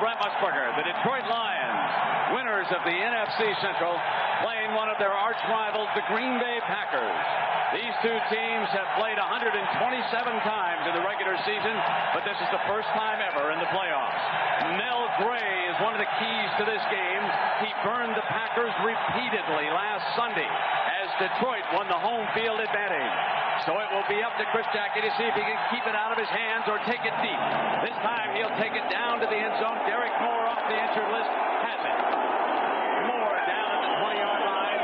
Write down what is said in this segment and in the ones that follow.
Brent Musburger. The Detroit Lions, winners of the NFC Central, playing one of their arch rivals, the Green Bay Packers. These two teams have played 127 times in the regular season, but this is the first time ever in the playoffs. Mel Gray is one of the keys to this game. He burned the Packers repeatedly last Sunday as Detroit won the home field advantage. So it will be up to Chris Jackie to see if he can keep it out of his hands or take it deep. This time he'll take it down to the end zone. Derek Moore off the injured list has it. Moore down at the 20-yard line.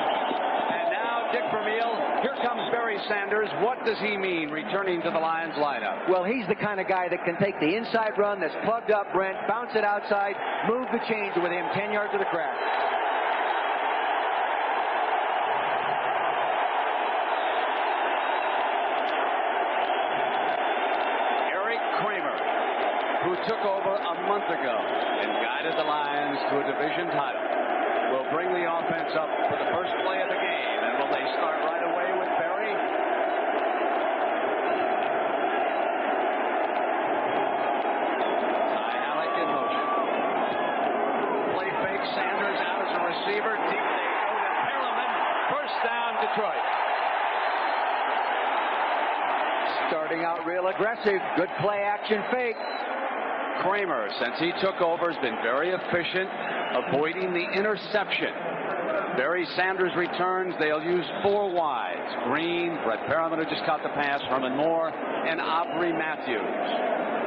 And now Dick Vermeil. Here comes Barry Sanders. What does he mean returning to the Lions lineup? Well, he's the kind of guy that can take the inside run that's plugged up, Brent, bounce it outside, move the chains with him 10 yards to the crack. Who took over a month ago and guided the Lions to a division title, will bring the offense up for the first play of the game. And will they start right away with Barry? Ty Halleck in motion. Play fake, Sanders out as a receiver. Deep they go to Perriman. First down, Detroit. Starting out real aggressive. Good play action fake. Kramer, since he took over, has been very efficient, avoiding the interception. Barry Sanders returns. They'll use 4 wides. Green, Brett Perriman, who just caught the pass, Herman Moore, and Aubrey Matthews.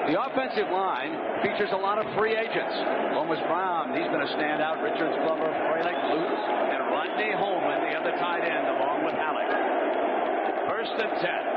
The offensive line features a lot of free agents. Lomas Brown, he's been a standout. Richards, Glover, Frelick, Lutz, and Rodney Holman, the other tight end, along with Halleck. First and 10.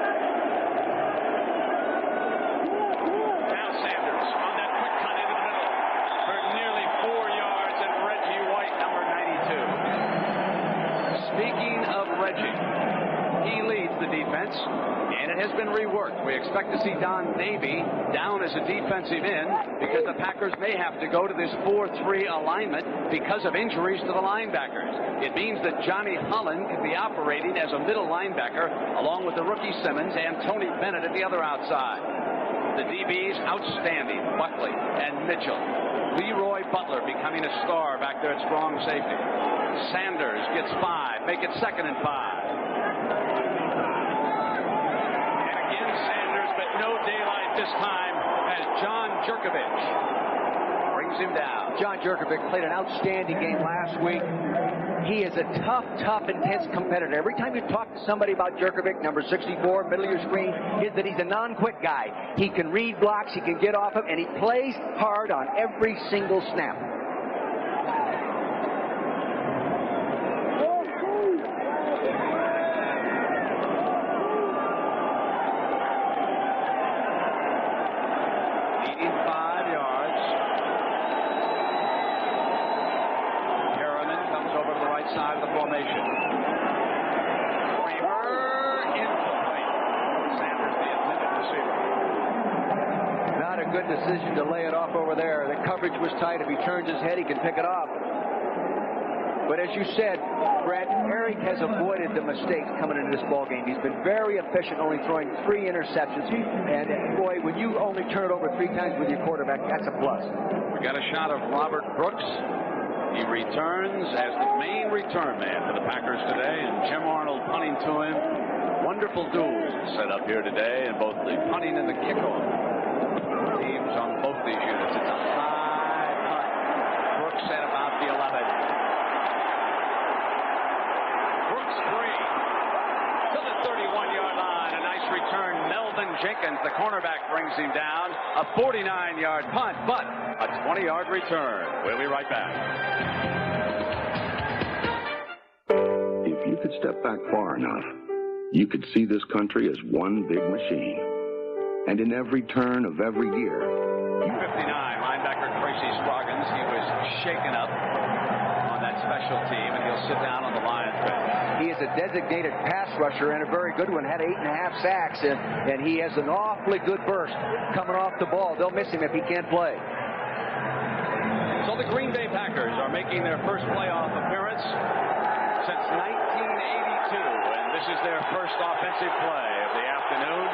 He leads the defense, and it has been reworked. We expect to see Don Davey down as a defensive end because the Packers may have to go to this 4-3 alignment because of injuries to the linebackers. It means that Johnny Holland could be operating as a middle linebacker along with the rookie Simmons and Tony Bennett at the other outside. The DBs outstanding, Buckley and Mitchell. Leroy Butler becoming a star back there at strong safety. Sanders gets 5, make it 2nd and 5. And again Sanders, but no daylight this time as John Jerkovich brings him down. John Jerkovich played an outstanding game last week. He is a tough, intense competitor. Every time you talk to somebody about Jerkovich, number 64, middle of your screen, is that he's a non-quit guy. He can read blocks, he can get off them, and he plays hard on every single snap. Side of the formation. Kramer incomplete. Sanders, the intended receiver. Not a good decision to lay it off over there. The coverage was tight. If he turns his head, he can pick it off. But as you said, Brett, Eric has avoided the mistakes coming into this ballgame. He's been very efficient, only throwing 3 interceptions. And boy, when you only turn it over 3 times with your quarterback, that's a plus. We got a shot of Robert Brooks. He returns as the main return man for the Packers today, and Jim Arnold punting to him. Wonderful duels set up here today in both the punting and the kickoff. Teams on both these units. It's a high punt. Brooks at about the 11. Brooks free to the 31-yard line. A nice return. Melvin Jenkins, the cornerback, brings him down. A 49-yard punt, but a 20-yard return. We'll be right back. If you could step back far enough, you could see this country as one big machine. And in every turn of every year, 59, linebacker Tracy Scroggins. He was shaken up on that special team, and he'll sit down on the Lions bench. He is a designated pass rusher and a very good one. Had 8.5 sacks, and he has an awfully good burst coming off the ball. They'll miss him if he can't play. So the Green Bay Packers are making their first playoff appearance since 1982, and this is their first offensive play of the afternoon.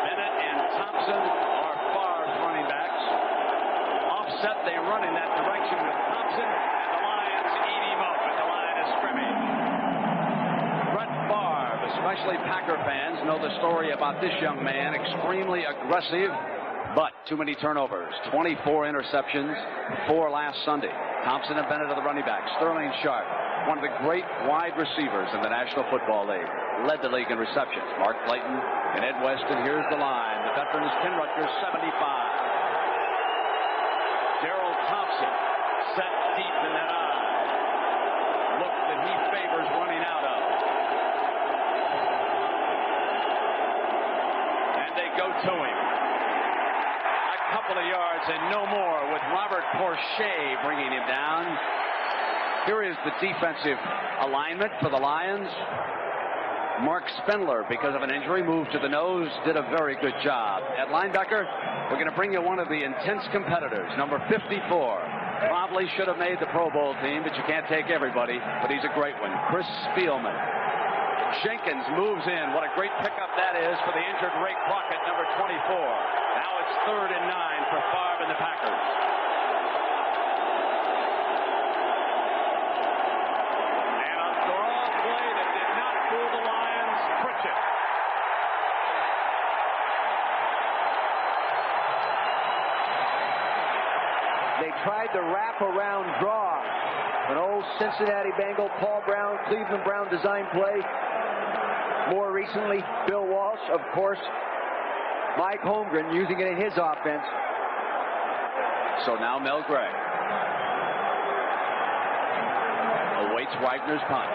Bennett and set. They run in that direction with Thompson, and the Lions eat him up at the line of scrimmage. Brett Favre, especially Packer fans, know the story about this young man. Extremely aggressive, but too many turnovers. 24 interceptions, 4 last Sunday. Thompson and Bennett are the running backs. Sterling Sharp, one of the great wide receivers in the National Football League, led the league in receptions. Mark Clayton and Ed Weston. Here's the line. The veteran is Ken Rutgers, 75. Gerald Thompson set deep in that eye. Look that he favors running out of. And they go to him. A couple of yards and no more with Robert Porcher bringing him down. Here is the defensive alignment for the Lions. Mark Spindler, because of an injury, moved to the nose, did a very good job. At linebacker, we're going to bring you one of the intense competitors, number 54. Probably should have made the Pro Bowl team, but you can't take everybody, but he's a great one. Chris Spielman. Jenkins moves in. What a great pickup that is for the injured Ray Crockett, number 24. Now it's 3rd and 9 for Favre and the Packers. They tried the wrap-around draw. An old Cincinnati Bengal, Paul Brown, Cleveland Brown design play. More recently, Bill Walsh, of course, Mike Holmgren using it in his offense. So now Mel Gray awaits Wagner's punt.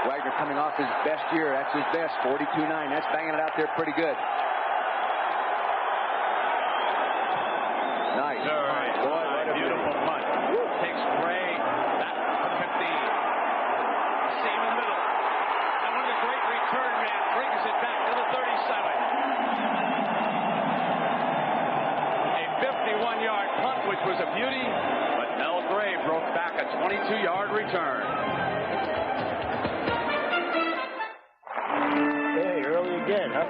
Wagner coming off his best year. That's his best, 42-9. That's banging it out there pretty good. Nice. Beautiful punt. Takes Gray back to 15. Seam in the middle. And one of the great return man brings it back to the 37. A 51-yard punt, which was a beauty, but Mel Gray broke back a 22-yard return. Hey, early again, huh?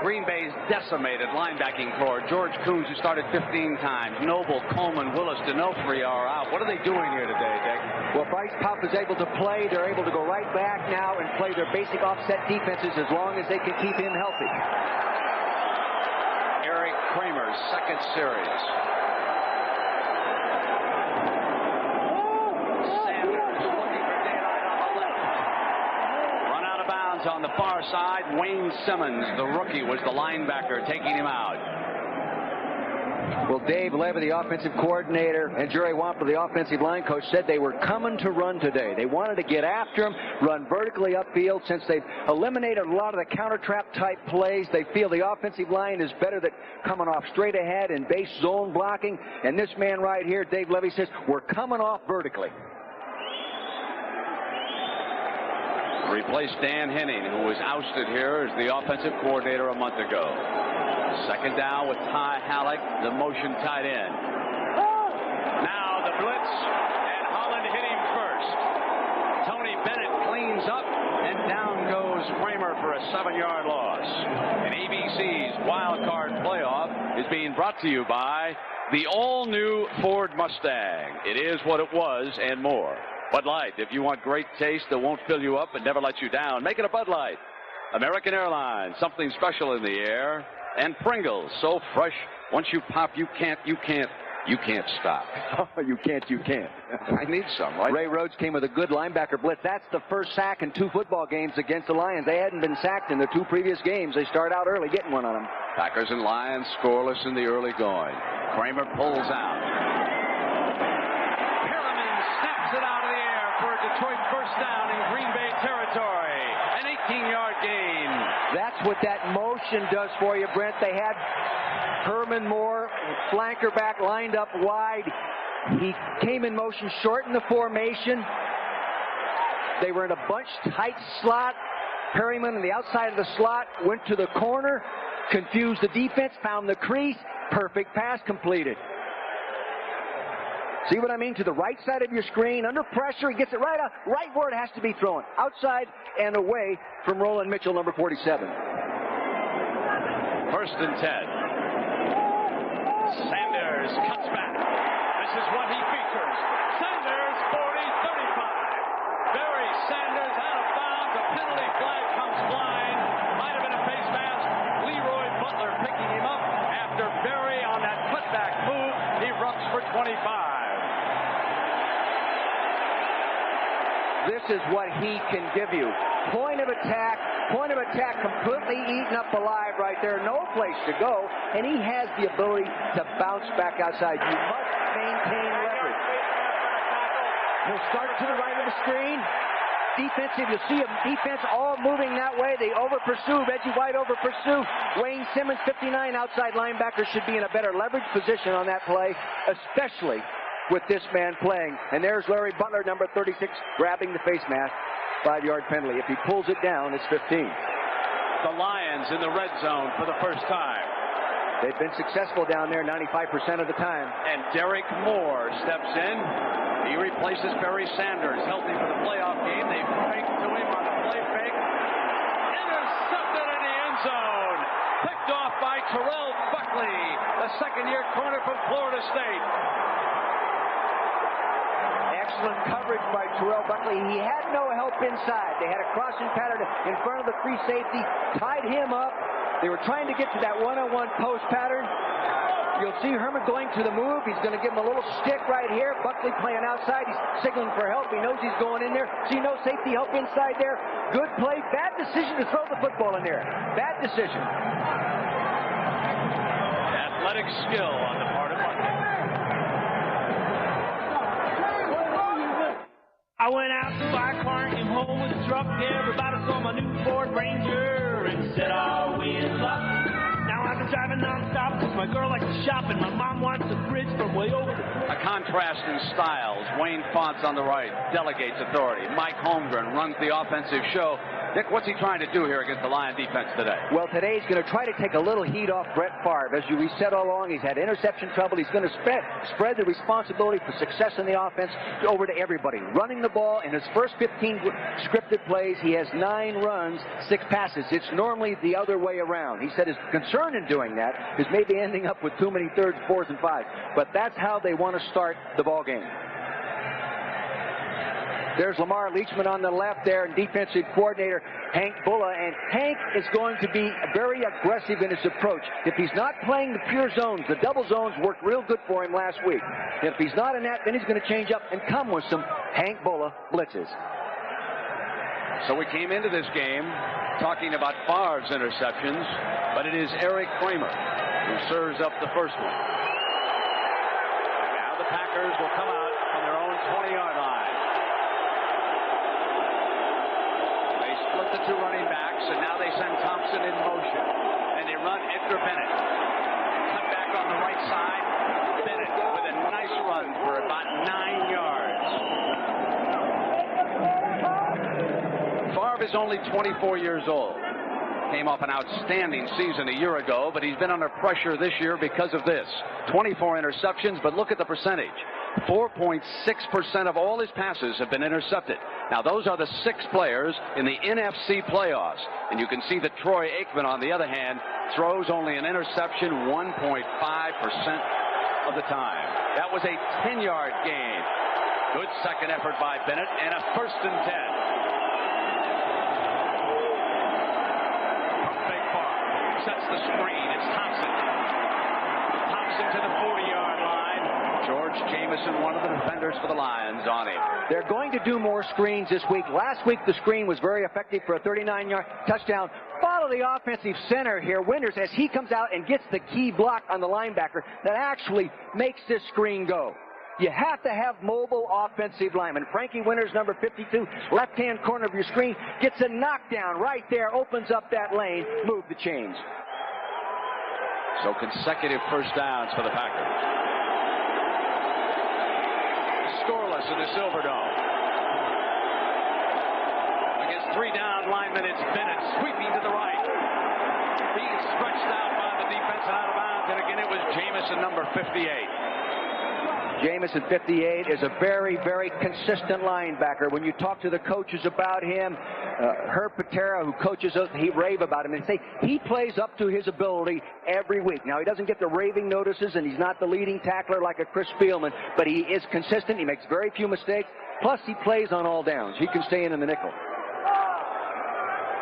Green Bay's decimated linebacking core. George Coons, who started 15 times. Noble, Coleman, Willis, D'Onofrio are out. What are they doing here today, Dick? Well, Bryce Pop is able to play. They're able to go right back now and play their basic offset defenses as long as they can keep him healthy. Eric Kramer's second series. Sanders looking for daylight on the left. Run out of bounds on the far side. Wayne Simmons, the rookie, was the linebacker taking him out. Well, Dave Levy, the offensive coordinator, and Jerry Wampler, the offensive line coach, said they were coming to run today. They wanted to get after him, run vertically upfield. Since they've eliminated a lot of the counter trap type plays, they feel the offensive line is better than coming off straight ahead and base zone blocking. And this man right here, Dave Levy, says, we're coming off vertically. Replaced Dan Henning, who was ousted here as the offensive coordinator a month ago. Second down with Ty Halleck, the motion tight end. Now the blitz, and Holland hit him first. Tony Bennett cleans up, and down goes Kramer for a 7-yard loss. And ABC's Wildcard playoff is being brought to you by the all-new Ford Mustang. It is what it was and more. Bud Light, if you want great taste that won't fill you up and never let you down, make it a Bud Light. American Airlines, something special in the air. And Pringles, so fresh, once you pop, you can't stop. Oh, you can't. I need some, right? Ray Rhodes came with a good linebacker blitz. That's the first sack in 2 football games against the Lions. They hadn't been sacked in the 2 previous games. They start out early getting one on them. Packers and Lions scoreless in the early going. Kramer pulls out. Perriman snaps it out of the air for a Detroit first down in Green Bay territory. An 18-yard gain. That's what that motion does for you, Brent. They had Herman Moore, flanker back, lined up wide. He came in motion, shortened the formation. They were in a bunch tight slot. Perryman on the outside of the slot went to the corner, confused the defense, found the crease. Perfect pass completed. See what I mean? To the right side of your screen, under pressure, he gets it right where it has to be thrown. Outside and away from Roland Mitchell, number 47. First and 10. Sanders cuts back. This is what he features. Sanders, 40-35. Barry Sanders out of bounds. A penalty flag comes flying. Might have been a face mask. Leroy Butler picking him up after Barry on that cutback move. He erupts for 25. This is what he can give you. Point of attack completely eaten up alive right there. No place to go, and he has the ability to bounce back outside. You must maintain leverage. He'll start to the right of the screen. Defensive, you'll see a defense all moving that way. They over-pursue. Reggie White over-pursue. Wayne Simmons, 59, outside linebacker, should be in a better leverage position on that play, especially with this man playing. And there's Larry Butler, number 36, grabbing the face mask. 5-yard penalty. If he pulls it down, it's 15. The Lions in the red zone for the first time. They've been successful down there 95% of the time. And Derek Moore steps in. He replaces Barry Sanders, healthy for the playoff game. They fake to him on a play fake. Intercepted in the end zone. Picked off by Terrell Buckley, the second-year corner from Florida State. Excellent coverage by Terrell Buckley. He had no help inside. They had a crossing pattern in front of the free safety, tied him up. They were trying to get to that one-on-one post pattern. You'll see Herman going to the move. He's going to give him a little stick right here. Buckley playing outside. He's signaling for help. He knows he's going in there. See no safety help inside there. Good play. Bad decision to throw the football in there. Bad decision. Athletic skill on the part of Buckley. I went out to buy a car and came home with a truck. Everybody saw my new Ford Ranger and said, "Are we in luck?" Now I've been driving nonstop because my girl likes to shop and my mom wants a fridge from way over. A contrast in styles. Wayne Fonts on the right delegates authority. Mike Holmgren runs the offensive show. Dick, what's he trying to do here against the Lion defense today? Well, today he's going to try to take a little heat off Brett Favre. As we said all along, he's had interception trouble. He's going to spread the responsibility for success in the offense over to everybody. Running the ball in his first 15 scripted plays, he has 9 runs, 6 passes. It's normally the other way around. He said his concern in doing that is maybe ending up with too many 3rds, 4s, and 5s. But that's how they want to start the ball game. There's Lamar Leachman on the left there, and defensive coordinator Hank Bulla. And Hank is going to be very aggressive in his approach. If he's not playing the pure zones, the double zones worked real good for him last week. If he's not in that, then he's going to change up and come with some Hank Bulla blitzes. So we came into this game talking about Favre's interceptions, but it is Eric Kramer who serves up the first one. Now the Packers will come out from their own 20-yard line. Split the 2 running backs, and now they send Thompson in motion. And they run Edgar Bennett. Cut back on the right side. Bennett with a nice run for about 9 yards. Favre is only 24 years old. Came off an outstanding season a year ago, but he's been under pressure this year because of this. 24 interceptions, but look at the percentage. 4.6% of all his passes have been intercepted. Now, those are the 6 players in the NFC playoffs. And you can see that Troy Aikman, on the other hand, throws only an interception 1.5% of the time. That was a 10-yard gain. Good second effort by Bennett, and a 1st and 10. From Big Farm. Sets the screen. It's Thompson. Thompson to the 40-yard line. George Jamison, one of the defenders for the Lions, on him. They're going to do more screens this week. Last week, the screen was very effective for a 39-yard touchdown. Follow the offensive center here, Winters, as he comes out and gets the key block on the linebacker that actually makes this screen go. You have to have mobile offensive linemen. Frankie Winters, number 52, left-hand corner of your screen, gets a knockdown right there, opens up that lane, move the chains. So consecutive first downs for the Packers. Scoreless in the Silverdome. Against 3 down linemen, it's Bennett sweeping to the right. Being stretched out by the defense and out of bounds. And again, it was Jamison, number 58. Jamison, 58, is a very, very consistent linebacker. When you talk to the coaches about him, Herb Patera, who coaches us, he rave about him and say he plays up to his ability every week. Now, he doesn't get the raving notices, and he's not the leading tackler like a Chris Spielman, but he is consistent. He makes very few mistakes. Plus, he plays on all downs. He can stay in the nickel.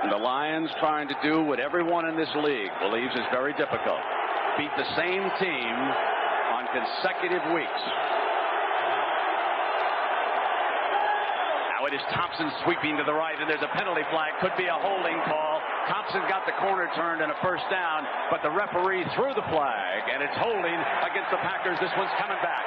The Lions trying to do what everyone in this league believes is very difficult. Beat the same team on consecutive weeks. Now it is Thompson sweeping to the right, and there's a penalty flag. Could be a holding call. Thompson got the corner turned and a first down, but the referee threw the flag, and it's holding against the Packers. This one's coming back.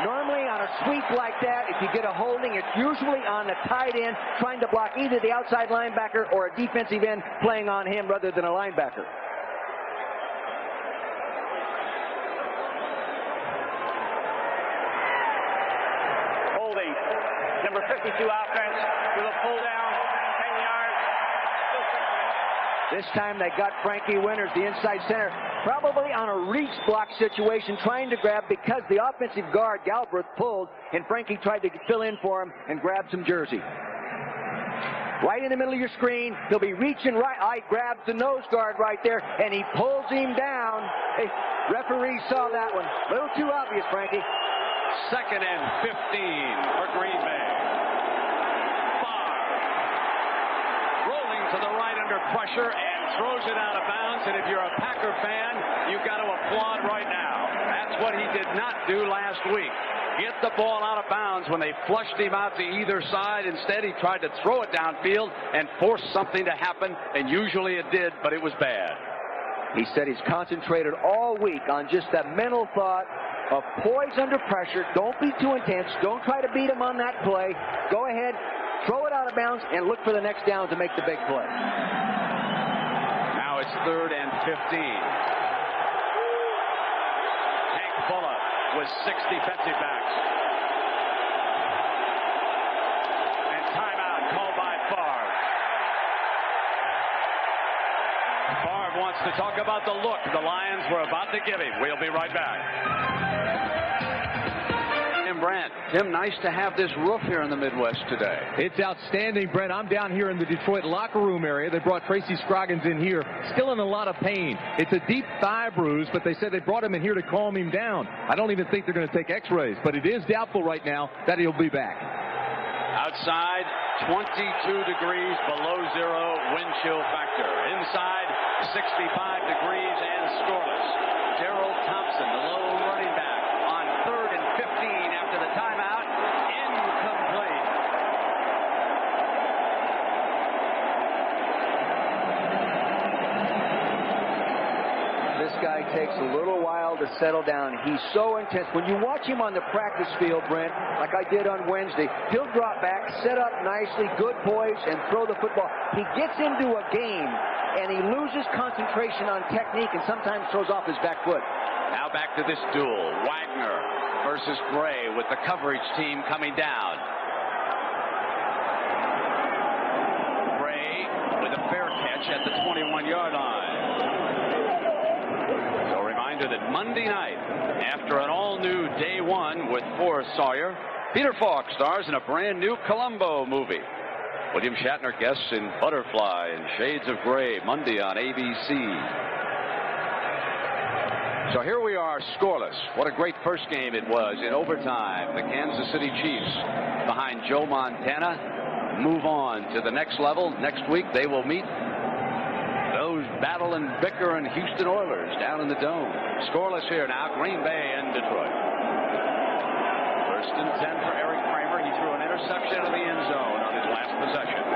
Normally on a sweep like that, if you get a holding, it's usually on the tight end trying to block either the outside linebacker or a defensive end playing on him rather than a linebacker. Holding. Number 52 offense with a pull down, 10 yards. This time they got Frankie Winters, the inside center, probably on a reach block situation, trying to grab because the offensive guard, Galbraith, pulled, and Frankie tried to fill in for him and grab some jersey. Right in the middle of your screen, he'll be reaching right. I grabs the nose guard right there, and he pulls him down. Hey, referee saw that one. A little too obvious, Frankie. 2nd and 15 for Green Bay. Favre rolling to the right under pressure and throws it out of bounds. And if you're a Packer fan, you've got to applaud right now. That's what he did not do last week. Get the ball out of bounds when they flushed him out to either side. Instead, he tried to throw it downfield and force something to happen, and usually it did, but it was bad. He said he's concentrated all week on just that mental thought of poise under pressure. Don't be too intense. Don't try to beat him on that play. Go ahead, throw it out of bounds, and look for the next down to make the big play. Now it's 3rd and 15. Hank Fuller with 6 defensive backs. And timeout called by Favre. Favre wants to talk about the look the Lions were about to give him. We'll be right back. Brent, Tim, nice to have this roof here in the Midwest today. It's outstanding, Brent. I'm down here in the Detroit locker room area. They brought Tracy Scroggins in here, still in a lot of pain. It's a deep thigh bruise, but they said they brought him in here to calm him down. I don't even think they're going to take x-rays, but it is doubtful right now that he'll be back. Outside, 22 degrees below zero wind chill factor. Inside, 65 degrees and scoreless. Gerald Thompson, the lone running back, on 3rd and 15 after the timeout. Incomplete. This guy takes a little while to settle down. He's so intense. When you watch him on the practice field, Brent, like I did on Wednesday, he'll drop back, set up nicely, good poise, and throw the football. He gets into a game, and he loses concentration on technique and sometimes throws off his back foot. Now back to this duel. Wagner versus Gray with the coverage team coming down. Gray with a fair catch at the 21-yard line. So a reminder that Monday night, after an all-new day one with Forrest Sawyer, Peter Falk stars in a brand new Columbo movie. William Shatner guests in Butterfly and Shades of Gray, Monday on ABC. So here we are, scoreless. What a great first game it was in overtime. The Kansas City Chiefs behind Joe Montana move on to the next level. Next week they will meet those battle and bicker and Houston Oilers down in the Dome. Scoreless here now, Green Bay and Detroit. 1st and 10 for Eric Kramer. He threw an interception in the end zone on his last possession.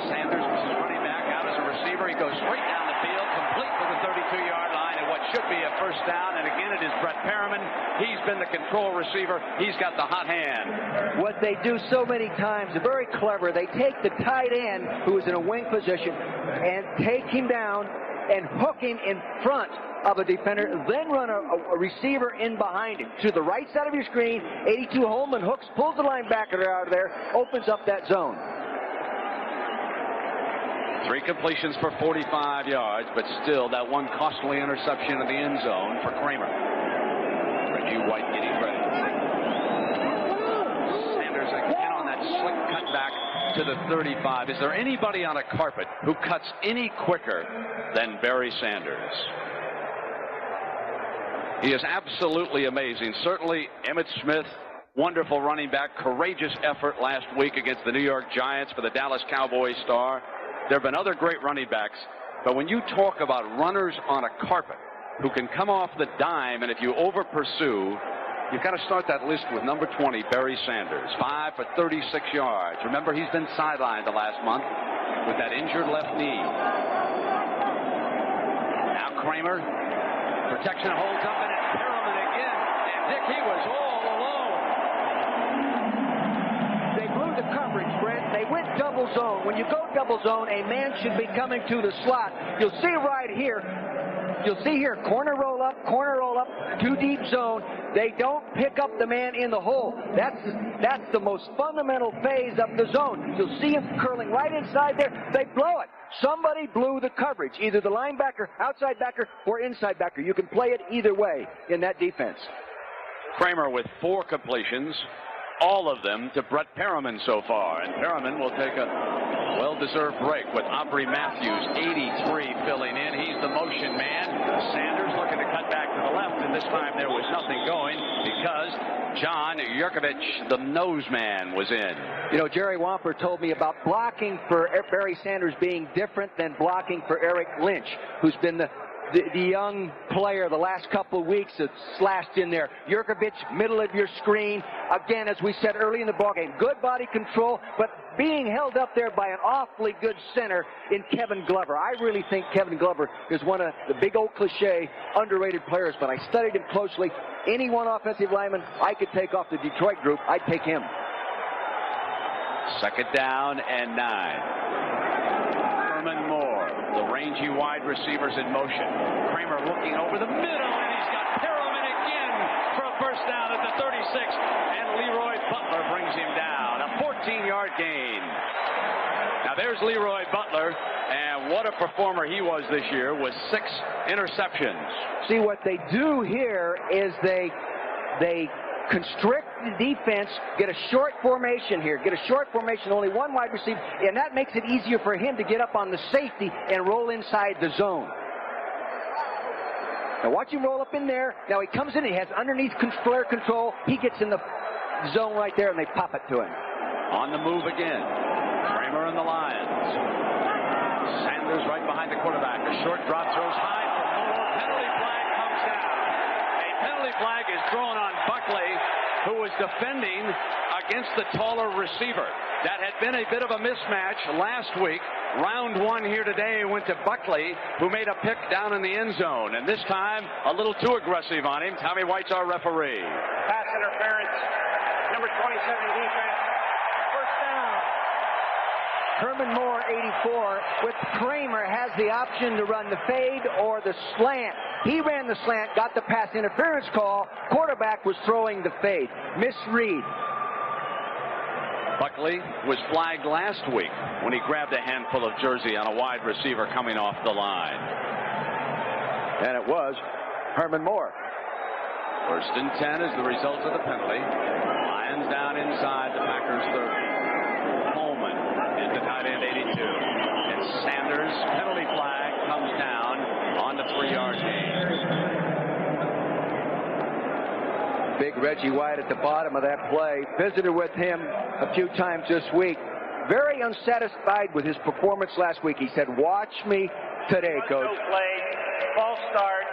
Sanders was his running back out as a receiver. He goes straight down the field, complete to the 32-yard line, and what should be a first down. And again, it is Brett Perriman. He's been the control receiver. He's got the hot hand. What they do so many times, they're very clever. They take the tight end, who is in a wing position, and take him down and hook him in front of a defender, then run a receiver in behind him. To the right side of your screen, 82 Holman hooks, pulls the linebacker out of there, opens up that zone. 3 completions for 45 yards, but still that one costly interception in the end zone for Kramer. Reggie White getting ready. Sanders again on that that slick cut back to the 35. Is there anybody on a carpet who cuts any quicker than Barry Sanders? He is absolutely amazing. Certainly Emmitt Smith, wonderful running back, courageous effort last week against the New York Giants for the Dallas Cowboys star. There have been other great running backs, but when you talk about runners on a carpet who can come off the dime, and if you over pursue, you've got to start that list with number 20, Barry Sanders, 5 for 36 yards. Remember, he's been sidelined the last month with that injured left knee. Now Kramer, protection holds up, and it's Perriman again. And Dick, he was all alone. They blew the coverage, Brent. They went double zone. When you go double zone, a man should be coming to the slot. You'll see right here. You'll see here, corner roll up, too deep zone. They don't pick up the man in the hole. That's the most fundamental phase of the zone. You'll see him curling right inside there. They blow it. Somebody blew the coverage, either the linebacker, outside backer, or inside backer. You can play it either way in that defense. Kramer with 4 completions, all of them to Brett Perriman so far. And Perriman will take a well-deserved break with Aubrey Matthews, 83, filling in. He's the motion man. Sanders looking to cut back to the left, and this time there was nothing going because John Yurkovich, the nose man, was in. You know, Jerry Wamper told me about blocking for Barry Sanders being different than blocking for Eric Lynch, who's been the young player the last couple of weeks that's slashed in there. Yurkovich, middle of your screen. Again, as we said early in the ballgame, good body control, but being held up there by an awfully good center in Kevin Glover. I really think Kevin Glover is one of the big old cliche underrated players, but I studied him closely. Any one offensive lineman I could take off the Detroit group, I'd take him. 2nd down and 9. Herman Moore, the rangy wide receivers in motion. Kramer looking over the middle, and he's got Perriman again for a first down at the 36, and Leroy Butler brings him down. A 14-yard gain. Now there's Leroy Butler, and what a performer he was this year with 6 interceptions. See, what they do here is they constrict the defense, get a short formation here, only one wide receiver, and that makes it easier for him to get up on the safety and roll inside the zone. Now watch him roll up in there. Now he comes in, he has underneath flare control. He gets in the zone right there, and they pop it to him. On the move again. Kramer and the Lions. Sanders right behind the quarterback. A short drop, throws high for Moore. Penalty flag comes down. A penalty flag is thrown on Buckley, who was defending against the taller receiver. That had been a bit of a mismatch last week. Round 1 here today went to Buckley, who made a pick down in the end zone. And this time, a little too aggressive on him. Tommy White's our referee. Pass interference. Number 27 defense. First down. Herman Moore, 84, with Kramer, has the option to run the fade or the slant. He ran the slant, got the pass interference call. Quarterback was throwing the fade. Misread. Buckley was flagged last week when he grabbed a handful of jersey on a wide receiver coming off the line. And it was Herman Moore. 1st and 10 is the result of the penalty. Lions down inside the Packers 30. Coleman is the tight end, 82. And Sanders, penalty flag, comes down on the 3-yard gain. Big Reggie White at the bottom of that play. Visited with him a few times this week. Very unsatisfied with his performance last week. He said, watch me today, Coach. Play, false start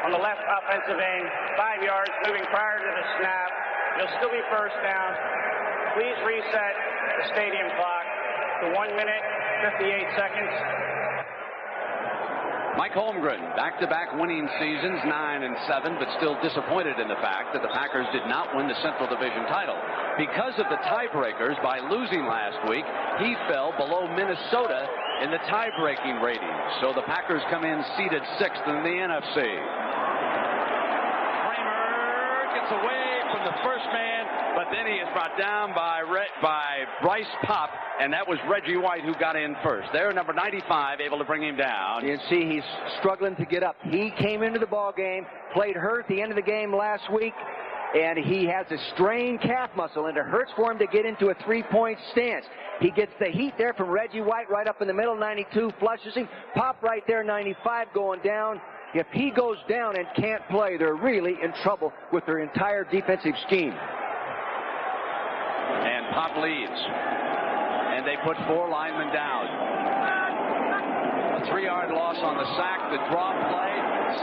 on the left offensive end, 5 yards, moving prior to the snap. It'll still be first down. Please reset the stadium clock to 1 minute, 58 seconds. Mike Holmgren, back-to-back winning seasons, 9 and 7, but still disappointed in the fact that the Packers did not win the Central Division title. Because of the tiebreakers, by losing last week, he fell below Minnesota in the tie-breaking ratings. So the Packers come in seeded 6th in the NFC. Kramer gets away from the first man, but then he is brought down by Bryce Pop, and that was Reggie White who got in first. There, number 95, able to bring him down. You can see he's struggling to get up. He came into the ball game, played hurt at the end of the game last week. and he has a strained calf muscle, and it hurts for him to get into a three-point stance. He gets the heat there from Reggie White right up in the middle. 92 flushes him. Pop right there, 95 going down. If he goes down and can't play, they're really in trouble with their entire defensive scheme. And Pop leads. And they put 4 linemen down. A 3-yard loss on the sack. The draw play.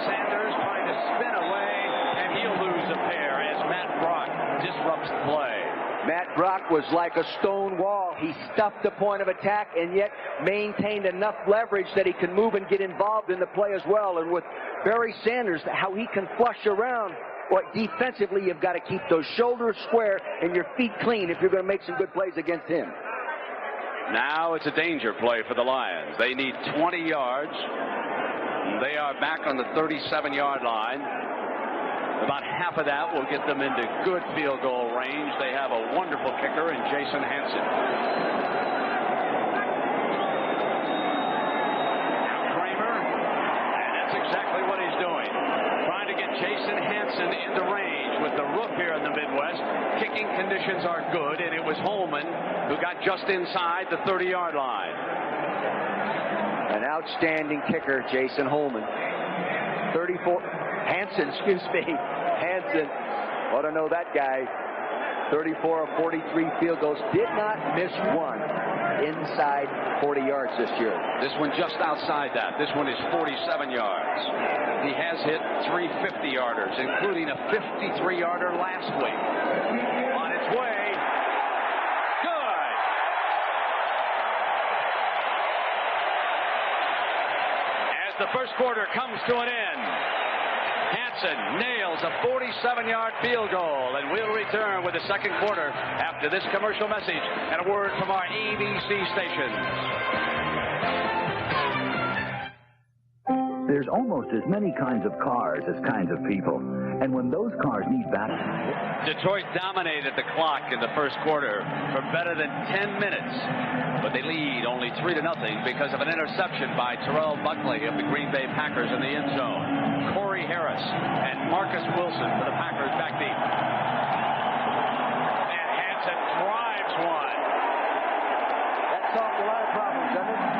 Sanders trying to spin away, and he'll lose a pair as Matt Brock disrupts the play. Matt Brock was like a stone wall. He stuffed the point of attack and yet maintained enough leverage that he can move and get involved in the play as well. And with Barry Sanders, how he can flush around, well, defensively, you've got to keep those shoulders square and your feet clean if you're going to make some good plays against him. Now it's a danger play for the Lions. They need 20 yards. They are back on the 37-yard line. About half of that will get them into good field goal range. They have a wonderful kicker in Jason Hansen. Now Kramer, and that's exactly what he's doing. Trying to get Jason Hansen into range with the roof here in the Midwest. Kicking conditions are good, and it was Holman who got just inside the 30-yard line. An outstanding kicker, Jason Holman. 34. Hansen, excuse me. Hansen, ought to know that guy. 34 of 43 field goals. Did not miss one inside 40 yards this year. This one just outside that. This one is 47 yards. He has hit 3 50-yarders, including a 53-yarder last week. On its way. Good. As the first quarter comes to an end, Hansen nails a 47-yard field goal, and we'll return with the second quarter after this commercial message and a word from our ABC stations. There's almost as many kinds of cars as kinds of people, and when those cars need battle, Detroit dominated the clock in the first quarter for better than 10 minutes, but they lead only 3-0 because of an interception by Terrell Buckley of the Green Bay Packers in the end zone. Corey Harris and Marcus Wilson for the Packers back deep. And Hansen drives one. That solved a lot of problems, doesn't it?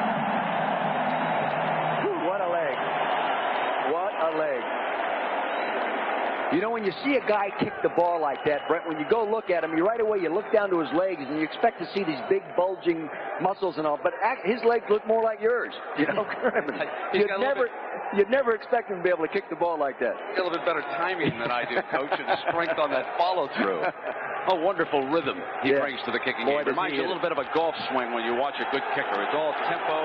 What a leg. What a leg. You know, when you see a guy kick the ball like that, Brent, when you go look at him, right away you look down to his legs and you expect to see these big bulging muscles and all, but his legs look more like yours. You know, you'd never expect him to be able to kick the ball like that. A little bit better timing than I do, Coach, and strength on that follow-through. A wonderful rhythm he brings to the kicking game. Reminds you a little bit of a golf swing when you watch a good kicker. It's all tempo,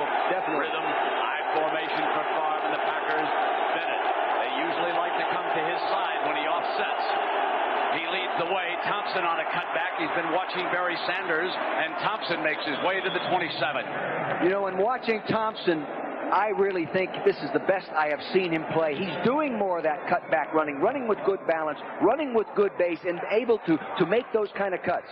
rhythm, high formation for Favre and the Packers. Bennett, they usually like to come to his side when he offsets. He leads the way. Thompson on a cutback. He's been watching Barry Sanders, and Thompson makes his way to the 27. You know, in watching Thompson, I really think this is the best I have seen him play. He's doing more of that cutback running with good balance, running with good base, and able to make those kind of cuts.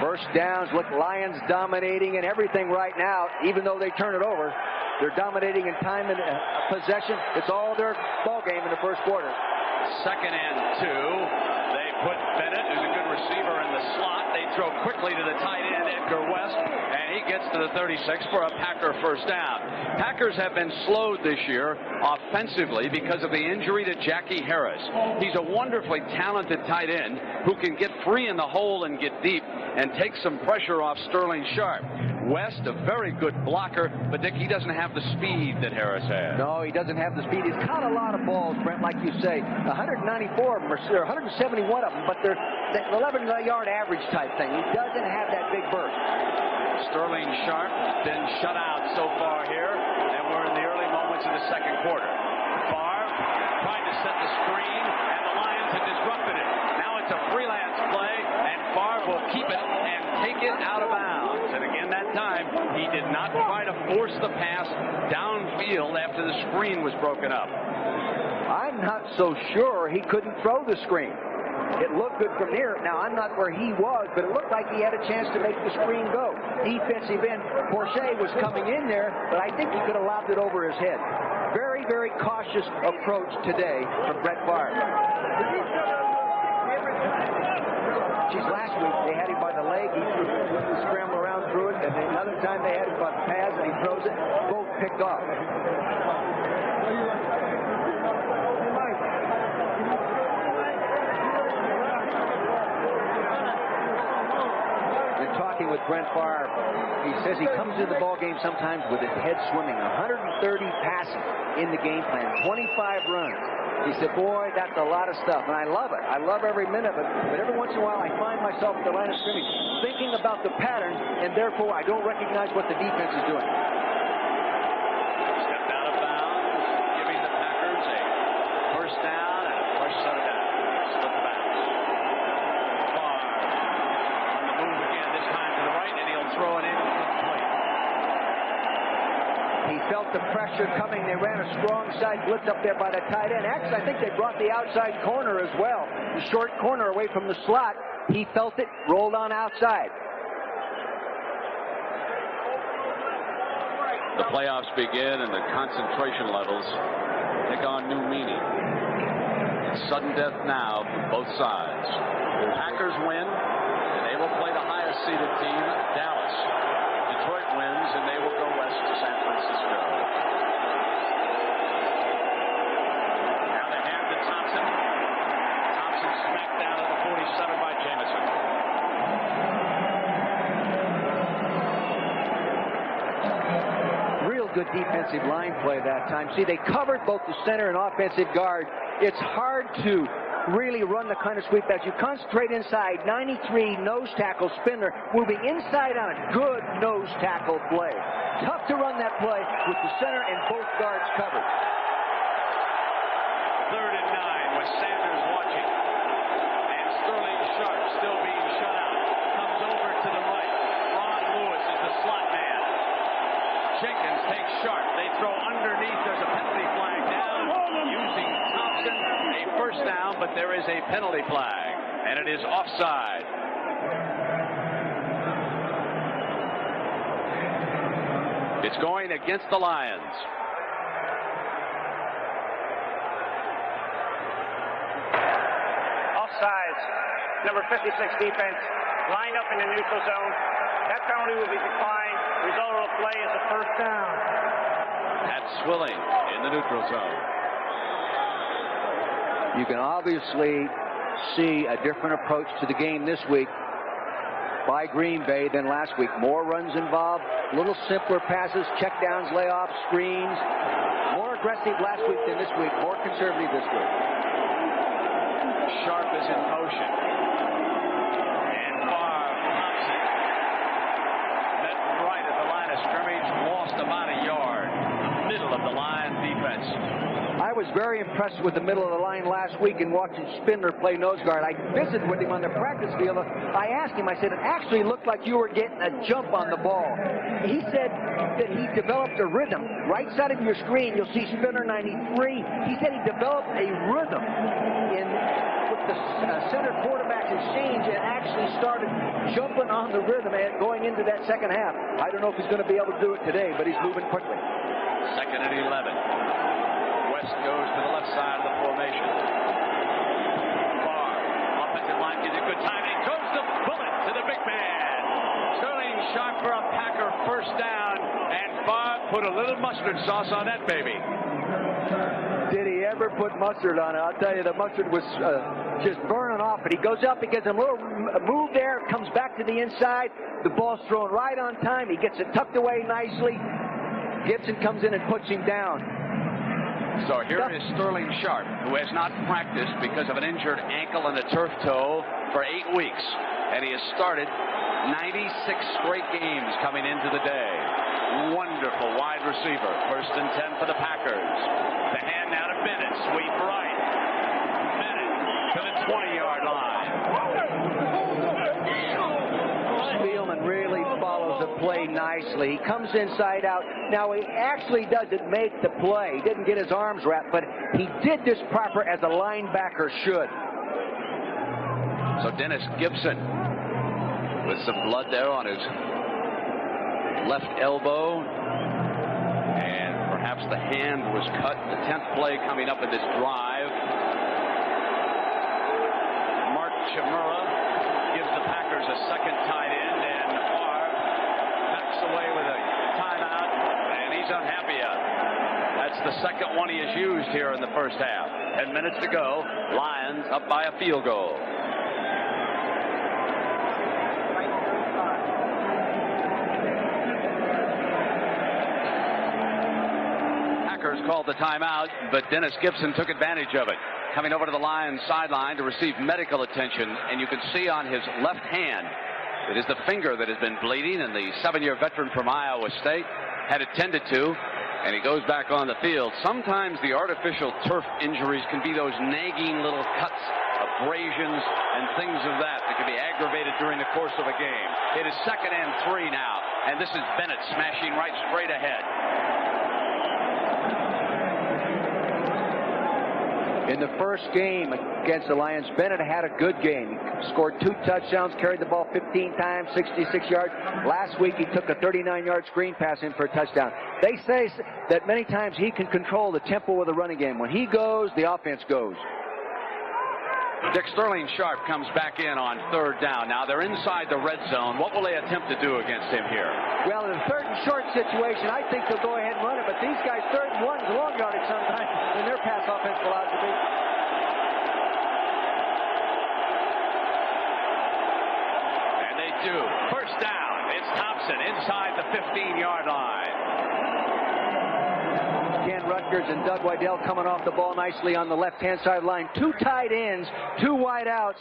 First downs, look, Lions dominating and everything right now, even though they turn it over. They're dominating in time and possession. It's all their ball game in the first quarter. 2nd and 2. They put Bennett, who's a good receiver, in the slot. They throw quickly to the tight end, Edgar West, and he gets to the 36 for a Packer first down. Packers have been slowed this year offensively because of the injury to Jackie Harris. He's a wonderfully talented tight end who can get free in the hole and get deep and take some pressure off Sterling Sharp. West, a very good blocker, but Dick, he doesn't have the speed that Harris has. No, he doesn't have the speed. He's caught a lot of balls, Brent, like you say. 194 of them, or 171 of them, but they're the 11-yard average type thing. He doesn't have that big burst. Sterling Sharp been shut out so far here, and we're in the early moments of the second quarter. Favre trying to set the screen, and the Lions have disrupted it. Now it's a freelance play, and Favre will keep it and take it out of bounds. And again, that time, he did not try to force the pass downfield after the screen was broken up. I'm not so sure he couldn't throw the screen. It looked good from here. Now, I'm not where he was, but it looked like he had a chance to make the screen go. Defensive end, Porcher was coming in there, but I think he could have lobbed it over his head. Very, very cautious approach today from Brett Favre. Last week they had him by the leg. He scrambled around through it, and then another time they had him by the pads, and he throws it. Both picked off. Talking with Brent Favre, he says he comes into the ball game sometimes with his head swimming. 130 passes in the game plan, 25 runs. He said, boy, that's a lot of stuff, and I love it. I love every minute of it, but every once in a while I find myself at the line of scrimmage thinking about the pattern, and therefore I don't recognize what the defense is doing. Stepped out of bounds, giving the Packers a first down and a fresh set of downs. Split the bounds. Throw it in complete. He felt the pressure coming. They ran a strong side blitz up there by the tight end. Actually, I think they brought the outside corner as well. The short corner away from the slot. He felt it, rolled on outside. The playoffs begin and the concentration levels take on new meaning. It's sudden death now from both sides. The Packers win, and they will play the highest seeded team, Dallas. Detroit wins, and they will go west to San Francisco. Now they hand to Thompson. Thompson smacked down at the 47 by Jameson. Real good defensive line play that time. See, they covered both the center and offensive guard. It's hard to really run the kind of sweep as you concentrate inside. 93 nose tackle Spindler moving inside on a good nose tackle play. Tough to run that play with the center and both guards covered. 3rd and 9 with Sanders watching. And Sterling Sharp still being shut out. Comes over to the right. Ron Lewis is the slot man. Jenkins takes Sharp. They throw underneath. There's a penalty flag down using Thompson. A first down, but there is a penalty flag, and it is offside. It's going against the Lions. Offsides. Number 56 defense lined up in the neutral zone. That penalty will be declined. Result of the play is a first down. Pat Swilling in the neutral zone. You can obviously see a different approach to the game this week by Green Bay than last week. More runs involved, a little simpler passes, checkdowns, layoffs, screens. More aggressive last week than this week, more conservative this week. Sharp is in motion. And Thompson met right at the line of scrimmage, lost about a yard. Middle of the line defense. I was very impressed with the middle of the line last week in watching Spindler play nose guard. I visited with him on the practice field. I asked him, I said, it actually looked like you were getting a jump on the ball. He said that he developed a rhythm. Right side of your screen, you'll see Spindler 93. He said he developed a rhythm with the center quarterback exchange and actually started jumping on the rhythm and going into that second half. I don't know if he's going to be able to do it today, but he's moving quickly. 2nd and 11. West goes to the left side of the formation. Favre, offensive line gives a good time, and he throws the bullet to the big man. Sterling Sharp for a Packer first down, and Favre put a little mustard sauce on that baby. Did he ever put mustard on it? I'll tell you, the mustard was just burning off, but he goes up, he gets a little move there, comes back to the inside. The ball's thrown right on time. He gets it tucked away nicely. Gibson comes in and puts him down. So here is Sterling Sharp, who has not practiced because of an injured ankle and a turf toe for 8 weeks. And he has started 96 straight games coming into the day. Wonderful wide receiver. 1st and 10 for the Packers. The hand now to Bennett. Sweep right. Bennett to the 20-yard line. Spielman really follows the play nicely. He comes inside out. Now, he actually doesn't make the play. He didn't get his arms wrapped, but he did this proper as a linebacker should. So Dennis Gibson with some blood there on his left elbow, and perhaps the hand was cut. The 10th play coming up in this drive. Mark Chimura gives the Packers a second tight end, and Favre backs away with a timeout, and he's unhappy out. That's the second one he has used here in the first half. 10 minutes to go. Lions up by a field goal. Packers called the timeout, but Dennis Gibson took advantage of it. Coming over to the Lions sideline to receive medical attention, and you can see on his left hand, it is the finger that has been bleeding, and the 7-year veteran from Iowa State had it tended to, and he goes back on the field. Sometimes the artificial turf injuries can be those nagging little cuts, abrasions, and things of that can be aggravated during the course of a game. It is 2nd and 3 now, and this is Bennett smashing right straight ahead. In the first game against the Lions, Bennett had a good game. He scored 2 touchdowns, carried the ball 15 times, 66 yards. Last week, he took a 39-yard screen pass in for a touchdown. They say that many times he can control the tempo of the running game. When he goes, the offense goes. Dick Sterling Sharp comes back in on 3rd down. Now they're inside the red zone. What will they attempt to do against him here? Well, in a 3rd and short situation, I think they'll go ahead and run it. But these guys, 3rd and 1 is long yardage sometimes in their pass offense philosophy. And they do. First down. It's Thompson inside the 15-yard line. Ken Rutgers and Doug Weidel coming off the ball nicely on the left-hand side line. 2 tight ends, 2 wide outs.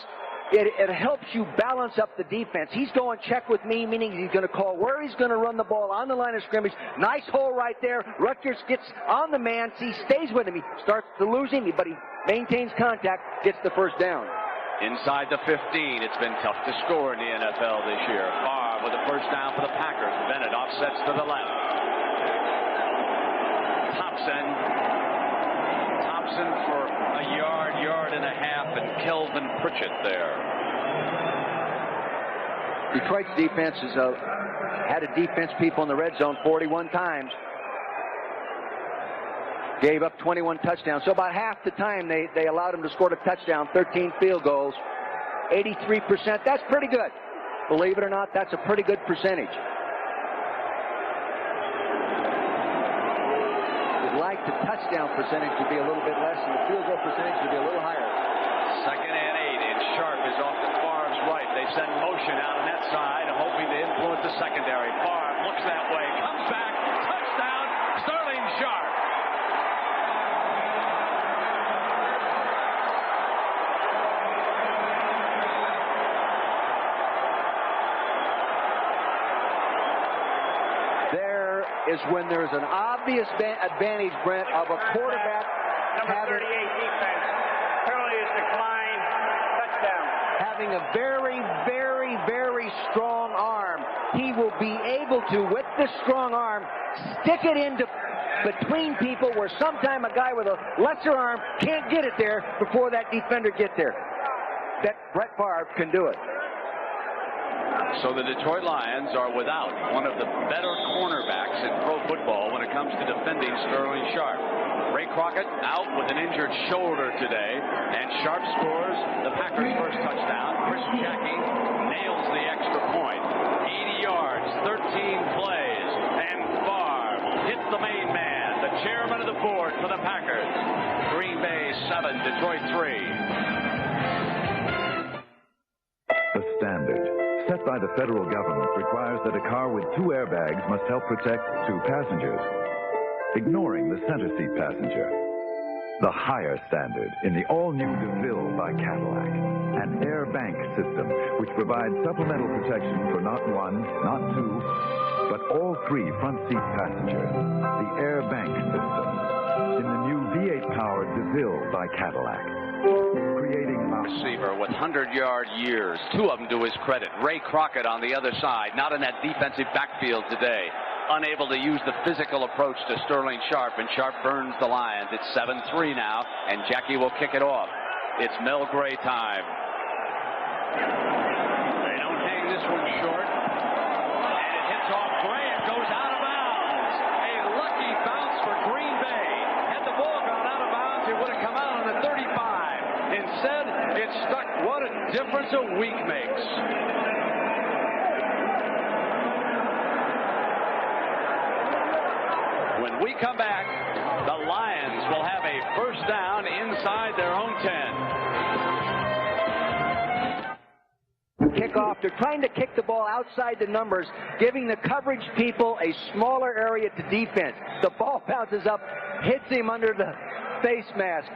It helps you balance up the defense. He's going check with me, meaning he's going to call where he's going to run the ball on the line of scrimmage. Nice hole right there. Rutgers gets on the man. He stays with him. He starts to lose him, but he maintains contact, gets the first down. Inside the 15. It's been tough to score in the NFL this year. Favre with the first down for the Packers. Bennett offsets to the left. Thompson for a yard and a half, and Kelvin Pritchett there. Detroit's defense has had a defense people in the red zone 41 times. Gave up 21 touchdowns. So about half the time they allowed him to score a touchdown, 13 field goals, 83%. That's pretty good. Believe it or not, that's a pretty good percentage. Like the touchdown percentage to be a little bit less, and the field goal percentage to be a little higher. 2nd and 8, and Sharp is off to Favre's right. They send motion out on that side, hoping to influence the secondary. Favre looks that way, comes back, touchdown, Sterling Sharp. Is when there's an obvious advantage, Brent, of a quarterback Number 38 defense. Penalty is declined. Touchdown. Having a very, very, very strong arm. He will be able to, with this strong arm, stick it into between people where sometime a guy with a lesser arm can't get it there before that defender gets there. That Brett Favre can do it. So the Detroit Lions are without one of the better cornerbacks in pro football when it comes to defending Sterling Sharp. Ray Crockett out with an injured shoulder today, and Sharp scores the Packers' first touchdown. Chris Jackie nails the extra point. 80 yards, 13 plays, and Favre hits the main man, the chairman of the board for the Packers. Green Bay 7, Detroit 3. The standard set by the federal government requires that a car with 2 airbags must help protect 2 passengers, ignoring the center seat passenger. The higher standard in the all-new DeVille by Cadillac, an air bank system which provides supplemental protection for not 1, not 2, but all 3 front seat passengers. The air bank system in the new V8-powered DeVille by Cadillac. Creating a receiver with 100-yard years, 2 of them to his credit. Ray Crockett on the other side, not in that defensive backfield today. Unable to use the physical approach to Sterling Sharp, and Sharp burns the Lions. It's 7-3 now, and Jackie will kick it off. It's Mel Gray time. They don't hang this one short. And it hits off Gray. It goes out of bounds. A lucky bounce for Green Bay. Had the ball gone out of bounds, it would have come out on the 35. Instead, it stuck. What a difference a week makes. When we come back, the Lions will have a first down inside their own 10. Kickoff. They're trying to kick the ball outside the numbers, giving the coverage people a smaller area to defense. The ball bounces up, hits him under the face mask.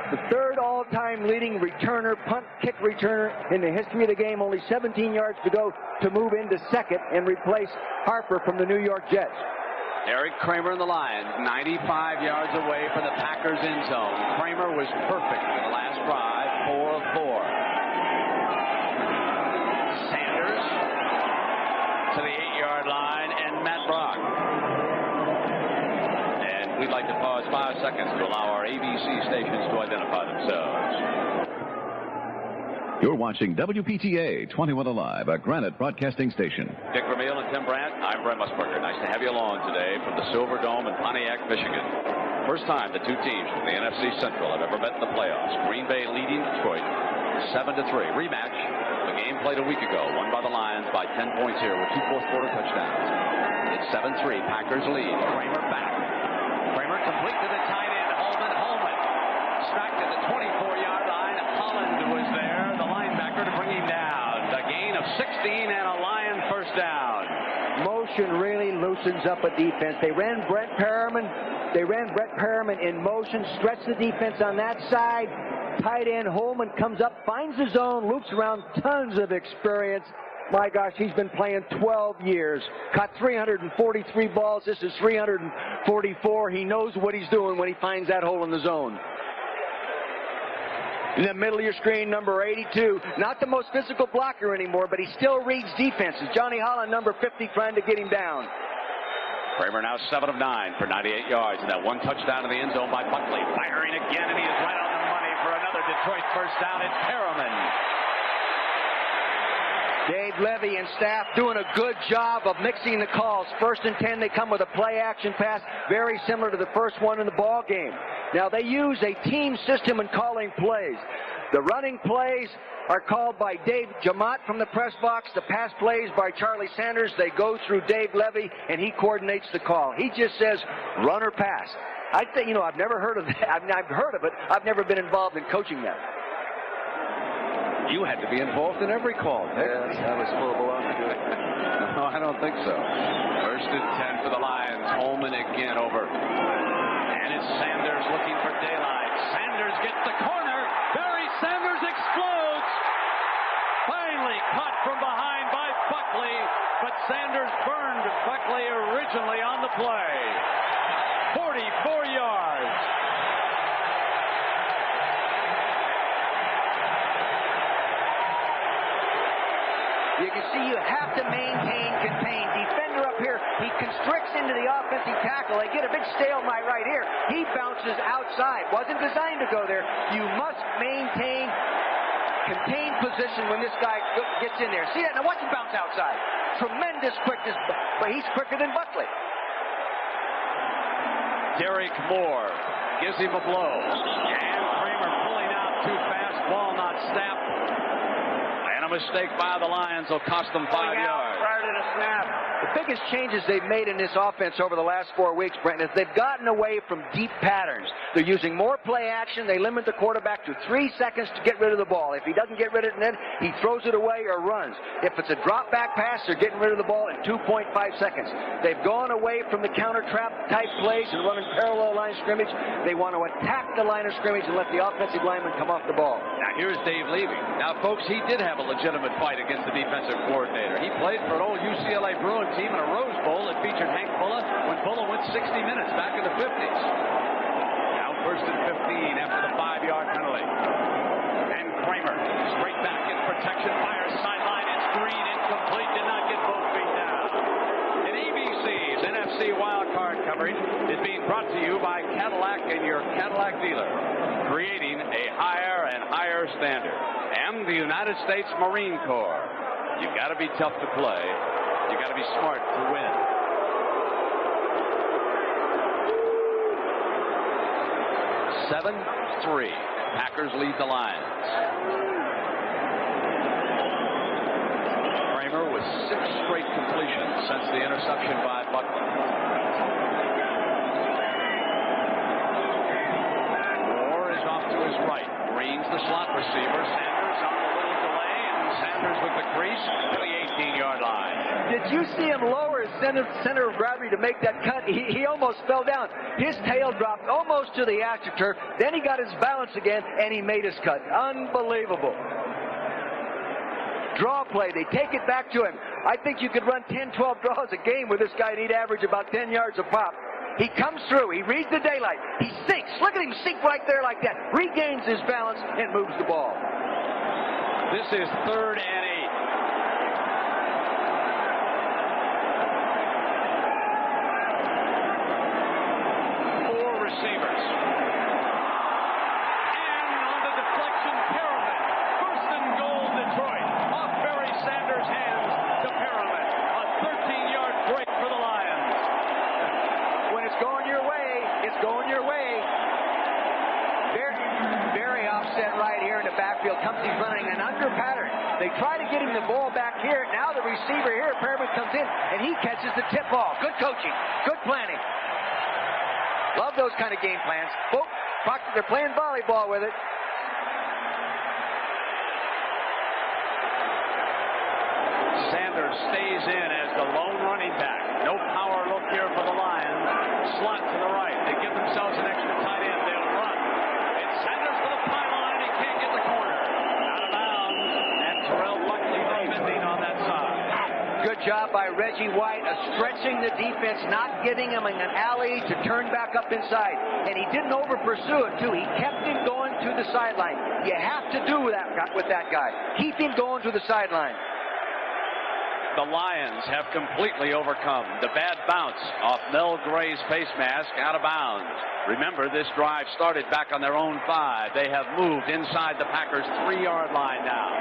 The third all-time leading returner, punt kick returner in the history of the game. Only 17 yards to go to move into second and replace Harper from the New York Jets. Eric Kramer and the Lions, 95 yards away from the Packers' end zone. Kramer was perfect in the last drive, 4 of 4. Sanders to the 8-yard line, and Matt Brock. And we'd like to pause 5 seconds to allow our ABC stations to identify themselves. You're watching WPTA 21 Alive, a Granite Broadcasting station. Dick Vermeil and Tim Brandt. I'm Brent Musburger. Nice to have you along today from the Silver Dome in Pontiac, Michigan. First time the two teams from the NFC Central have ever met in the playoffs. Green Bay leading Detroit 7-3. Rematch. The game played a week ago, won by the Lions by 10 points here with 2 fourth-quarter touchdowns. It's 7-3. Packers lead. Kramer back. Kramer complete to the tight end. Holman. Smacked at the 24-yard line. Holland was there. To bring him down. A gain of 16 and a Lion first down. Motion really loosens up a defense. They ran Brett Perriman in motion, stretched the defense on that side. Tight end Holman comes up, finds his zone, loops around, tons of experience. My gosh, he's been playing 12 years. Caught 343 balls. This is 344. He knows what he's doing when he finds that hole in the zone. In the middle of your screen, number 82. Not the most physical blocker anymore, but he still reads defenses. Johnny Holland, number 50, trying to get him down. Kramer now 7 of 9 for 98 yards, and that one touchdown in the end zone by Buckley. Firing again, and he is right on the money for another Detroit first down. It's Perriman. Dave Levy and staff doing a good job of mixing the calls. First and 10, they come with a play-action pass, very similar to the first one in the ball game. Now, they use a team system in calling plays. The running plays are called by Dave Jamont from the press box. The pass plays by Charlie Sanders. They go through Dave Levy, and he coordinates the call. He just says, run or pass. I think, I've never heard of that. I've heard of it. I've never been involved in coaching that. You had to be involved in every call. Yes, I was full of belong to do it. No, I don't think so. First and 10 for the Lions. Holman again over. And it's Sanders looking for daylight. Sanders gets the corner. Barry Sanders explodes. Finally caught from behind by Buckley. But Sanders burned Buckley originally on the play. 44 yards. You can see you have to contain. Defender up here, he constricts into the offensive tackle. They get a big stalemate right here. He bounces outside. Wasn't designed to go there. You must maintain contained position when this guy gets in there. See that? Now watch him bounce outside. Tremendous quickness, but he's quicker than Buckley. Derek Moore gives him a blow. And Kramer pulling out too fast. Ball not snapped. And a mistake by the Lions will cost them 5 yards. Prior to the snap. The biggest changes they've made in this offense over the last 4 weeks, Brent, is they've gotten away from deep patterns. They're using more play action. They limit the quarterback to 3 seconds to get rid of the ball. If he doesn't get rid of it, then he throws it away or runs. If it's a drop back pass, they're getting rid of the ball in 2.5 seconds. They've gone away from the counter trap type plays and running parallel line scrimmage. They want to attack the line of scrimmage and let the offensive lineman come off the ball. Now here's Dave Levy. Now folks, he did have a legitimate fight against the defensive coordinator. He played for an old UCLA Bruin team in a Rose Bowl that featured Hank Fulla when Fulla went 60 minutes back in the 50s. Now first and 15 after the 5-yard penalty. And Kramer straight back in protection, fires sideline. It's Green, incomplete, did not get both feet down. And ABC's NFC Wildcard coverage is being brought to you by Cadillac and your Cadillac dealer, creating a higher and higher standard. And the United States Marine Corps. You've got to be tough to play. You've got to be smart to win. (7-3). Packers lead the Lions. Kramer with 6 straight completions since the interception by Butler. Moore is off to his right. Green's the slot receiver. Sanders on the little delay, and Sanders with the crease to the 18-yard line. Did you see him lower his center of gravity to make that cut? He almost fell down. His tail dropped almost to the AstroTurf. Then he got his balance again, and he made his cut. Unbelievable. Draw play. They take it back to him. I think you could run 10, 12 draws a game with this guy, and he'd average about 10 yards a pop. He comes through. He reads the daylight. He sinks. Look at him sink right there like that. Regains his balance and moves the ball. This is 3rd and 8. Receivers. And on the deflection, Perriman. 1st and goal, Detroit. Off Barry Sanders' hands to Perriman. A 13-yard break for the Lions. When it's going your way, it's going your way. Very offset right here in the backfield. He's running an under pattern. They try to get him the ball back here. Now the receiver here, Perriman, comes in, and he catches the tip ball. Good coaching. Good planning. Love those kind of game plans. Oh, they're playing volleyball with it. Sanders stays in as the lone running back. No power look here for the Lions. Slot to the right. They give themselves an extra tight end. They'll run. It's Sanders for the pylon, and he can't get the corner. Out of bounds, and Terrell Buckley defending on that side. Good job by Reggie White of stretching the defense, not giving him an alley to turn back up inside. And he didn't over-pursue it, too. He kept him going to the sideline. You have to do that with that guy. Keep him going to the sideline. The Lions have completely overcome the bad bounce off Mel Gray's face mask, out of bounds. Remember, this drive started back on their own 5. They have moved inside the Packers' 3-yard line now.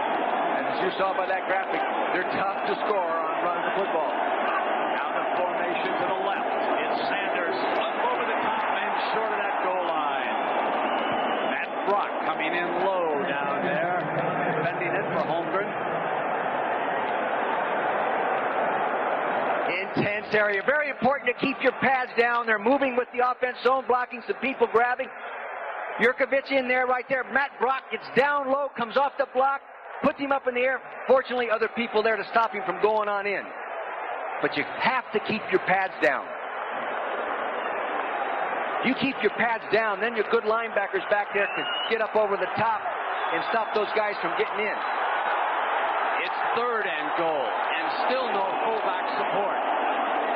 And as you saw by that graphic, they're tough to score on running the football. Out of formation to the left. It's Sanders up over the top and short of that goal line. Matt Brock coming in low down there, defending it for Holmgren. Intense area. Very important to keep your pads down. They're moving with the offense zone, blocking some people grabbing. Jurkovich in there right there. Matt Brock gets down low, comes off the block, puts him up in the air. Fortunately, other people there to stop him from going on in. But you have to keep your pads down. You keep your pads down, then your good linebackers back there can get up over the top and stop those guys from getting in. It's 3rd and goal, and still no fullback support.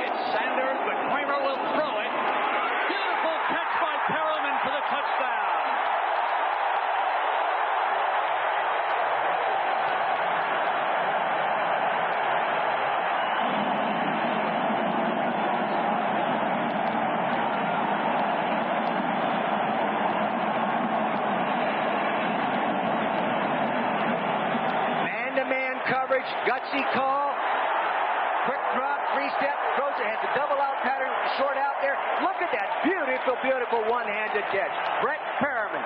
It's Sanders, but Kramer will throw it. Beautiful catch by Perriman for the touchdown. Coverage, gutsy call, quick drop, 3-step, throws it, has a double out pattern, short out there. Look at that beautiful, beautiful one-handed catch. Brett Perriman.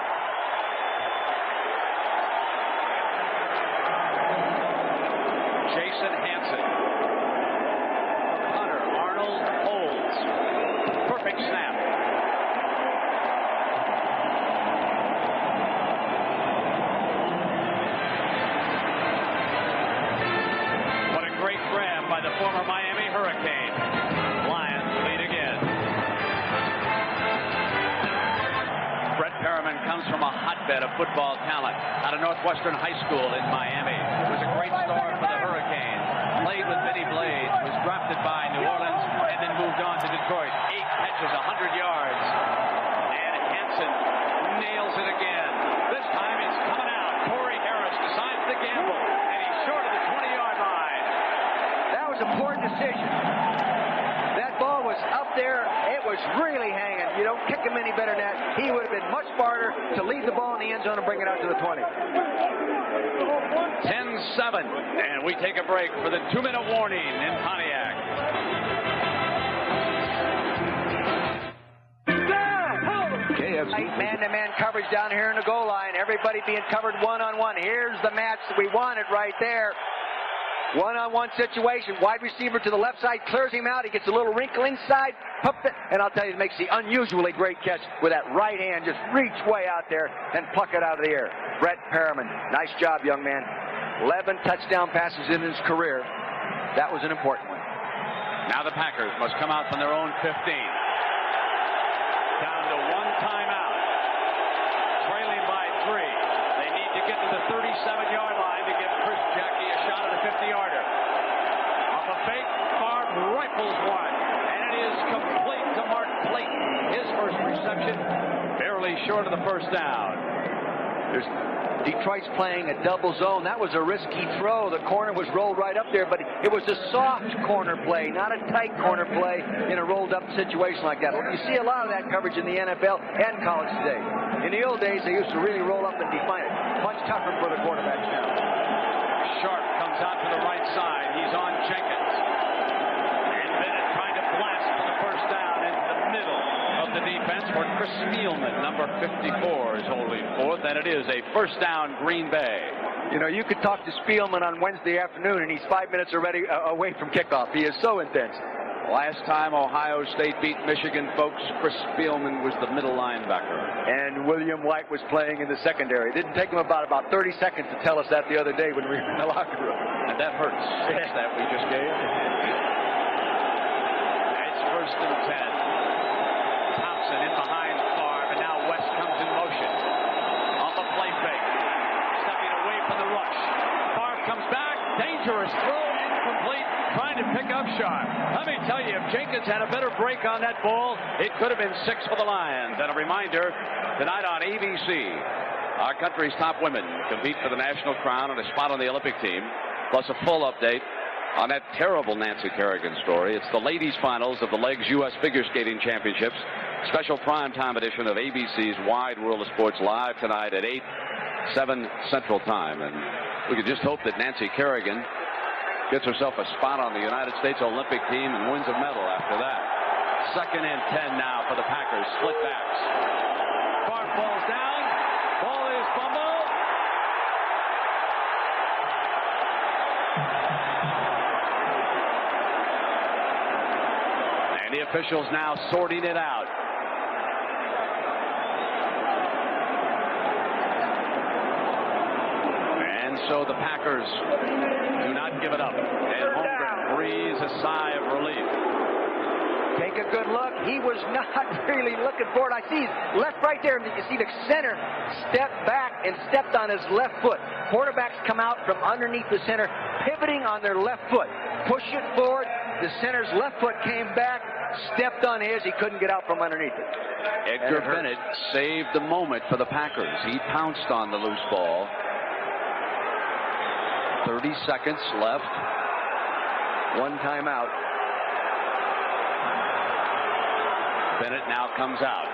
Jason Hansen. Hunter Arnold holds. Perfect snap. By the former Miami Hurricane. Lions lead again. Brett Perriman comes from a hotbed of football talent out of Northwestern High School in Miami. It was a great start for the Hurricane. Played with Vinny Blades, was drafted by New Orleans, and then moved on to Detroit. 8 catches, 100 yards. And Hansen nails it again. This time it's coming out. Corey Harris decides to gamble, and he's short of the 20-yard line. That was a poor decision. That ball was up there. It was really hanging. You know, don't kick him any better than that. He would have been much smarter to leave the ball in the end zone and bring it out to the 20. 10-7, and we take a break for the 2-minute warning in Pontiac. Man-to-man coverage down here in the goal line. Everybody being covered one-on-one. Here's the match that we wanted right there. One-on-one situation. Wide receiver to the left side, clears him out. He gets a little wrinkle inside, and I'll tell you, he makes the unusually great catch with that right hand. Just reach way out there and pluck it out of the air. Brett Perriman, nice job, young man. 11 touchdown passes in his career. That was an important one. Now the Packers must come out from their own 15. Down to one timeout. Trailing by 3. They need to get to the 37-yard line to give Chris Jackie a shot at a 50-yarder. Off a fake, Favre rifles one. And it is complete to Mark Clayton. His first reception, barely short of the first down. Detroit's playing a double zone. That was a risky throw. The corner was rolled right up there, but it was a soft corner play, not a tight corner play in a rolled-up situation like that. You see a lot of that coverage in the NFL and college today. In the old days, they used to really roll up and define it. Much tougher for the quarterbacks now. Sharp comes out to the right side. He's on Jenkins. And Bennett trying to blast for the first down into the middle of the defense for Chris Spielman. Number 54 is holding forth, and it is a first down, Green Bay. You know, you could talk to Spielman on Wednesday afternoon, and he's 5 minutes already away from kickoff. He is so intense. Last time Ohio State beat Michigan, folks, Chris Spielman was the middle linebacker. And William White was playing in the secondary. It didn't take him about 30 seconds to tell us that the other day when we were in the locker room. And that hurts. That we just gave. It's first and 10. Thompson in behind Favre, and now West comes in motion. On the play fake. Stepping away from the rush. Favre comes back. Dangerous throw. Incomplete. Trying to pick up Sharp. Let me tell you, if Jenkins had a better break on that ball, it could have been 6 for the Lions. And a reminder, tonight on ABC, our country's top women compete for the national crown and a spot on the Olympic team, plus a full update on that terrible Nancy Kerrigan story. It's the ladies' finals of the Legs U.S. Figure Skating Championships. Special primetime edition of ABC's Wide World of Sports, live tonight at 8, 7 Central Time. And we could just hope that Nancy Kerrigan gets herself a spot on the United States Olympic team and wins a medal after that. Second and 10 now for the Packers. Split backs. Favre falls down. Ball is fumbled. And the officials now sorting it out. And so the Packers do not give it up. And Holmgren breathes a sigh of relief. Take a good look. He was not really looking for it. I see his left right there. And you see the center step back and stepped on his left foot. Quarterbacks come out from underneath the center, pivoting on their left foot. Push it forward. The center's left foot came back, stepped on his. He couldn't get out from underneath it. Edgar Bennett saved the moment for the Packers. He pounced on the loose ball. 30 seconds left. One timeout. Bennett now comes out.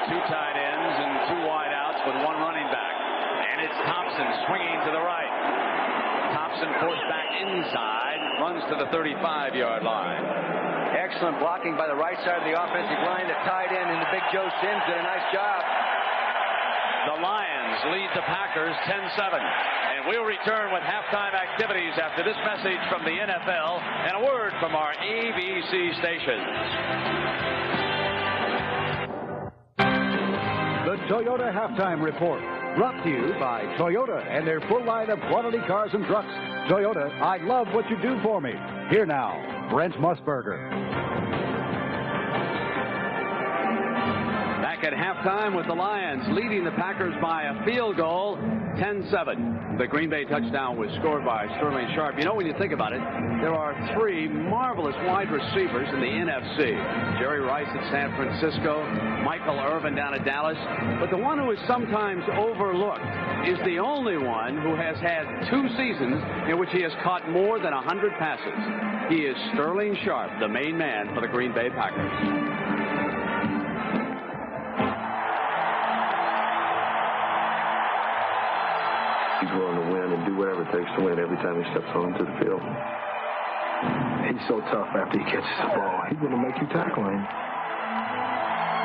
Two tight ends and 2 wide outs with 1 running back. And it's Thompson swinging to the right. Thompson forced back inside, runs to the 35-yard line. Excellent blocking by the right side of the offensive line. The tight end and the Big Joe Sims did a nice job. The Lions lead the Packers 10-7. And we'll return with halftime activities after this message from the NFL and a word from our ABC stations. The Toyota Halftime Report, brought to you by Toyota and their full line of quality cars and trucks. Toyota, I love what you do for me. Here now, Brent Musburger. Back at halftime with the Lions leading the Packers by a field goal, 10-7. The Green Bay touchdown was scored by Sterling Sharp. You know, when you think about it, there are three marvelous wide receivers in the NFC. Jerry Rice at San Francisco, Michael Irvin down at Dallas. But the one who is sometimes overlooked is the only one who has had 2 seasons in which he has caught more than 100 passes. He is Sterling Sharp, the main man for the Green Bay Packers. He's willing to win and do whatever it takes to win every time he steps onto the field. He's so tough after he catches the ball. He's going to make you tackle him.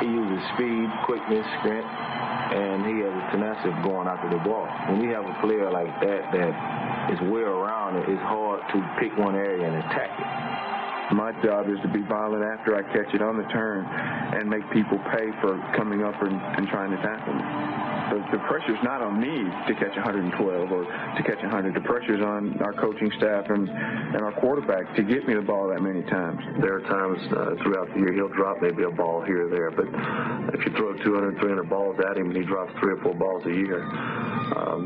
He uses speed, quickness, sprint, and he has a tenacity of going after the ball. When you have a player like that is well around it, it's hard to pick one area and attack it. My job is to be violent after I catch it on the turn and make people pay for coming up and trying to tackle me. The pressure's not on me to catch 112 or to catch 100. The pressure's on our coaching staff and our quarterback to get me the ball that many times. There are times throughout the year he'll drop maybe a ball here or there, but if you throw 200, 300 balls at him and he drops 3 or 4 balls a year,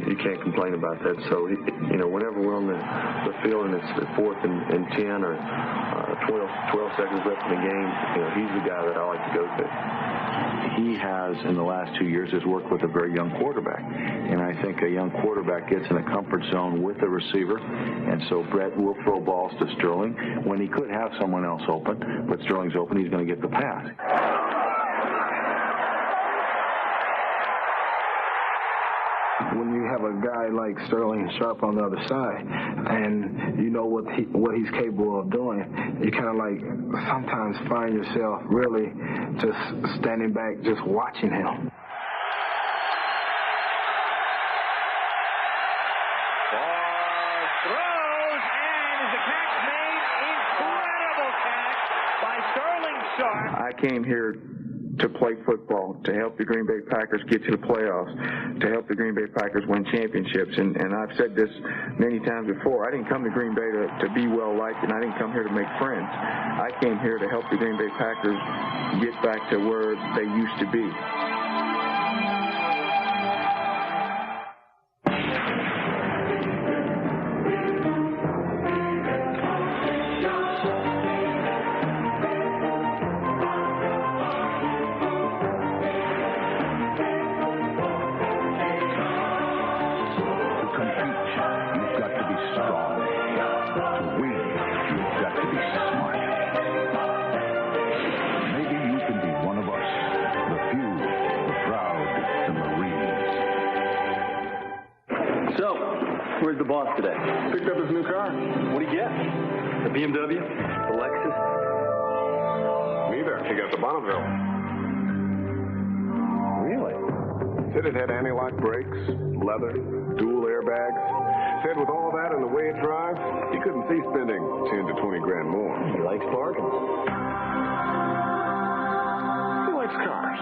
you can't complain about that. So, whenever we're on the field and it's 4th and 10 or 12 seconds left in the game, he's the guy that I like to go to. He has, in the last 2 years, has worked with a very young quarterback. And I think a young quarterback gets in a comfort zone with the receiver. And so Brett will throw balls to Sterling when he could have someone else open. But Sterling's open, he's going to get the pass. When you have a guy like Sterling Sharp on the other side, and you know what he's capable of doing, you kind of like sometimes find yourself really just standing back, just watching him. Throws, and is the catch made? Incredible catch by Sterling Sharp. I came here to play football, to help the Green Bay Packers get to the playoffs, to help the Green Bay Packers win championships. And I've said this many times before. I didn't come to Green Bay to be well-liked, and I didn't come here to make friends. I came here to help the Green Bay Packers get back to where they used to be. Where's the boss today? Picked up his new car. What'd he get? The BMW? The Lexus? Neither. He got the Bonneville. Really? Said it had anti-lock brakes, leather, dual airbags. Said with all that and the way it drives, he couldn't see spending 10 to 20 grand more. He likes bargains. He likes cars.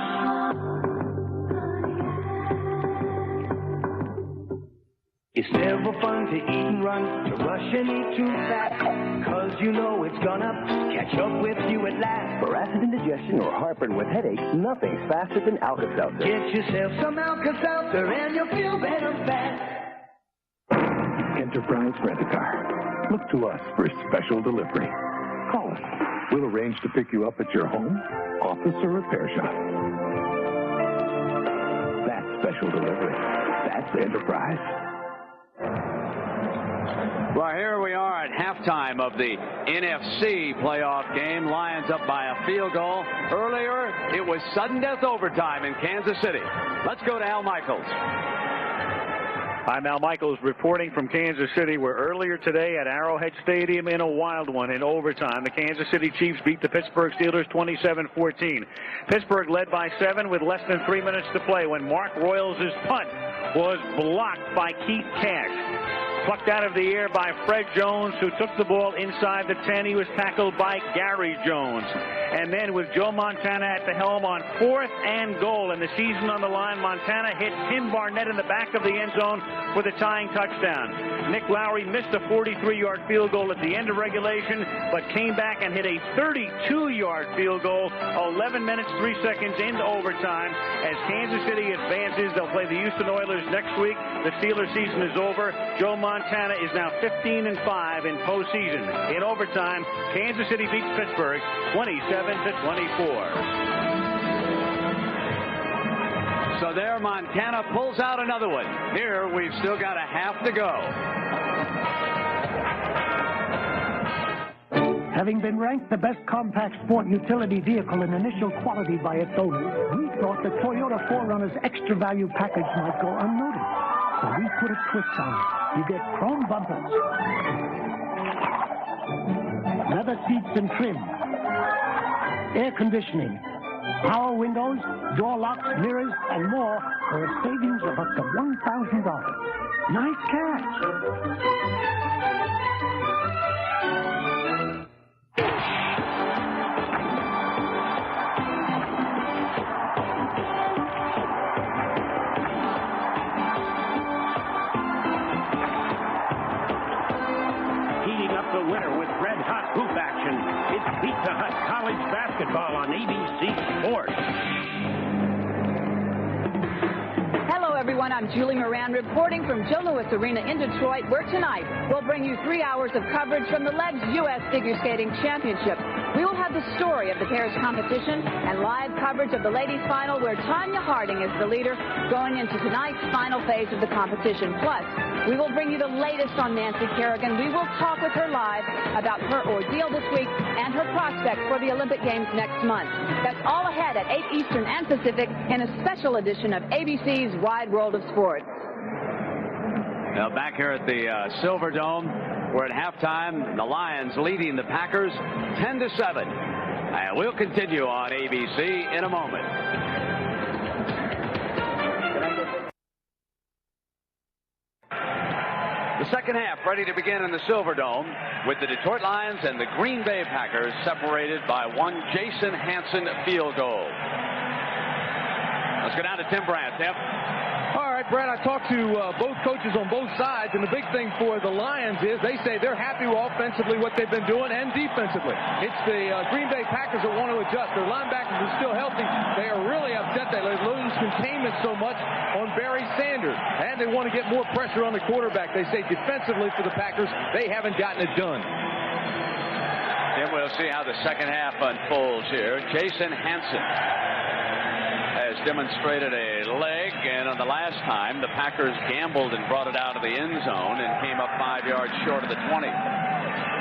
It's never fun to eat and run, to rush and eat too fast, 'cause you know it's gonna catch up with you at last. For acid indigestion or heartburn with headaches, nothing's faster than Alka-Seltzer. Get yourself some Alka-Seltzer and you'll feel better fast. Enterprise Rent-A-Car. Look to us for special delivery. Call us. We'll arrange to pick you up at your home, office, or repair shop. That's special delivery. That's Enterprise. Well, here we are at halftime of the NFC playoff game. Lions up by a field goal. Earlier, it was sudden death overtime in Kansas City. Let's go to Al Michaels. I'm Al Michaels reporting from Kansas City, where earlier today at Arrowhead Stadium in a wild one in overtime, the Kansas City Chiefs beat the Pittsburgh Steelers 27-14. Pittsburgh led by 7 with less than 3 minutes to play when Mark Royals' punt was blocked by Keith Cash. Plucked out of the air by Fred Jones, who took the ball inside the 10. He was tackled by Gary Jones. And then with Joe Montana at the helm on 4th and goal and the season on the line, Montana hit Tim Barnett in the back of the end zone for the tying touchdown. Nick Lowry missed a 43-yard field goal at the end of regulation, but came back and hit a 32-yard field goal 11 minutes, 3 seconds into overtime. As Kansas City advances, they'll play the Houston Oilers next week. The Steelers season is over. Joe Montana is now 15-5 in postseason. In overtime, Kansas City beats Pittsburgh 27-24. So there, Montana pulls out another one. Here, we've still got a half to go. Having been ranked the best compact sport utility vehicle in initial quality by its owners, we thought the Toyota 4Runner's extra value package might go unnoticed. So we put a twist on it. You get chrome bumpers, leather seats and trim, air conditioning, power windows, door locks, mirrors, and more for a savings of up to $1,000. Nice catch. The winner with red-hot hoop action. It's Pizza Hut College Basketball on ABC Sports. Hello, everyone. I'm Julie Moran reporting from Joe Louis Arena in Detroit, where tonight we'll bring you 3 hours of coverage from the Legs U.S. Figure Skating Championship. We will have the story of the pairs competition and live coverage of the ladies' final, where Tanya Harding is the leader going into tonight's final phase of the competition. Plus, we will bring you the latest on Nancy Kerrigan. We will talk with her live about her ordeal this week and her prospects for the Olympic Games next month. That's all ahead at 8 Eastern and Pacific in a special edition of ABC's Wide World of Sports. Now back here at the Silver Dome, we're at halftime. The Lions leading the Packers 10-7. And we'll continue on ABC in a moment. The second half ready to begin in the Silver Dome with the Detroit Lions and the Green Bay Packers separated by one Jason Hansen field goal. Let's go down to Tim Brandt. Tim. All right, Brad, I talked to both coaches on both sides, and the big thing for the Lions is they say they're happy offensively what they've been doing and defensively. It's the Green Bay Packers that want to adjust. Their linebackers are still healthy. They are really upset that they lose containment so much on Barry Sanders, and they want to get more pressure on the quarterback. They say defensively for the Packers, they haven't gotten it done. And we'll see how the second half unfolds here. Jason Hansen has demonstrated a leg, and on the last time, the Packers gambled and brought it out of the end zone and came up 5 yards short of the 20.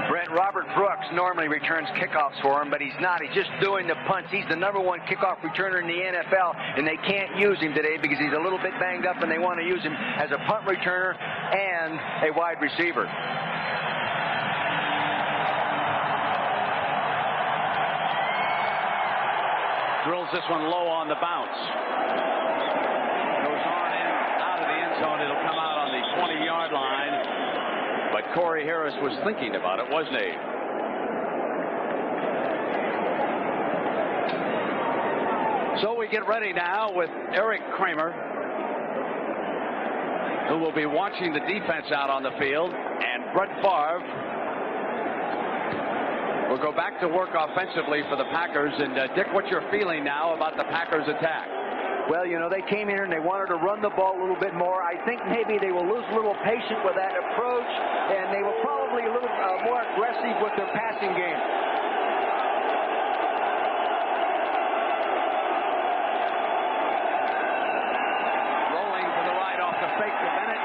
Brent, Robert Brooks normally returns kickoffs for him, but he's not. He's just doing the punts. He's the #1 kickoff returner in the NFL, and they can't use him today because he's a little bit banged up, and they want to use him as a punt returner and a wide receiver. Drills this one low on the bounce. Goes on in, out of the end zone. It'll come out on the 20-yard line. But Corey Harris was thinking about it, wasn't he? So we get ready now with Eric Kramer, who will be watching the defense out on the field, and Brett Favre will go back to work offensively for the Packers. And Dick, what's your feeling now about the Packers attack? Well, you know, they came in here and they wanted to run the ball a little bit more. I think maybe they will lose a little patience with that approach, and they will probably a little more aggressive with their passing game. Rolling to the right off the fake to Bennett.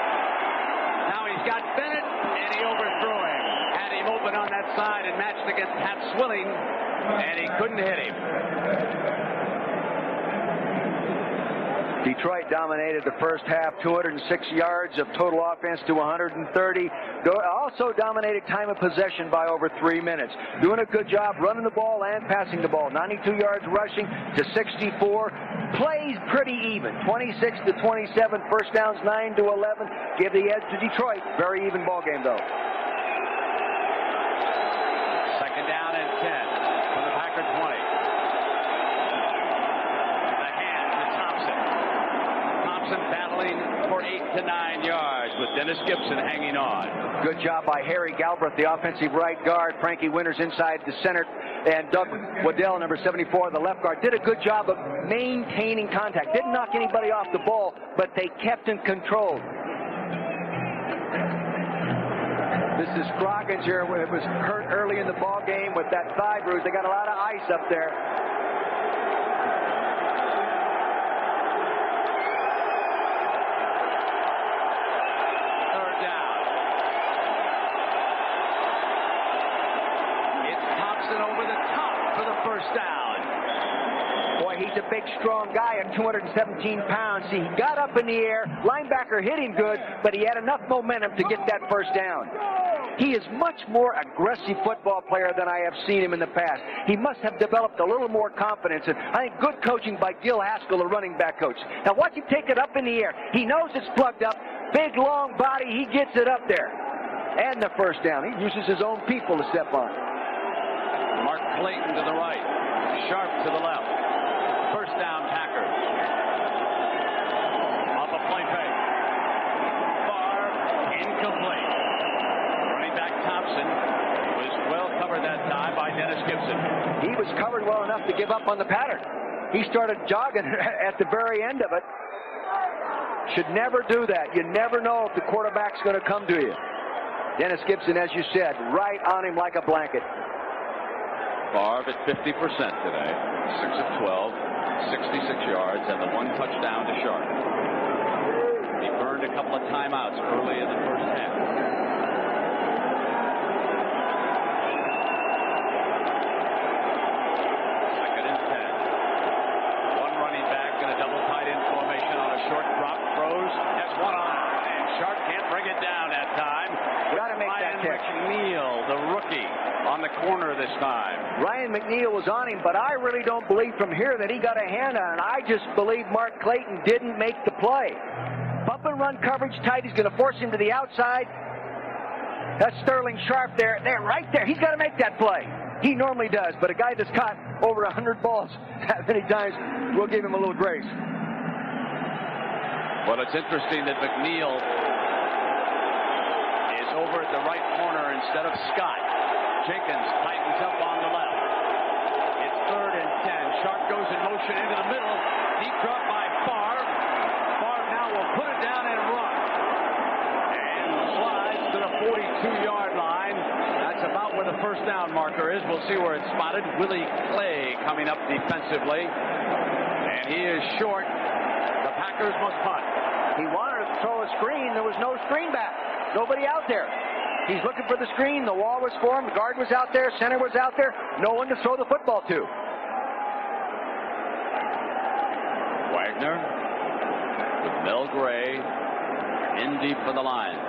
Now he's got Bennett, and he overthrew him. Had him open on that side and matched against Pat Swilling, and he couldn't hit him. Detroit dominated the first half, 206 yards of total offense to 130. Also dominated time of possession by over 3 minutes. Doing a good job running the ball and passing the ball. 92 yards rushing to 64. Plays pretty even. 26 to 27. First downs 9 to 11. Give the edge to Detroit. Very even ball game though. Second down and 10 from the Packer 20. The hand to Thompson. Thompson battling for 8 to 9 yards with Dennis Gibson hanging on. Good job by Harry Galbraith, the offensive right guard. Frankie Winters inside the center. And Doug Waddell, number 74, the left guard, did a good job of maintaining contact. Didn't knock anybody off the ball, but they kept in control. This is Scroggins here. It was hurt early in the ball game with that thigh bruise. They got a lot of ice up there. Third down. It's Thompson over the top for the first down. Boy, he's a big, strong guy at 217 pounds. See, he got up in the air. Linebacker hit him good, but he had enough momentum to get that first down. He is much more aggressive football player than I have seen him in the past. He must have developed a little more confidence, and I think good coaching by Gil Haskell, the running back coach. Now watch him take it up in the air. He knows it's plugged up. Big, long body. He gets it up there. And the first down. He uses his own people to step on. Mark Clayton to the right. Sharp to the left. First down, Packers. Off a play fake. Favre, incomplete. Running back Thompson was well covered that time by Dennis Gibson. He was covered well enough to give up on the pattern. He started jogging at the very end of it. Should never do that. You never know if the quarterback's going to come to you. Dennis Gibson, as you said, right on him like a blanket. Favre at 50% today. 6 of 12, 66 yards, and the 1 touchdown to Sharp. He burned a couple of timeouts early in the first half. Second and 10. One running back in a double tight end formation on a short drop. Throws, has one on, and Sharp can't bring it down that time. Got to make that catch. McNeil, the rookie, on the corner this time. Ryan McNeil was on him, but I really don't believe from here that he got a hand on it. I just believe Mark Clayton didn't make the play. Bump and run coverage tight. He's going to force him to the outside. That's Sterling Sharp there. There, right there. He's got to make that play. He normally does, but a guy that's caught over 100 balls that many times, we'll give him a little grace. Well, it's interesting that McNeil is over at the right corner instead of Scott. Jenkins tightens up on the left. It's third and 10. Sharp goes in motion into the middle. Deep drop by Favre. Favre now will put it down and run. And slides to the 42-yard line. That's about where the first down marker is. We'll see where it's spotted. Willie Clay coming up defensively. And he is short. The Packers must punt. He wanted to throw a screen. There was no screen back. Nobody out there. He's looking for the screen. The wall was for him. The guard was out there. Center was out there. No one to throw the football to. Wagner with Mel Gray in deep for the Lions.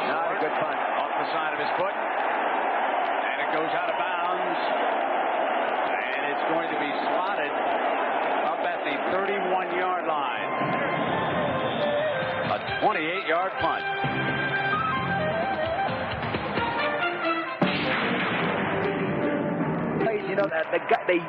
Not a good punt. Off the side of his foot. Goes out of bounds, and it's going to be spotted up at the 31-yard line. A 28-yard punt. You know, they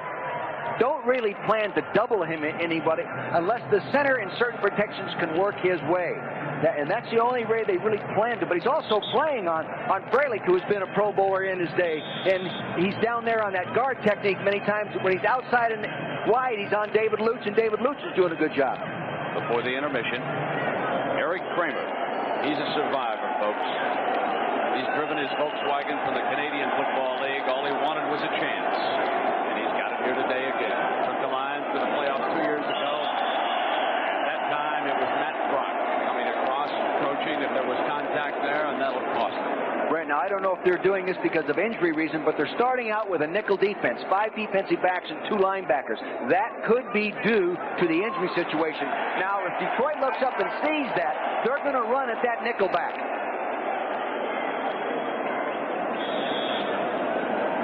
don't really plan to double him anybody unless the center in certain protections can work his way. And that's the only way they really plan to. But he's also playing on Freilich, who has been a Pro Bowler in his day. And he's down there on that guard technique many times. When he's outside and wide, he's on David Lutz, and David Lutz is doing a good job. Before the intermission, Eric Kramer. He's a survivor, folks. He's driven his Volkswagen from the Canadian Football League. All he wanted was a chance. And he's got it here today again. Took the Lions to the playoffs 2 years ago. At that time, it was Matt Brock coming across, if there was contact there, and that'll cost them. Brent, now I don't know if they're doing this because of injury reason, but they're starting out with a nickel defense, 5 defensive backs and 2 linebackers. That could be due to the injury situation. Now, if Detroit looks up and sees that, they're going to run at that nickel back.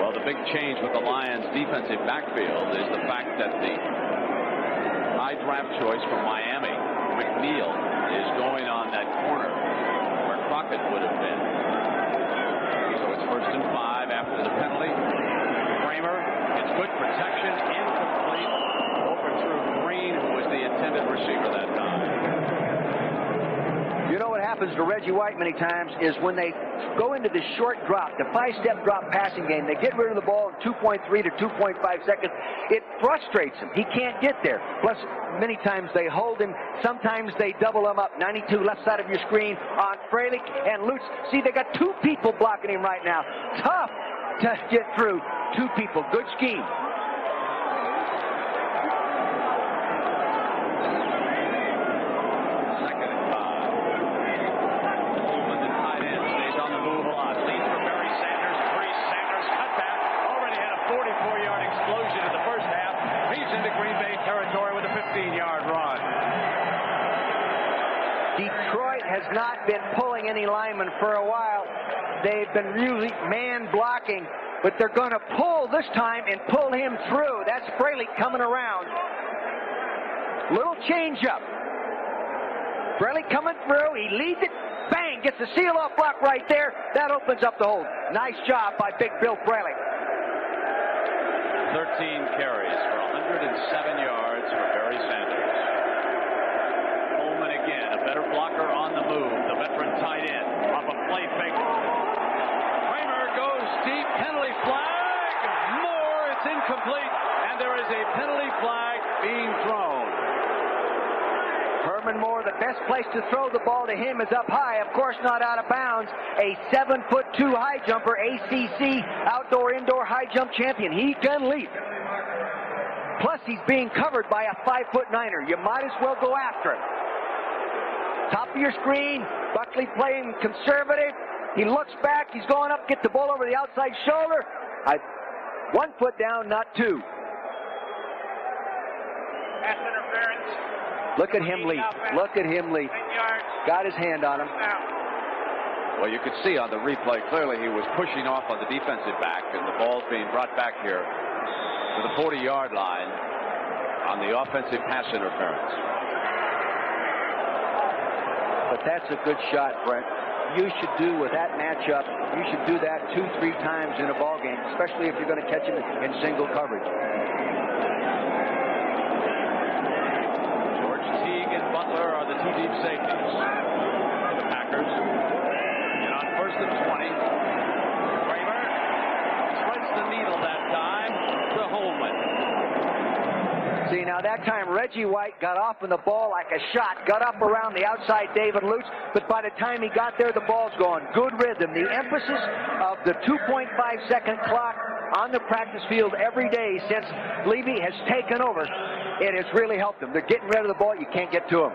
Well, the big change with the Lions' defensive backfield is the fact that the high draft choice from Miami, McNeil, is going on that corner where Crockett would have been. So it's 1st and 5 after the penalty. Kramer gets good protection, incomplete, overthrew Green, who was the intended receiver that time. You know what happens to Reggie White many times is when they go into the short drop, the 5-step drop passing game, they get rid of the ball in 2.3 to 2.5 seconds. It frustrates him. He can't get there. Plus, many times they hold him. Sometimes they double him up. 92 left side of your screen on Freilich and Lutz. See, they got 2 people blocking him right now. Tough to get through 2 people. Good scheme. Detroit has not been pulling any linemen for a while. They've been really man blocking, but they're going to pull this time and pull him through. That's Freilich coming around. Little change up. Freilich coming through. He leads it. Bang! Gets the seal-off block right there. That opens up the hole. Nice job by Big Bill Freilich. 13 carries for 107 yards for Barry Sanders. Coleman again, a better blocker on the move. The veteran tight end off a play fake. Kramer goes deep. Penalty flag. More. It's incomplete. And there is a penalty flag being thrown. Herman Moore, the best place to throw the ball to him is up high. Of course, not out of bounds. A 7'2" high jumper, ACC outdoor-indoor high jump champion. He can leap. Plus, he's being covered by a 5'9". You might as well go after him. Top of your screen, Buckley playing conservative. He looks back, he's going up, get the ball over the outside shoulder. 1 foot down, not 2. Pass interference. Look at him leap. Look at him leap. Got his hand on him. Well, you could see on the replay clearly he was pushing off on the defensive back, and the ball's being brought back here to the 40-yard line on the offensive pass interference. But that's a good shot, Brent. You should do with that matchup, you should do that 2-3 times in a ball game, especially if you're going to catch him in single coverage. Butler are the 2 deep safeties. The Packers. And on 1st and 20, Kramer threads the needle that time to Holman. See, now that time Reggie White got off on the ball like a shot, got up around the outside David Lutz, but by the time he got there, the ball's going. Good rhythm. The emphasis of the 2.5-second clock on the practice field every day since Levy has taken over. It has really helped them. They're getting rid of the ball. You can't get to them.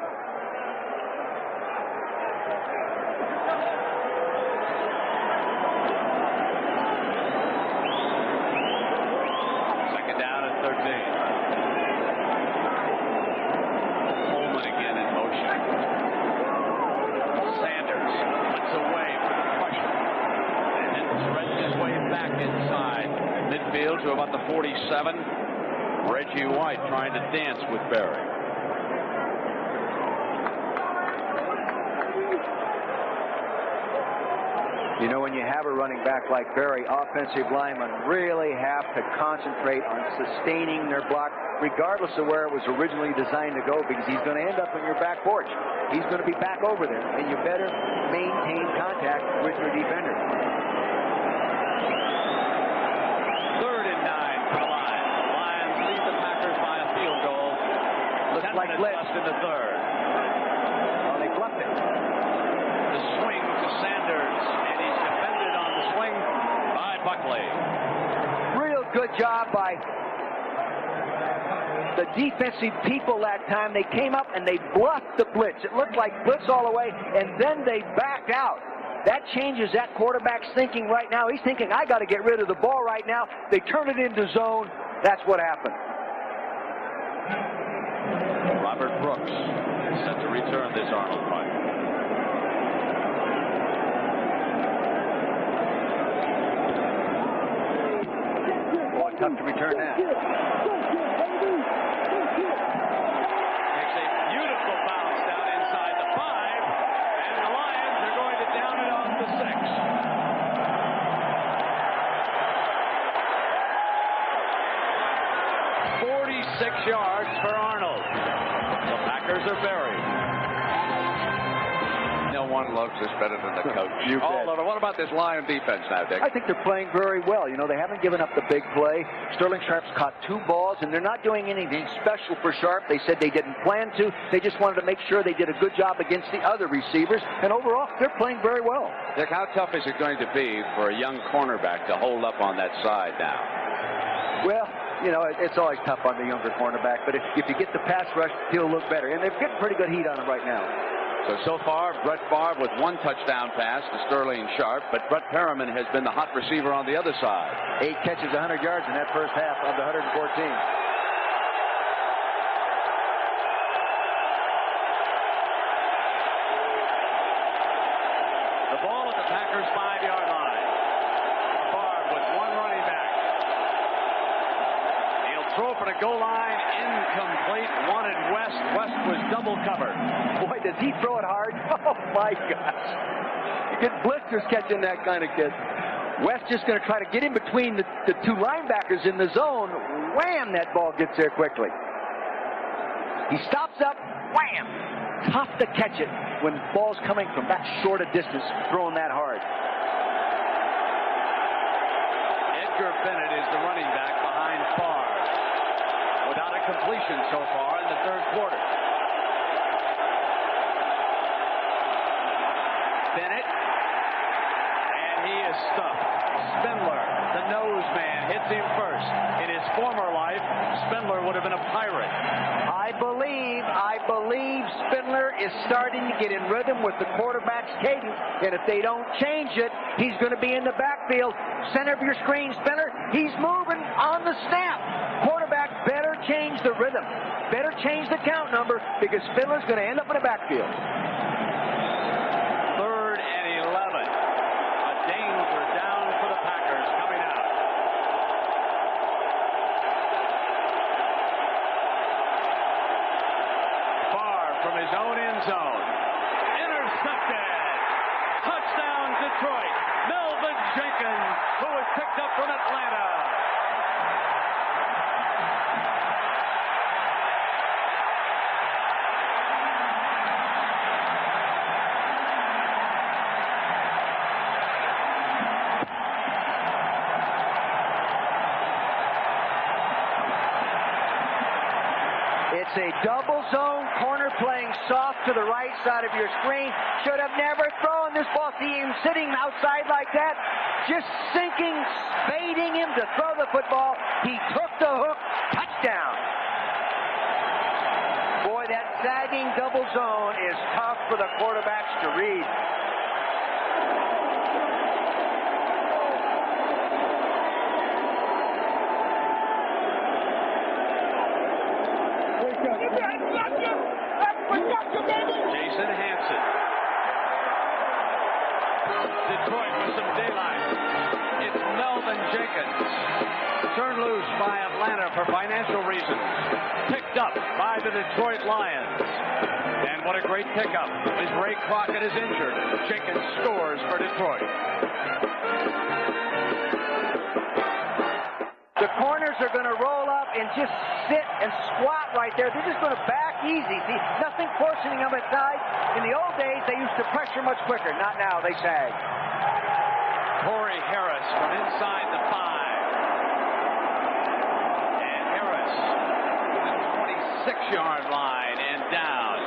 Second down and 13. Holman again in motion. Sanders puts away for the pressure. And then threads his way back inside midfield to about the 47. Reggie White trying to dance with Barry. You know, when you have a running back like Barry, offensive linemen really have to concentrate on sustaining their block, regardless of where it was originally designed to go, because he's going to end up on your back porch. He's going to be back over there, and you better maintain contact with your defender. 3rd and 9 for the Lions. Lions lead the Packers by a field goal. Looks like blitz left in the 3rd. Oh, they bluffed it. The swing to Sanders, and he's defended on the swing by Buckley. Real good job by the defensive people that time. They came up and they bluffed the blitz. It looked like blitz all the way, and then they backed out. That changes that quarterback's thinking right now. He's thinking, I got to get rid of the ball right now. They turn it into zone. That's what happened. Robert Brooks is set to return this Arnold punt. Boy, tough to return that. Makes a beautiful bounce down inside the 5, and the Lions are going to down it on the 6. 46 yards for Arnold. The Packers are buried. No one loves this better than the coach. What about this Lion defense now, Dick? I think they're playing very well. You know, they haven't given up the big play. Sterling Sharp's caught 2 balls, and they're not doing anything special for Sharp. They said they didn't plan to. They just wanted to make sure they did a good job against the other receivers. And overall, they're playing very well. Dick, how tough is it going to be for a young cornerback to hold up on that side now? Well, you know, it's always tough on the younger cornerback, but if you get the pass rush, he'll look better. And they're getting pretty good heat on him right now. So far, Brett Favre with 1 touchdown pass to Sterling Sharp, but Brett Perriman has been the hot receiver on the other side. 8 catches, 100 yards in that first half of the 114. The ball at the Packers' 5-yard line. Favre with 1 running back. He'll throw for the goal line, incomplete. Wanted West. West was double covered. Boy, does he throw it hard. Oh, my gosh. You get blisters catching that kind of kid. West just going to try to get in between the 2 linebackers in the zone. Wham! That ball gets there quickly. He stops up. Wham! Tough to catch it when ball's coming from that short a distance, throwing that hard. Edgar Bennett is the running back behind Favre. Without a completion so far in the 3rd quarter. Bennett, and he is stuffed. Spindler, the nose man, hits him first. In his former life, Spindler would have been a pirate. I believe Spindler is starting to get in rhythm with the quarterback's cadence, and if they don't change it, he's going to be in the backfield. Center of your screen, Spindler. He's moving on the snap. Quarterback better change the rhythm. Better change the count number, because Spindler's going to end up in the backfield. 3rd and 11. A danger down for the Packers coming out. Favre from his own end zone. Intercepted. Touchdown Detroit. Melvin Jenkins, who was picked up from Atlanta. It's a double zone corner playing soft to the right side of your screen. Should have never thrown this ball. See him sitting outside like that, just sinking, spading him to throw the football. He took the hook. Touchdown. Boy, that sagging double zone is tough for the quarterbacks to read. Jason Hansen. Detroit with some daylight. It's Melvin Jenkins. Turned loose by Atlanta for financial reasons. Picked up by the Detroit Lions. And what a great pickup. As Ray Crockett is injured, Jenkins scores for Detroit. The corners are going to roll up and just sit and squat right there. They're just going to back easy. See, nothing forcing them inside. In the old days, they used to pressure much quicker. Not now. They sag. Corey Harris from inside the 5. And Harris to the 26-yard line and down.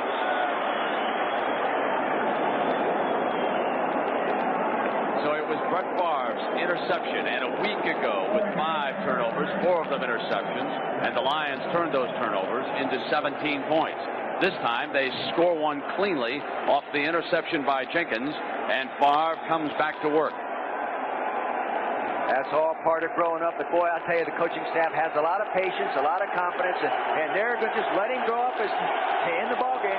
So it it was Brett Favre's interception, and a week ago with 5 turnovers, 4 of them interceptions, and the Lions turned those turnovers into 17 points. This time they score one cleanly off the interception by Jenkins, and Favre comes back to work. That's all part of growing up. But boy, I'll tell you, the coaching staff has a lot of patience, a lot of confidence, and they're going to just let him grow up as in the ball game.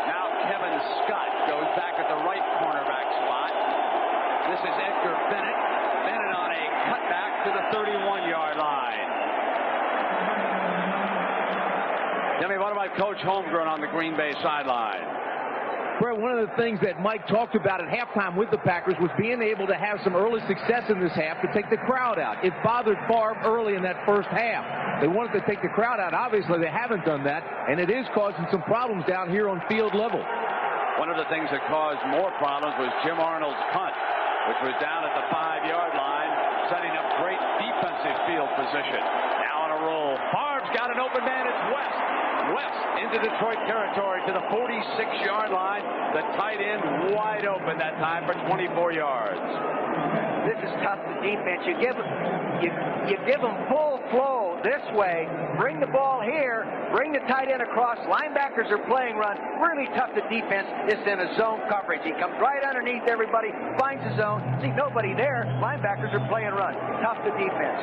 Now Kevin Scott goes back at the right cornerback spot. This is Edgar Bennett. Bennett on a cutback to the 31-yard line. Jimmy, what about Coach Holmgren on the Green Bay sideline? Brett, one of the things that Mike talked about at halftime with the Packers was being able to have some early success in this half to take the crowd out. It bothered Favre early in that first half. They wanted to take the crowd out. Obviously, they haven't done that, and it is causing some problems down here on field level. One of the things that caused more problems was Jim Arnold's punt, which was down at the 5-yard line, setting up great defensive field position. Now on a roll. Favre's got an open man. It's West. West into Detroit territory to the 46-yard line. The tight end wide open that time for 24 yards. This is tough to defense. You give them full flow this way. Bring the ball here. Bring the tight end across. Linebackers are playing run. Really tough to defense. It's in a zone coverage. He comes right underneath everybody. Finds the zone. See nobody there. Linebackers are playing run. Tough to defense.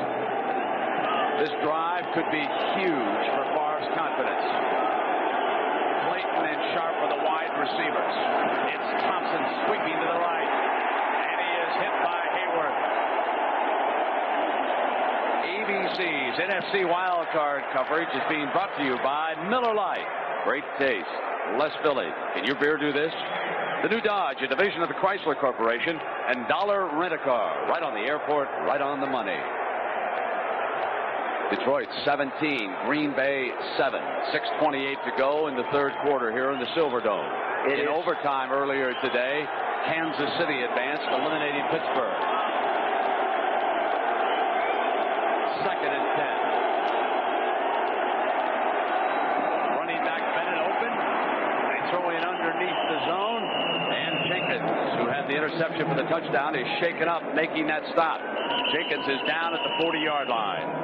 This drive could be huge for Favre's confidence. Clayton and Sharp are the wide receivers. It's Thompson sweeping to the right. And he is hit by Hayward. ABC's NFC Wildcard coverage is being brought to you by Miller Lite. Great taste. Less Philly. Can your beer do this? The new Dodge, a division of the Chrysler Corporation, and Dollar Rent-A-Car. Right on the airport, right on the money. Detroit 17, Green Bay 7. 6:28 to go in the third quarter here in the Silverdome. In overtime earlier today, Kansas City advanced, eliminating Pittsburgh. 2nd and 10. Running back Bennett open. They throw in underneath the zone. And Jenkins, who had the interception for the touchdown, is shaken up, making that stop. Jenkins is down at the 40-yard line.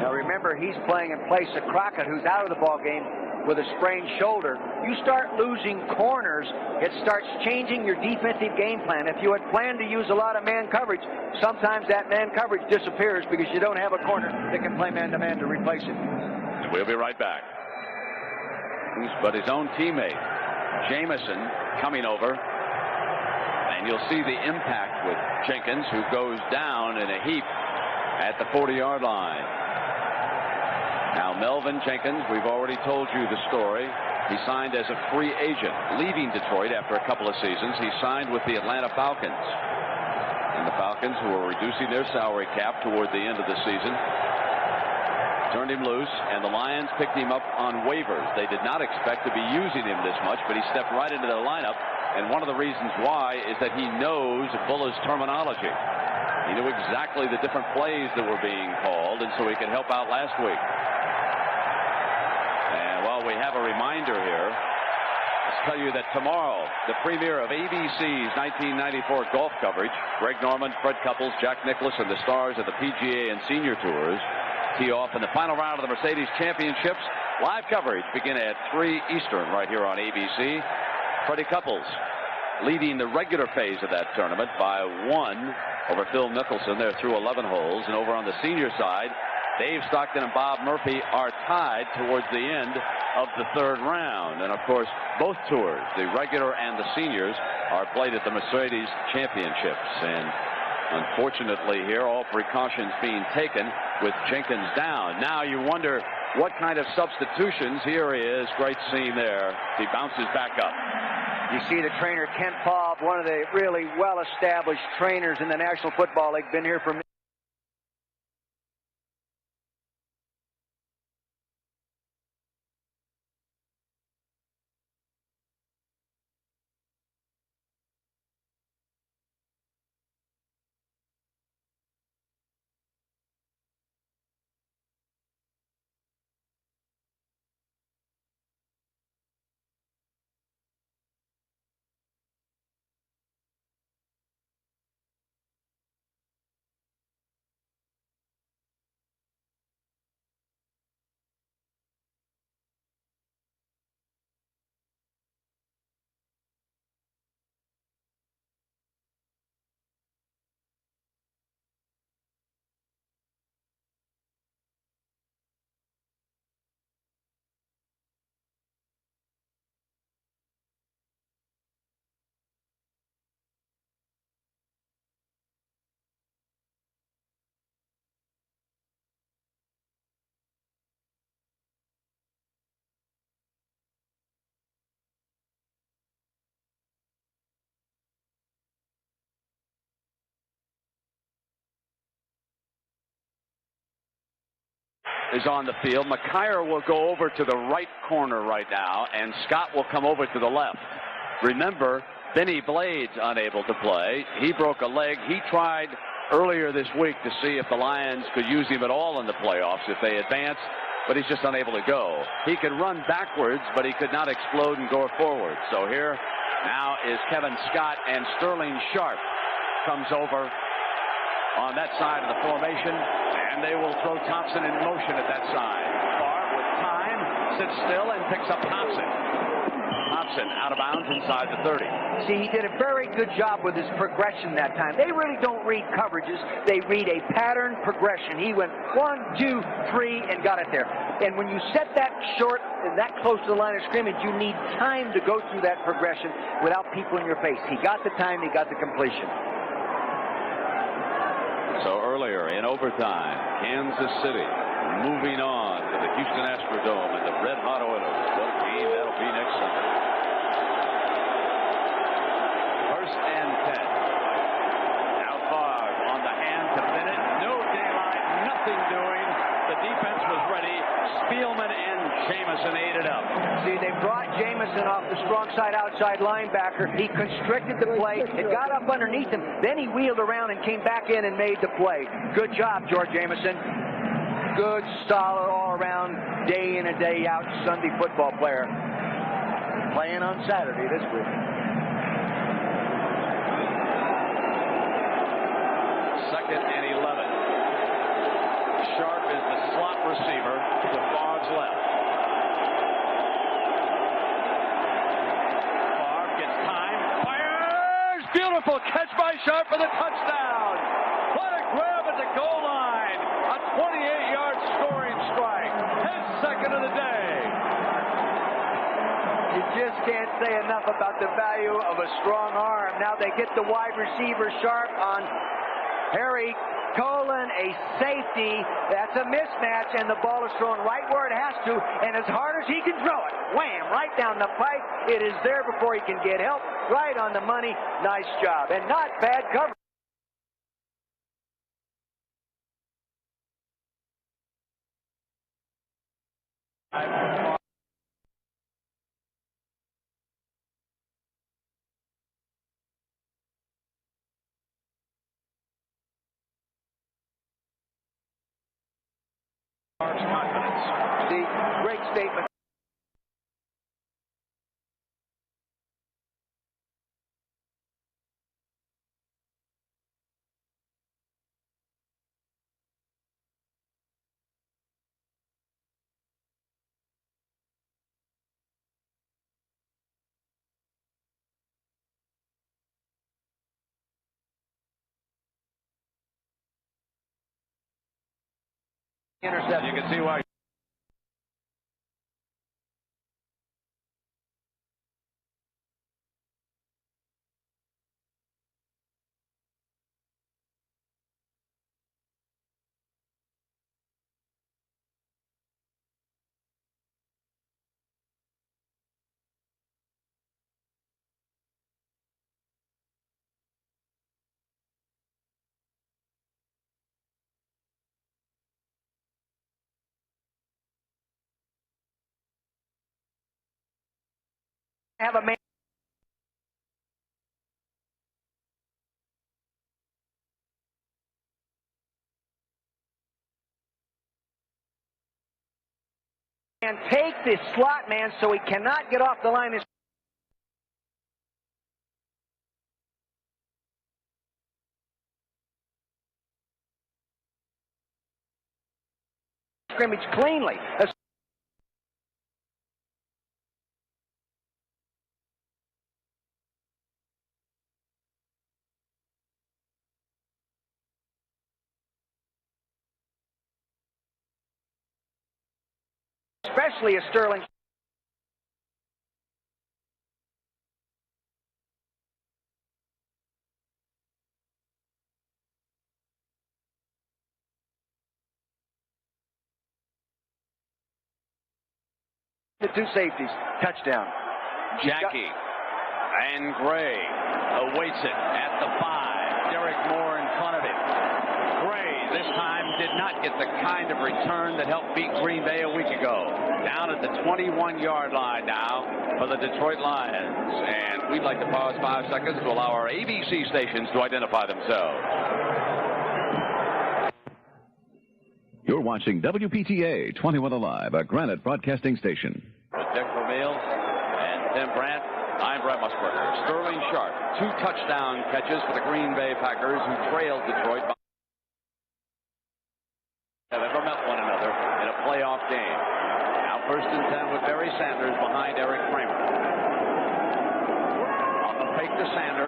Remember, he's playing in place of Crockett, who's out of the ball game with a sprained shoulder. You start losing corners, it starts changing your defensive game plan. If you had planned to use a lot of man coverage, sometimes that man coverage disappears because you don't have a corner that can play man-to-man to replace it. We'll be right back. But his own teammate, Jameson, coming over. And you'll see the impact with Jenkins, who goes down in a heap at the 40-yard line. Now, Melvin Jenkins, we've already told you the story. He signed as a free agent, leaving Detroit after a couple of seasons. He signed with the Atlanta Falcons. And the Falcons, who were reducing their salary cap toward the end of the season, turned him loose, and the Lions picked him up on waivers. They did not expect to be using him this much, but he stepped right into their lineup. And one of the reasons why is that he knows Bulla's terminology. He knew exactly the different plays that were being called, and so he could help out last week. And while we have a reminder here, let's tell you that tomorrow, the premiere of ABC's 1994 golf coverage, Greg Norman, Fred Couples, Jack Nicklaus, and the stars of the PGA and Senior Tours tee off in the final round of the Mercedes Championships. Live coverage begin at 3 Eastern right here on ABC. Freddie Couples leading the regular phase of that tournament by 1 over Phil Mickelson. They're through 11 holes. And over on the senior side, Dave Stockton and Bob Murphy are tied towards the end of the third round. And of course, both tours, the regular and the seniors, are played at the Mercedes Championships. And unfortunately here, all precautions being taken with Jenkins down. Now you wonder what kind of substitutions. Here he is. Great scene there. He bounces back up. You see the trainer, Kent Favre, one of the really well-established trainers in the National Football League, been here for is on the field. McKyer will go over to the right corner right now, and Scott will come over to the left. Remember, Benny Blade's unable to play. He broke a leg. He tried earlier this week to see if the Lions could use him at all in the playoffs if they advance, but he's just unable to go. He could run backwards, but he could not explode and go forward. So here now is Kevin Scott, and Sterling Sharp comes over on that side of the formation, and they will throw Thompson in motion at that side. Favre with time sits still and picks up Thompson. Thompson out of bounds inside the 30. See, he did a very good job with his progression that time. They really don't read coverages. They read a pattern progression. He went 1, 2, 3 and got it there. And when you set that short and that close to the line of scrimmage, you need time to go through that progression without people in your face. He got the time, he got the completion. So earlier in overtime, Kansas City moving on to the Houston Astrodome and the Red Hot Oilers. What a game that'll be next Sunday. First and 10. Now Favre on the hand to Bennett. No daylight, nothing doing. The defense was ready. Spielman and Jamison ate it up. See, they brought Jamison off the strong side outside linebacker. He constricted the play. It got up underneath him. Then he wheeled around and came back in and made the play. Good job, George Jamison. Good, solid, all-around, day in and day out Sunday football player. Playing on Saturday this week. Second and 11. Sharp is the slot receiver to Favre's left. Favre gets time, fires! Beautiful catch by Sharp for the touchdown! What a grab at the goal line! A 28-yard scoring strike. His second of the day. You just can't say enough about the value of a strong arm. Now they get the wide receiver Sharp on Harry Colin, a safety. That's a mismatch, and the ball is thrown right where it has to, and as hard as he can throw it. Wham! Right down the pipe. It is there before he can get help. Right on the money. Nice job, and not bad coverage. See, great statement. Interception. You can see why. Have a man. And take the slot man so he cannot get off the line of scrimmage cleanly. Especially a Sterling. The two safeties. Touchdown. Jackie And Gray awaits it at the 5. Derek Moore in front of him. Gray this time did not get the kind of return that helped beat Green Bay a week ago. Down at the 21-yard line now for the Detroit Lions. And we'd like to pause 5 seconds to allow our ABC stations to identify themselves. You're watching WPTA 21 Alive, a Granite broadcasting station. With Dick Vermeil and Tim Brandt, I'm Brett Musburger. Sterling Sharp, 2 touchdown catches for the Green Bay Packers, who trailed Detroit by have ever met one another in a playoff game. Now 1st and 10 with Barry Sanders behind Eric Kramer. On the fake to Sanders.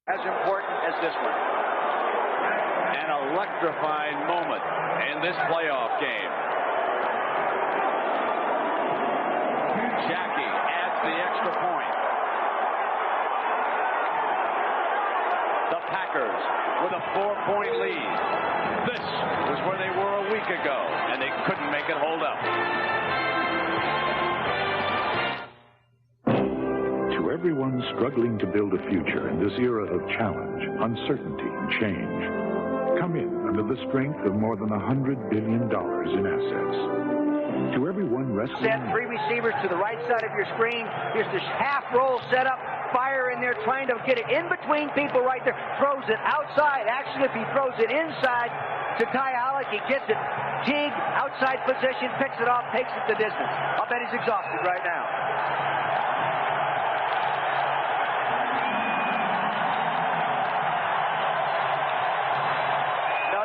As important as this one. An electrifying moment in this playoff game. Jackie adds the extra point. The Packers with a 4-point lead. This was where they were a week ago, and they couldn't make it hold up. To everyone struggling to build a future in this era of challenge, uncertainty, and change, come in under the strength of more than $100 billion in assets. To everyone wrestling... Set 3 receivers to the right side of your screen. Here's this half roll set up. Fire in there, trying to get it in between people right there. Throws it outside. Actually, if he throws it inside to Ty Alec, he gets it. Teague, outside position, picks it off, takes it the distance. I'll bet he's exhausted right now.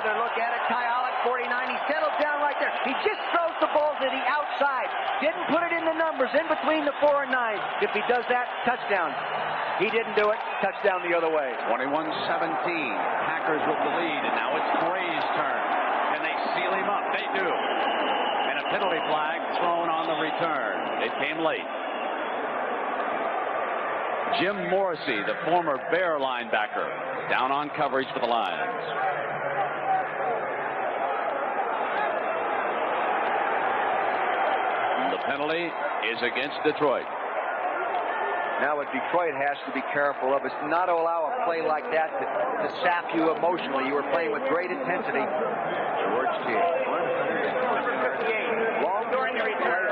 Another look at it. Tyalek, 49. He settles down right there. He just throws the ball to the outside. Didn't put it in the numbers in between the 4 and 9. If he does that, touchdown. He didn't do it. Touchdown the other way. 21-17. Packers with the lead, and now it's Gray's turn. Can they seal him up? They do. And a penalty flag thrown on the return. It came late. Jim Morrissey, the former Bear linebacker, down on coverage for the Lions. The penalty is against Detroit. Now what Detroit has to be careful of is not to allow a play like that to sap you emotionally. You were playing with great intensity. George T. Long during the return.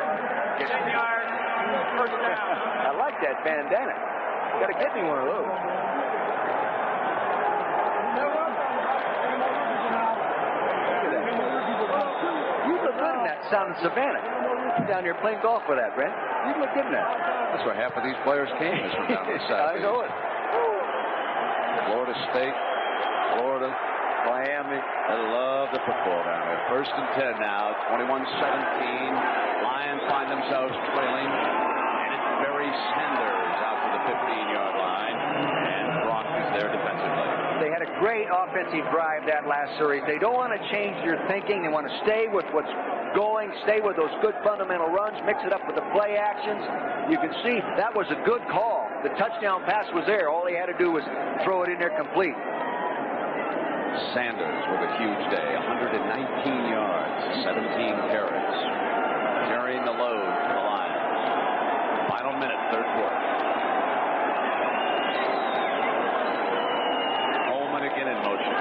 10 yards. First down. I like that bandana. You got to get me one of those. You look good in that sound in Savannah. You're down here playing golf with that, Brent. You look good in that. That's where half of these players came is from down the south. I know it. Florida State, Florida, Miami. I love the football down there. 1st and 10 now, 21-17. Lions find themselves trailing, and it's Barry Sanders out to the 15-yard line, and Brock is there defensively. They had a great offensive drive that last series. They don't want to change their thinking. They want to stay with what's going, stay with those good fundamental runs, mix it up with the play actions. You can see that was a good call. The touchdown pass was there. All he had to do was throw it in there complete. Sanders with a huge day, 119 yards, 17 carries, carrying the load for the Lions. Final minute, third quarter. Coleman again in motion.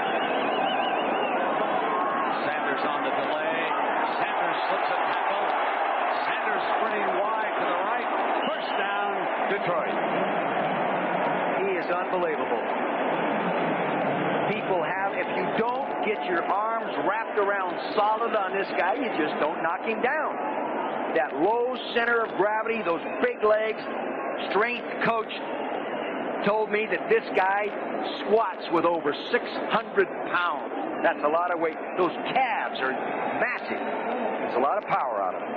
Sanders on the delay. Sanders slips a tackle. Sanders sprinting wide to the right. First down, Detroit. He is unbelievable. People have, if you don't get your arms wrapped around solid on this guy, you just don't knock him down. That low center of gravity, those big legs, strength coach told me that this guy squats with over 600 pounds. That's a lot of weight. Those calves are massive. It's a lot of power out of him.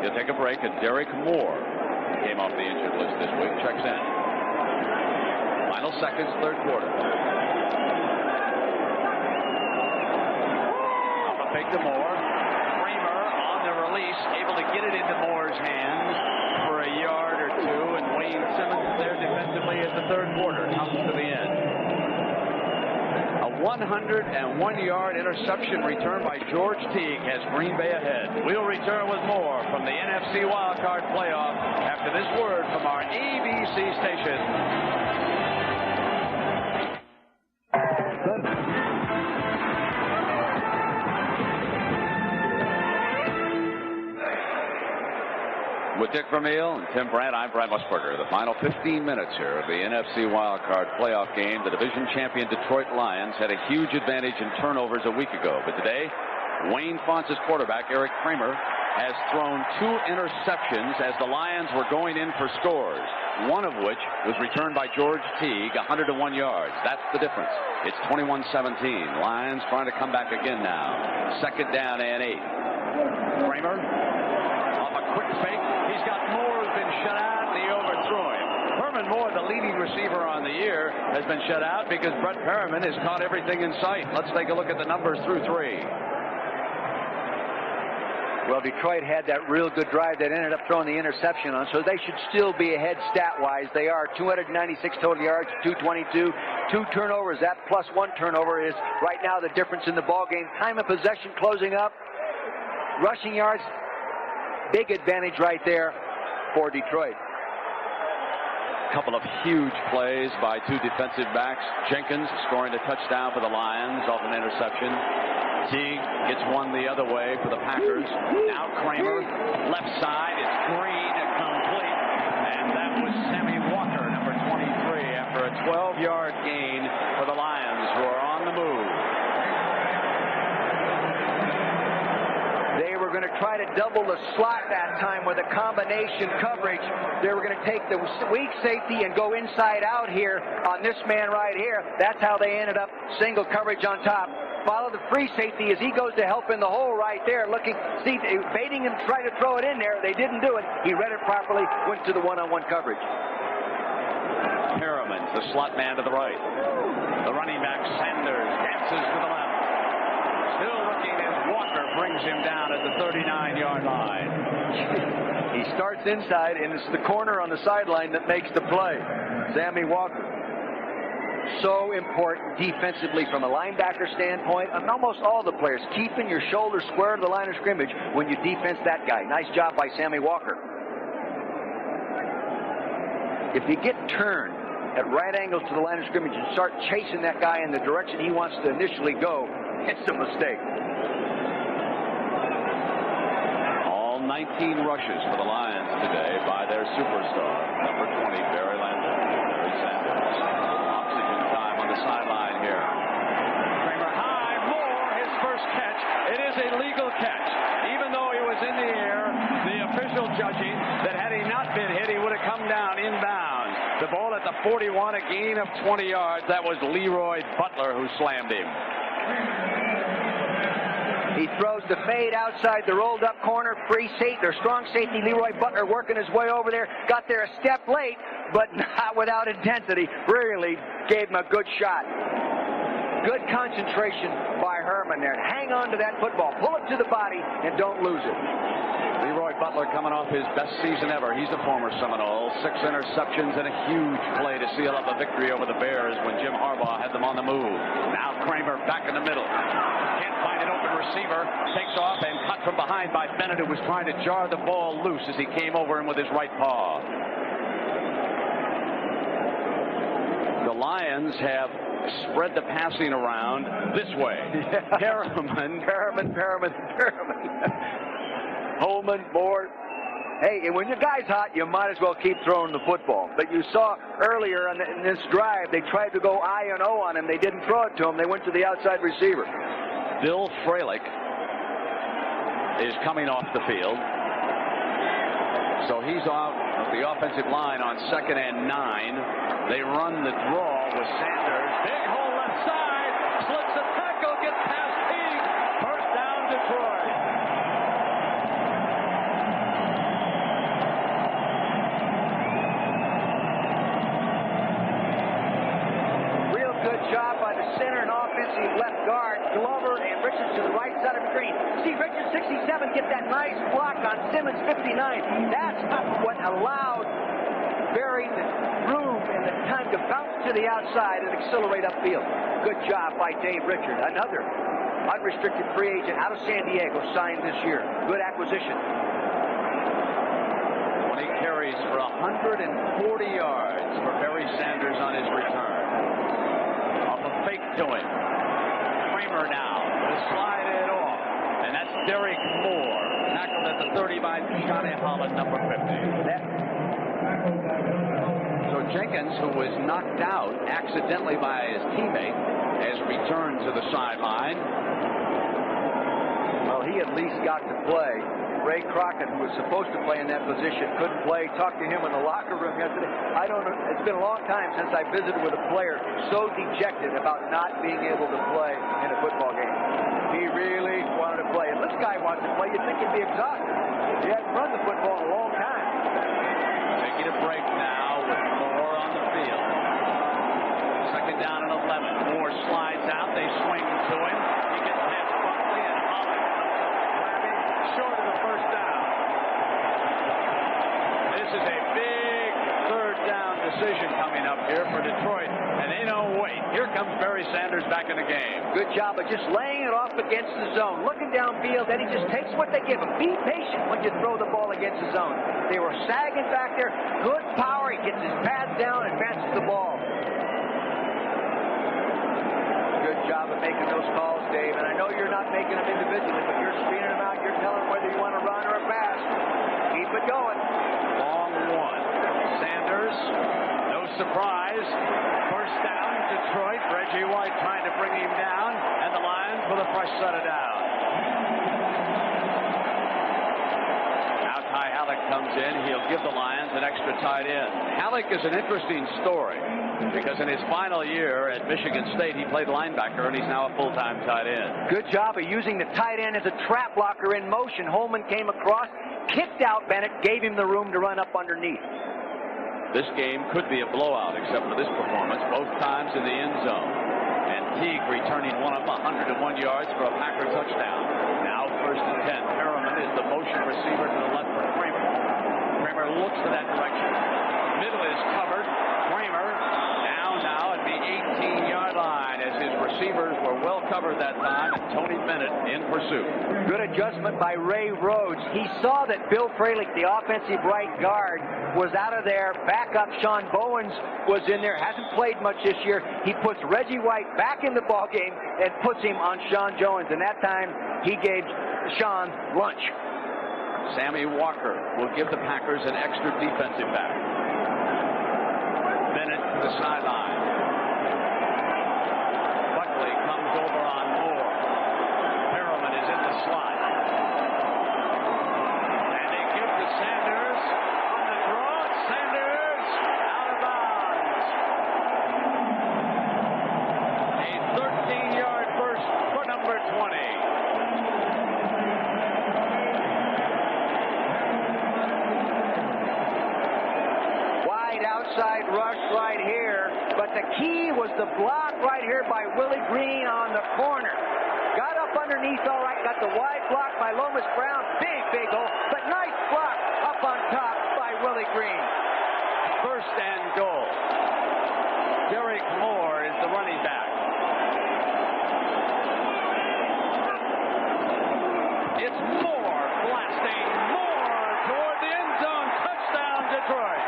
He'll take a break, and Derek Moore came off the injured list this week. Checks in. Final seconds, third quarter. Off a fake to Moore. Kramer on the release, able to get it into Moore's hands for a yard or two, and Wayne Simmons there defensively as the third quarter comes to the end. A 101-yard interception return by George Teague has Green Bay ahead. We'll return with more from the NFC Wildcard playoff after this word from our ABC station. With Dick Vermeil and Tim Brandt, I'm Brad Musburger. The final 15 minutes here of the NFC Wildcard playoff game. The division champion Detroit Lions had a huge advantage in turnovers a week ago. But today, Wayne Fontes' quarterback, Eric Kramer, has thrown 2 interceptions as the Lions were going in for scores, one of which was returned by George Teague, 101 yards. That's the difference. It's 21-17. Lions trying to come back again now. 2nd down and 8. Kramer off a quick fake. He's got Moore who's been shut out, and he overthrew him. Herman Moore, the leading receiver on the year, has been shut out because Brett Perriman has caught everything in sight. Let's take a look at the numbers through 3. Well, Detroit had that real good drive that ended up throwing the interception on, so they should still be ahead stat-wise. They are 296 total yards, 222, 2 turnovers. That plus 1 turnover is right now the difference in the ballgame. Time of possession closing up. Rushing yards, big advantage right there for Detroit. A couple of huge plays by 2 defensive backs. Jenkins scoring a touchdown for the Lions off an interception. Teague gets one the other way for the Packers. Now Kramer, left side. It's Green, complete. And that was Sammy Walker, number 23, after a 12-yard gain for the Lions, who are on the move. They were going to try to double the slot that time with a combination coverage. They were going to take the weak safety and go inside out here on this man right here. That's how they ended up single coverage on top. follow the free safety as he goes to help in the hole right there, baiting him, trying to throw it in there. They didn't do it. He read it properly, went to the one-on-one coverage. Perriman's the slot man to the right. The running back, Sanders, dances to the left. Still looking as Walker brings him down at the 39-yard line. He starts inside, and it's the corner on the sideline that makes the play. Sammy Walker. So important defensively from a linebacker standpoint, and almost all the players keeping your shoulder square to the line of scrimmage when you defense that guy. Nice job by Sammy Walker. If you get turned at right angles to the line of scrimmage and start chasing that guy in the direction he wants to initially go, it's a mistake. All 19 rushes for the Lions today by their superstar, number 20, Barry Sanders. Oxygen time on the sideline here. Kramer high, Moore, his first catch. It is a legal catch. Even though he was in the air, the official judging that had he not been hit, he would have come down inbounds. The ball at the 41, a gain of 20 yards. That was Leroy Butler who slammed him. He throws the fade outside the rolled up corner. Free safety, or strong safety, Leroy Butler working his way over there. Got there a step late, but not without intensity. Really gave him a good shot. Good concentration by Herman there. Hang on to that football. Pull it to the body and don't lose it. Leroy Butler coming off his best season ever. He's a former Seminole. 6 interceptions and a huge play to seal up a victory over the Bears when Jim Harbaugh had them on the move. Now Kramer back in the middle. Can't find an open receiver. Takes off and cut from behind by Bennett, who was trying to jar the ball loose as he came over him with his right paw. The Lions have spread the passing around this way. Perriman. Holman, Moore. Hey, and when your guy's hot, you might as well keep throwing the football. But you saw earlier in this drive, they tried to go I&O on him. They didn't throw it to him. They went to the outside receiver. Bill Fralick is coming off the field. So he's out of the offensive line on 2nd and 9. They run the draw with Sanders. Big hole left side. Slips a tackle, gets past Teague. First down, Detroit. Real good job by the center and offensive left guard, Glover and Richards to the right side of the green. See Richards, 67, get that nice block on Simmons, 59. That's what allowed Barry the room and the time to bounce to the outside and accelerate upfield. Good job by Dave Richards. Another unrestricted free agent out of San Diego, signed this year. Good acquisition. 20 carries for 140 yards for Barry Sanders on his return. Off a fake to him. Kramer now will slide it off. And that's Derek Moore, tackled at the 30 by Johnny Holland, number 50. So Jenkins, who was knocked out accidentally by his teammate, has returned to the sideline. Well, he at least got to play. Ray Crockett, who was supposed to play in that position, couldn't play. Talked to him in the locker room yesterday. I don't know. It's been a long time since I visited with a player so dejected about not being able to play in a football game. He really wanted to play. And this guy wants to play. You'd think he'd be exhausted. He hasn't run the football in a long time. Taking a break now with Moore on the field. 2nd down and 11. Moore slides out. They swing to him. He gets past Buckley, and Holland comes up grabbing short of the first down. This is a big 3rd down decision coming up here for Detroit, and they don't wait. Here comes Barry Sanders back in the game. Good job of just laying it off against the zone. Looking downfield, then he just takes what they give him. Be patient when you throw the ball against the zone. They were sagging back there. Good power. He gets his pads down and advances the ball. Good job of making those calls, Dave. And I know you're not making them individually, but you're screening them out. You're telling them whether you want to run or a pass. Keep it going. Long one. Sanders, no surprise. First down, Detroit. Reggie White trying to bring him down, and the Lions with a fresh set of down. Now Ty Halleck comes in. He'll give the Lions an extra tight end. Halleck is an interesting story because in his final year at Michigan State, he played linebacker, and he's now a full-time tight end. Good job of using the tight end as a trap blocker in motion. Holman came across, kicked out Bennett, gave him the room to run up underneath. This game could be a blowout except for this performance, both times in the end zone. And Teague returning one of 101 yards for a Packer touchdown. Now 1st and 10. Perriman is the motion receiver to the left for Kramer. Kramer looks to that direction. Middle is covered. Kramer down now at the 18-yard line as his receivers were well covered that time, and Tony Bennett in pursuit. Good adjustment by Ray Rhodes. He saw that Bill Fralick, the offensive right guard, was out of there. Backup Sean Bowens was in there. Hasn't played much this year. He puts Reggie White back in the ballgame and puts him on Sean Jones. And that time he gave Sean lunch. Sammy Walker will give the Packers an extra defensive back. Bennett to the sideline. Buckley comes over on Moore. Perriman is in the slot. And they give to Sanders on the draw. Sanders out of bounds. A 13-yard burst for number 20. Outside rush right here, but the key was the block right here by Willie Green on the corner. Got up underneath all right, got the wide block by Lomas Brown, big hole, but nice block up on top by Willie Green. 1st and goal. Derek Moore is the running back. It's Moore blasting Moore toward the end zone. Touchdown, Detroit.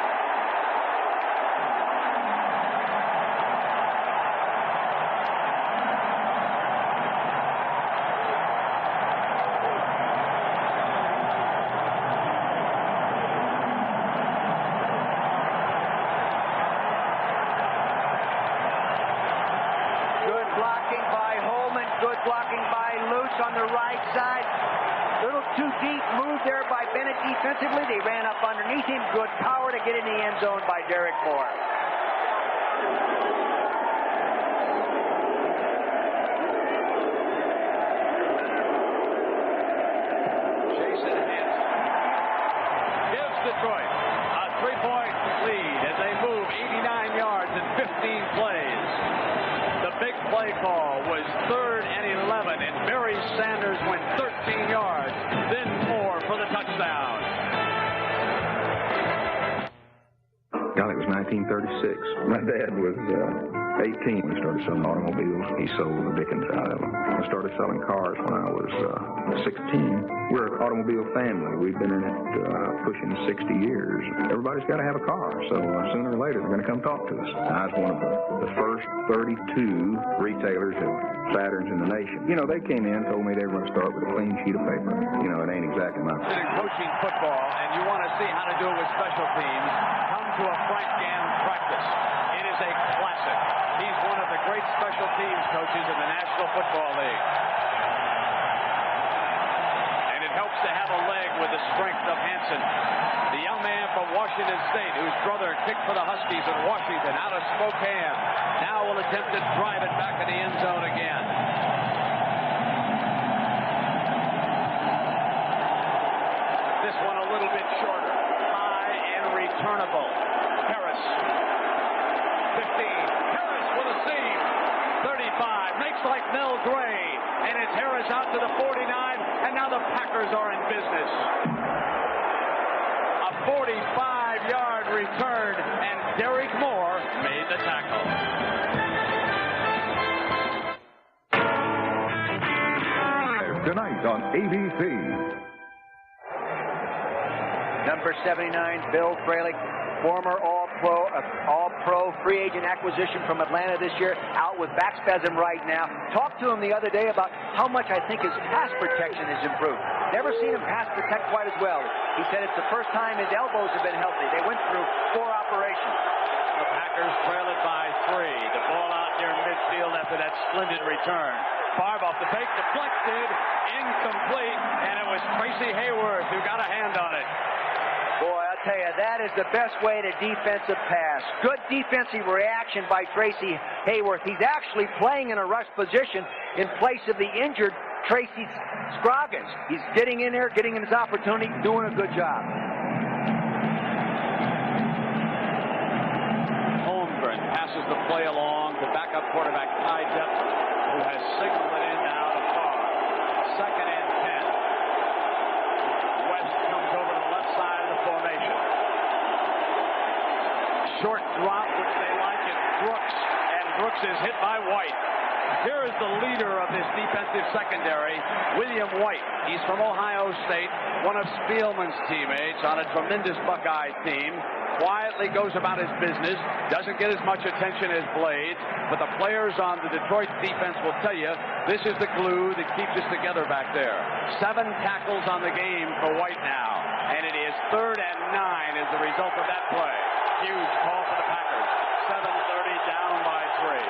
Blocking by Luce on the right side. Little too deep move there by Bennett defensively. They ran up underneath him. Good power to get in the end zone by Derek Moore. Jason Hanson gives Detroit a 3-point lead as they move 89 yards in 15 plays. The big play call was 3rd and 11, and Barry Sanders went 13 yards, then Moore for the touchdown. God, it was 1936. My dad was 18 when he started selling automobiles. He sold the Dickens out of them. I started selling cars when I was 16. We're an automobile family. We've been in it pushing 60 years. Everybody's got to have a car, so sooner or later they're going to come talk to us. I was one of the first 32 retailers of Saturns in the nation. You know, they came in, told me they were going to start with a clean sheet of paper. You know, it ain't exactly my... Coaching football, and you want to see how to do it with special teams, come to a Frank Gann practice. It is a classic. He's one of the great special teams coaches in the National Football League. And it helps to have a leg with the strength of Hanson, the young man from Washington State whose brother kicked for the Huskies in Washington out of Spokane. Now will attempt to drive it back in the end zone again. This one a little bit shorter. High and returnable. Harris. 15. Harris with a seam. 35. Makes like Mel Gray. And it's Harris out to the 49. And now the Packers are in business. A 45-yard return. And Derek Moore made the tackle. Tonight on ABC. Number 79, Bill Fralick, former All-Pro free agent acquisition from Atlanta this year, out with back spasm right now. Talked to him the other day about how much I think his pass protection has improved. Never seen him pass protect quite as well. He said it's the first time his elbows have been healthy. They went through 4 operations. The Packers trail it by 3. The ball out near midfield after that splendid return. Favre off the fake, deflected, incomplete, and it was Tracy Hayworth who got a hand on it. tell you, that is the best way to defensive pass. Good defensive reaction by Tracy Hayworth. He's actually playing in a rush position in place of the injured Tracy Scroggins. He's getting in there, getting his opportunity, doing a good job. Holmgren passes the play along to backup quarterback Ty Deptman, who has signaled it in now to Favre. 2nd and 10. West comes over to the left side of the formation. Short drop, which they like, at Brooks, and Brooks is hit by White. Here is the leader of this defensive secondary, William White. He's from Ohio State, one of Spielman's teammates on a tremendous Buckeye team. Quietly goes about his business, doesn't get as much attention as Blades, but the players on the Detroit defense will tell you this is the glue that keeps us together back there. 7 tackles on the game for White now, and it is 3rd and 9 as the result of that play. Huge call for the Packers. 7:30 down by 3.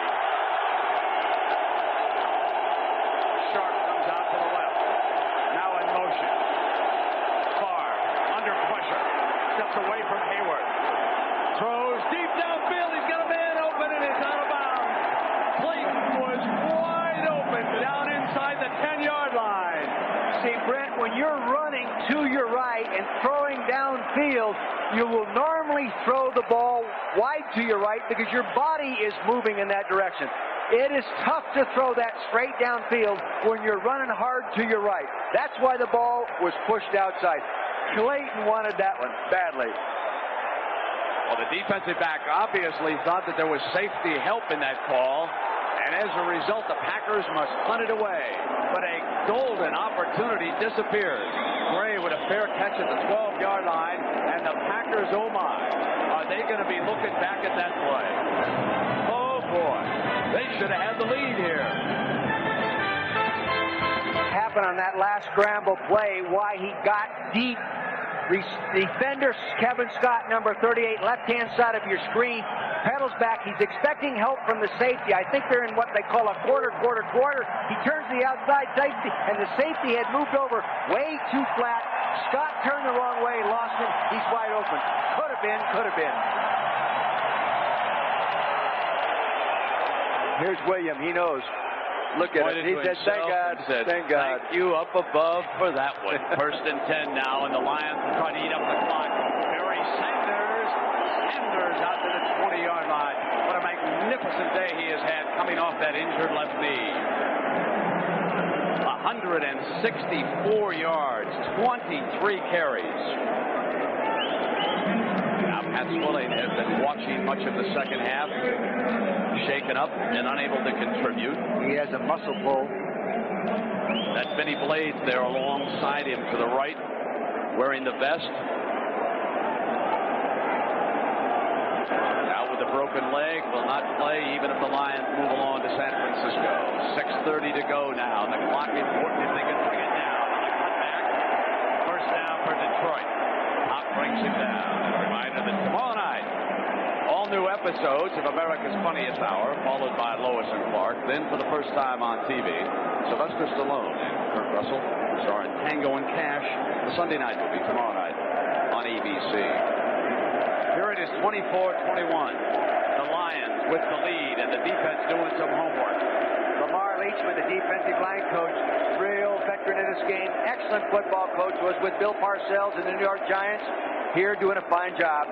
Sharp comes out to the left. Now in motion. Favre under pressure. Steps away from Hayward. Throws deep downfield. He's got a man open and it's out of bounds. Clayton was wide open down inside the 10-yard line. See, Brent, when you're running to your right and throwing downfield, you will normally throw the ball wide to your right because your body is moving in that direction. It is tough to throw that straight downfield when you're running hard to your right. That's why the ball was pushed outside. Clayton wanted that one badly. Well, the defensive back obviously thought that there was safety help in that call, and as a result, the Packers must punt it away. But a golden opportunity disappears. Gray with a fair catch at the 12-yard line, and the Packers, oh my, are they going to be looking back at that play? Oh boy, they should have had the lead here. Happened on that last scramble play, why he got deep. Defender Kevin Scott, number 38, left-hand side of your screen, pedals back. He's expecting help from the safety. I think they're in what they call a quarter. He turns to the outside safety, and the safety had moved over way too flat. Scott turned the wrong way, lost him. He's wide open. Could have been. Here's William. He knows. Look at it. He said, thank God. Thank God. Thank you up above for that one. 1st and 10 now, and the Lions are trying to eat up the clock. Barry Sanders out to the 20-yard line. What a magnificent day he has had coming off that injured left knee. 164 yards, 23 carries. Now, Pat Swilling has been watching much of the second half, shaken up and unable to contribute. He has a muscle pull. That's Benny Blades there alongside him to the right, wearing the vest. Now with a broken leg, will not play even if the Lions move along to San Francisco. 6:30 to go now. The clock important if they can bring it down. Cut back. 1st down for Detroit. Pop brings him down. And a reminder that tomorrow night, all new episodes of America's Funniest Hour, followed by Lois and Clark. Then for the first time on TV, Sylvester Stallone and Kurt Russell starring Tango and Cash, the Sunday night movie tomorrow night on ABC. Here it is 24-21. The Lions with the lead and the defense doing some homework. Lamar Leachman, the defensive line coach, real veteran in this game, excellent football coach, was with Bill Parcells and the New York Giants. Here doing a fine job.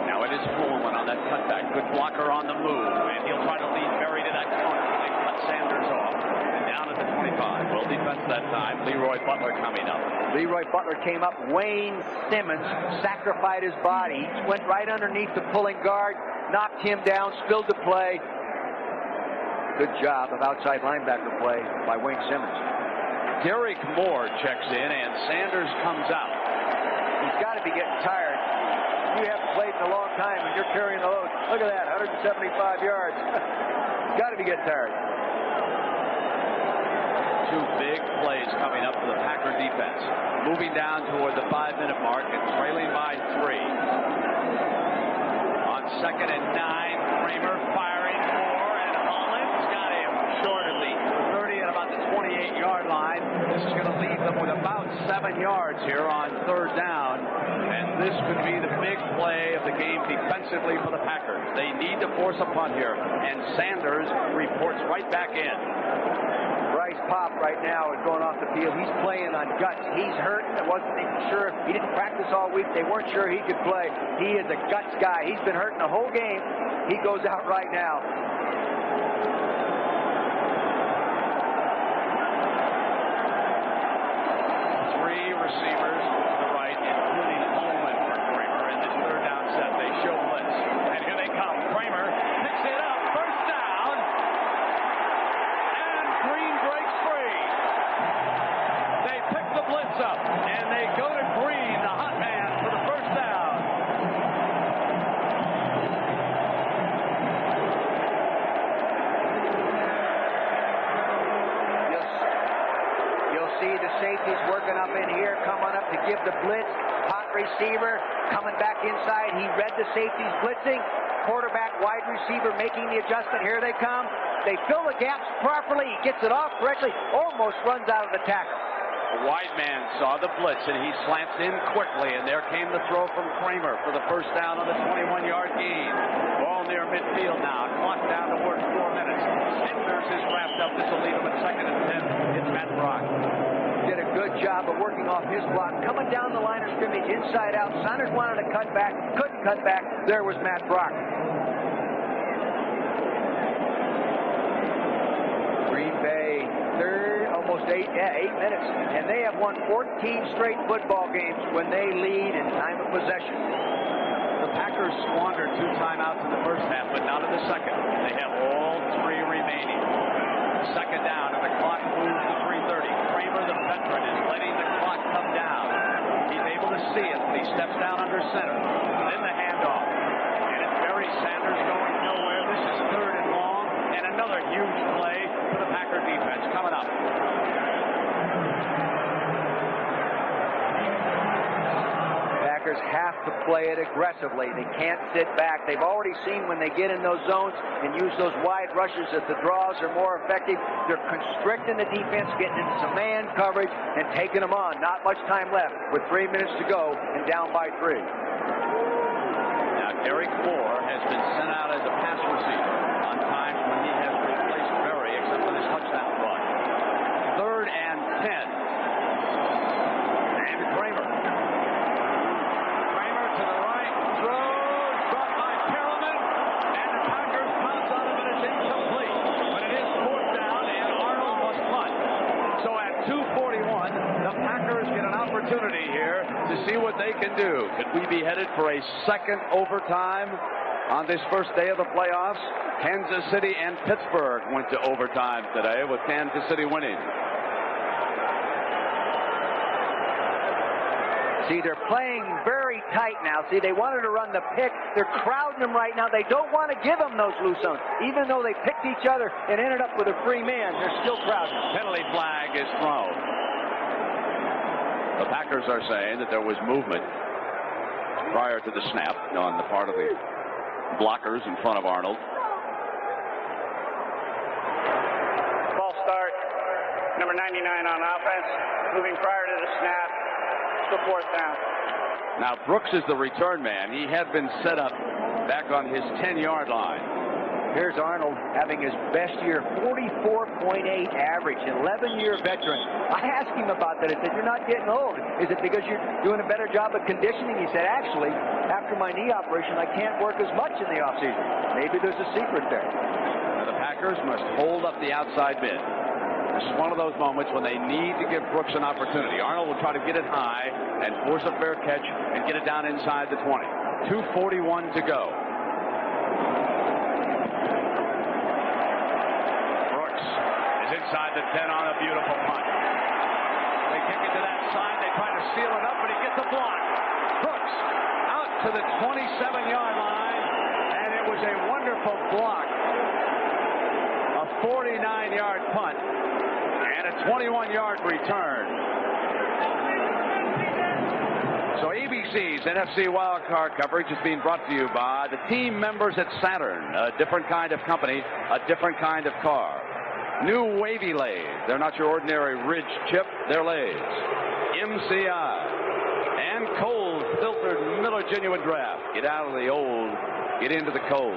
Now it is Coleman on that cutback. Good blocker on the move, and he'll try to lead Berry to that corner. They cut Sanders off. And down at the 25. Well, defense that time. Leroy Butler coming up. Leroy Butler came up. Wayne Simmons sacrificed his body. Went right underneath the pulling guard, knocked him down, spilled the play. Good job of outside linebacker play by Wayne Simmons. Derek Moore checks in, and Sanders comes out. He's got to be getting tired. You haven't played in a long time and you're carrying the load. Look at that, 175 yards. He's got to be getting tired. 2 big plays coming up for the Packer defense. Moving down toward the 5-minute mark and trailing by 3. On 2nd and 9, Kramer firing Moore, and Hollins got him short of the 30 at about the 28-yard line. This is going to leave them with about 7 yards here on 3rd down. And this could be the big play of the game defensively for the Packers. They need to force a punt here, and Sanders reports right back in. Bryce Pop right now is going off the field. He's playing on guts. He's hurt. I wasn't even sure. He didn't practice all week. They weren't sure he could play. He is a guts guy. He's been hurting the whole game. He goes out right now. Three receivers to the right, including Ullman for Kramer in this third down set. They show blitz. And here they come. Kramer picks it up. First down. And Green breaks free. They pick the blitz up. And they go to Green, the hot man, for the first down. You'll see the safeties working up in here, coming up to give the blitz. Hot receiver coming back inside. He read the safeties blitzing. Quarterback, wide receiver making the adjustment. Here they come. They fill the gaps properly. He gets it off correctly. Almost runs out of the tackle. The wide man saw the blitz, and he slants in quickly, and there came the throw from Kramer for the first down on the 21-yard gain. Ball near midfield now. Clock down towards 4 minutes. Sanders is wrapped up. This will leave him at 2nd and 10. It's Matt Brock. Did a good job of working off his block. Coming down the line of scrimmage, inside out. Sanders wanted to cut back. Couldn't cut back. There was Matt Brock. Green Bay, third, almost 8 minutes. And they have won 14 straight football games when they lead in time of possession. The Packers squandered 2 timeouts in the first half, but not in the second. They have all 3 remaining. Second down, and the clock moves to 3:30. Kramer, the veteran, is letting the clock come down. He's able to see it when he steps down under center. Then the handoff. And it's Barry Sanders going nowhere. This is 3rd and long, and another huge play for the Packer defense coming up. Packers have to play it aggressively. They can't sit back. They've already seen when they get in those zones and use those wide rushes that the draws are more effective. They're constricting the defense, getting into some man coverage, and taking them on. Not much time left with 3 minutes to go and down by 3. Now, Derek Moore has been sent out as a pass receiver on times when he has replaced Berry, except for this touchdown run. 3rd and 10. And Kramer. Kramer to the right. Throws. Dropped by Perelman. And the Packers pounce on him, and it's incomplete. But it is 4th down, and Arnold must punt. So at 2:41, the Packers get an opportunity here to see what they can do. Could we be headed for a second overtime on this first day of the playoffs? Kansas City and Pittsburgh went to overtime today, with Kansas City winning. See, they're playing very tight now. See, they wanted to run the pick. They're crowding them right now. They don't want to give them those loose zones. Even though they picked each other and ended up with a free man, they're still crowding. Penalty flag is thrown. The Packers are saying that there was movement prior to the snap on the part of the blockers in front of Arnold. Ball start. Number 99 on offense. Moving prior to the snap. The 4th down. Now, Brooks is the return man. He had been set up back on his 10-yard line. Here's Arnold having his best year, 44.8 average, 11-year veteran. I asked him about that. I said, you're not getting old. Is it because you're doing a better job of conditioning? He said, actually, after my knee operation, I can't work as much in the offseason. Maybe there's a secret there. Now, the Packers must hold up the outside mid. This is one of those moments when they need to give Brooks an opportunity. Arnold will try to get it high and force a fair catch and get it down inside the 20. 2:41 to go. Brooks is inside the 10 on a beautiful punt. They kick it to that side. They try to seal it up, but he gets a block. Brooks out to the 27-yard line, and it was a wonderful block. A 49-yard punt. And a 21-yard return. So ABC's NFC Wildcard coverage is being brought to you by the team members at Saturn. A different kind of company, a different kind of car. New wavy lathes. They're not your ordinary ridge chip. They're lathes. MCI. And Cold Filter a genuine draft. Get out of the old, get into the cold.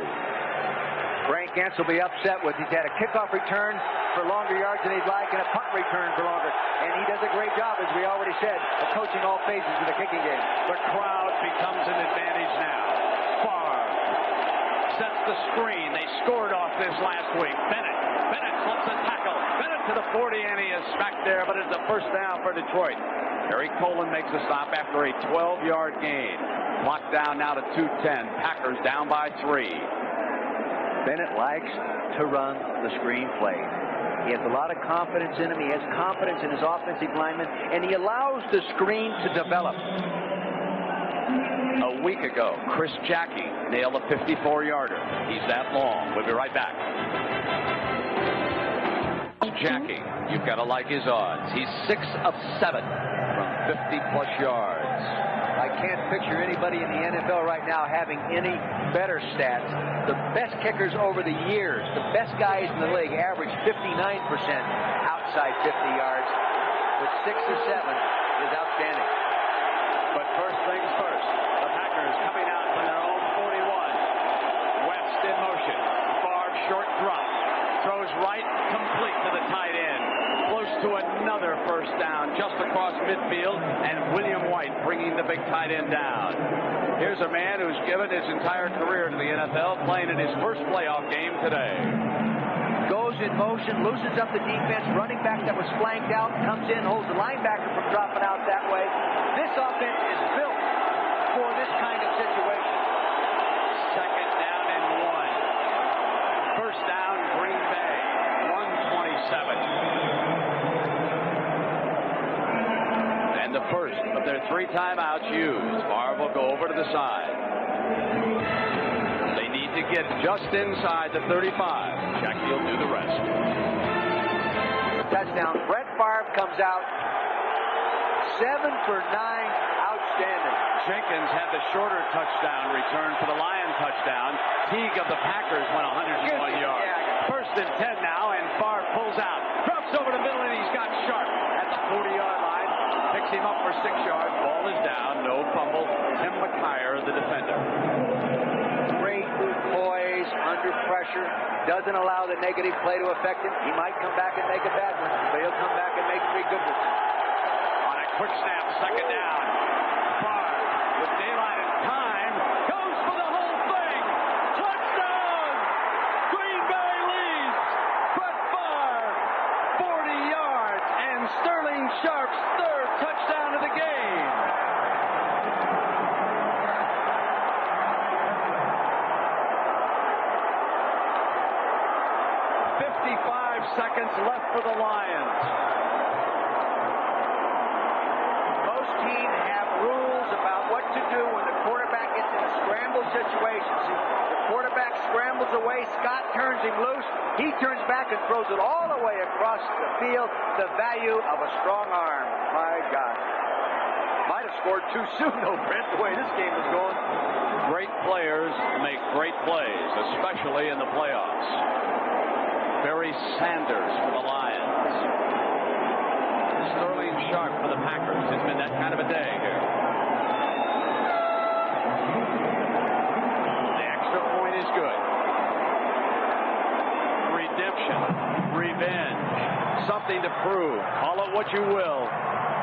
Frank Gantz will be upset with he's had a kickoff return for longer yards than he'd like and a punt return for longer. And he does a great job, as we already said, of coaching all phases of the kicking game. The crowd becomes an advantage now. Favre sets the screen. They scored off this last week. Bennett slips a tackle. Bennett to the 40, and he is smacked there, but it's a first down for Detroit. Eric Colin makes a stop after a 12-yard gain. Clock down now to 2:10. Packers down by 3. Bennett likes to run the screen play. He has a lot of confidence in him. He has confidence in his offensive linemen, and he allows the screen to develop. A week ago, Chris Jackie nailed a 54-yarder. He's that long. We'll be right back. Jackie, you've got to like his odds. He's 6 of 7 from 50-plus yards. I can't picture anybody in the NFL right now having any better stats. The best kickers over the years, the best guys in the league, average 59% outside 50 yards. With 6 or 7 is outstanding. But first things first, the Packers coming out from their own 41. West in motion. Favre short drop. Throws right, complete to the tight end. Close to another first down just across midfield, and William White bringing the big tight end down. Here's a man who's given his entire career to the NFL, playing in his first playoff game today. Goes in motion, loosens up the defense. Running back that was flanked out comes in, holds the linebacker from dropping out that way. This offense is built for this kind of situation. Second down and 1. First down, Green Bay. 1:27. And the first of their 3 timeouts used. Favre will go over to the side. They need to get just inside the 35. Jackie will do the rest. Touchdown. Brett Favre comes out 7 for 9. Outstanding. Jenkins had the shorter touchdown return for the Lion touchdown. Teague of the Packers went 101 yards. First and 10 now, and Favre pulls out. Drops over the middle, and he's got Sharp at the 40-yard line. Picks him up for 6 yards. Ball is down. No fumble. Tim McKyer, the defender. Great poise under pressure. Doesn't allow the negative play to affect him. He might come back and make a bad one, but he'll come back and make 3 good ones. On a quick snap, second down. Favre with daylight and time goes for the whole thing. Touchdown! Green Bay leads. Brett Favre, 40 yards, and Sterling Sharp's 3rd touchdown of the game. Seconds left for the Lions. Most teams have rules about what to do when the quarterback gets in a scramble situation. The quarterback scrambles away. Scott turns him loose. He turns back and throws it all the way across the field. The value of a strong arm. My God. Might have scored too soon, though, Brent, the way this game was going. Great players make great plays, especially in the playoffs. Barry Sanders for the Lions. Sterling Sharp for the Packers. It's been that kind of a day here. The extra point is good. Redemption. Revenge. Something to prove. Call it what you will.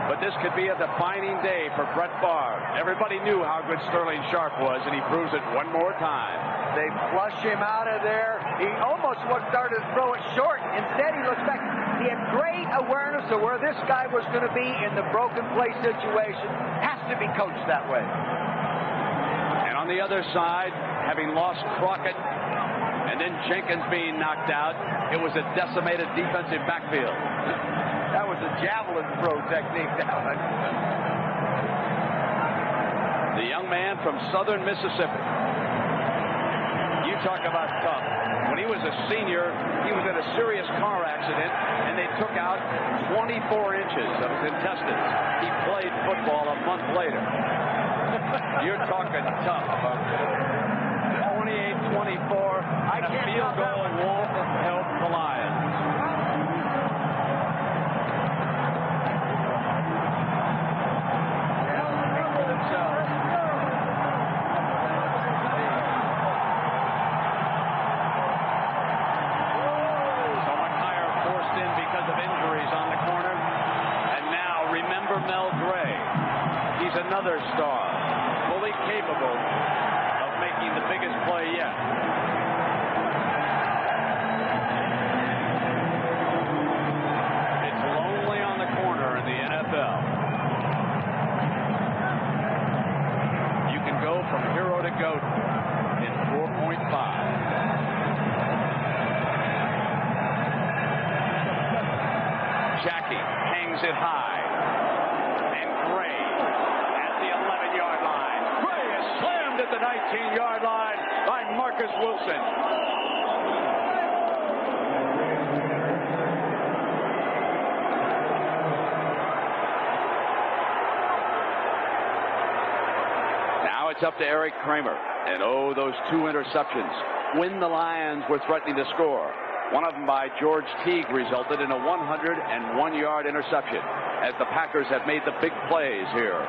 But this could be a defining day for Brett Favre. Everybody knew how good Sterling Sharp was, and he proves it one more time. They flush him out of there. He almost started to throw it short. Instead, he looks back. He had great awareness of where this guy was going to be in the broken play situation. Has to be coached that way. And on the other side, having lost Crockett and then Jenkins being knocked out, it was a decimated defensive backfield. That was a javelin throw technique that one. The young man from southern Mississippi. You talk about tough. When he was a senior, he was in a serious car accident, and they took out 24 inches of his intestines. He played football a month later. You're talking tough. 28-24. I can't field goal won't help the Lions. Denver Mel Gray. He's another star, fully capable of making the biggest play yet. It's lonely on the corner in the NFL. You can go from hero to goat in 4.5. Jackie hangs it high. And Gray at the 11-yard line. Gray is slammed at the 19-yard line by Marcus Wilson. Now it's up to Eric Kramer. And oh, those 2 interceptions when the Lions were threatening to score. One of them by George Teague resulted in a 101-yard interception as the Packers have made the big plays here.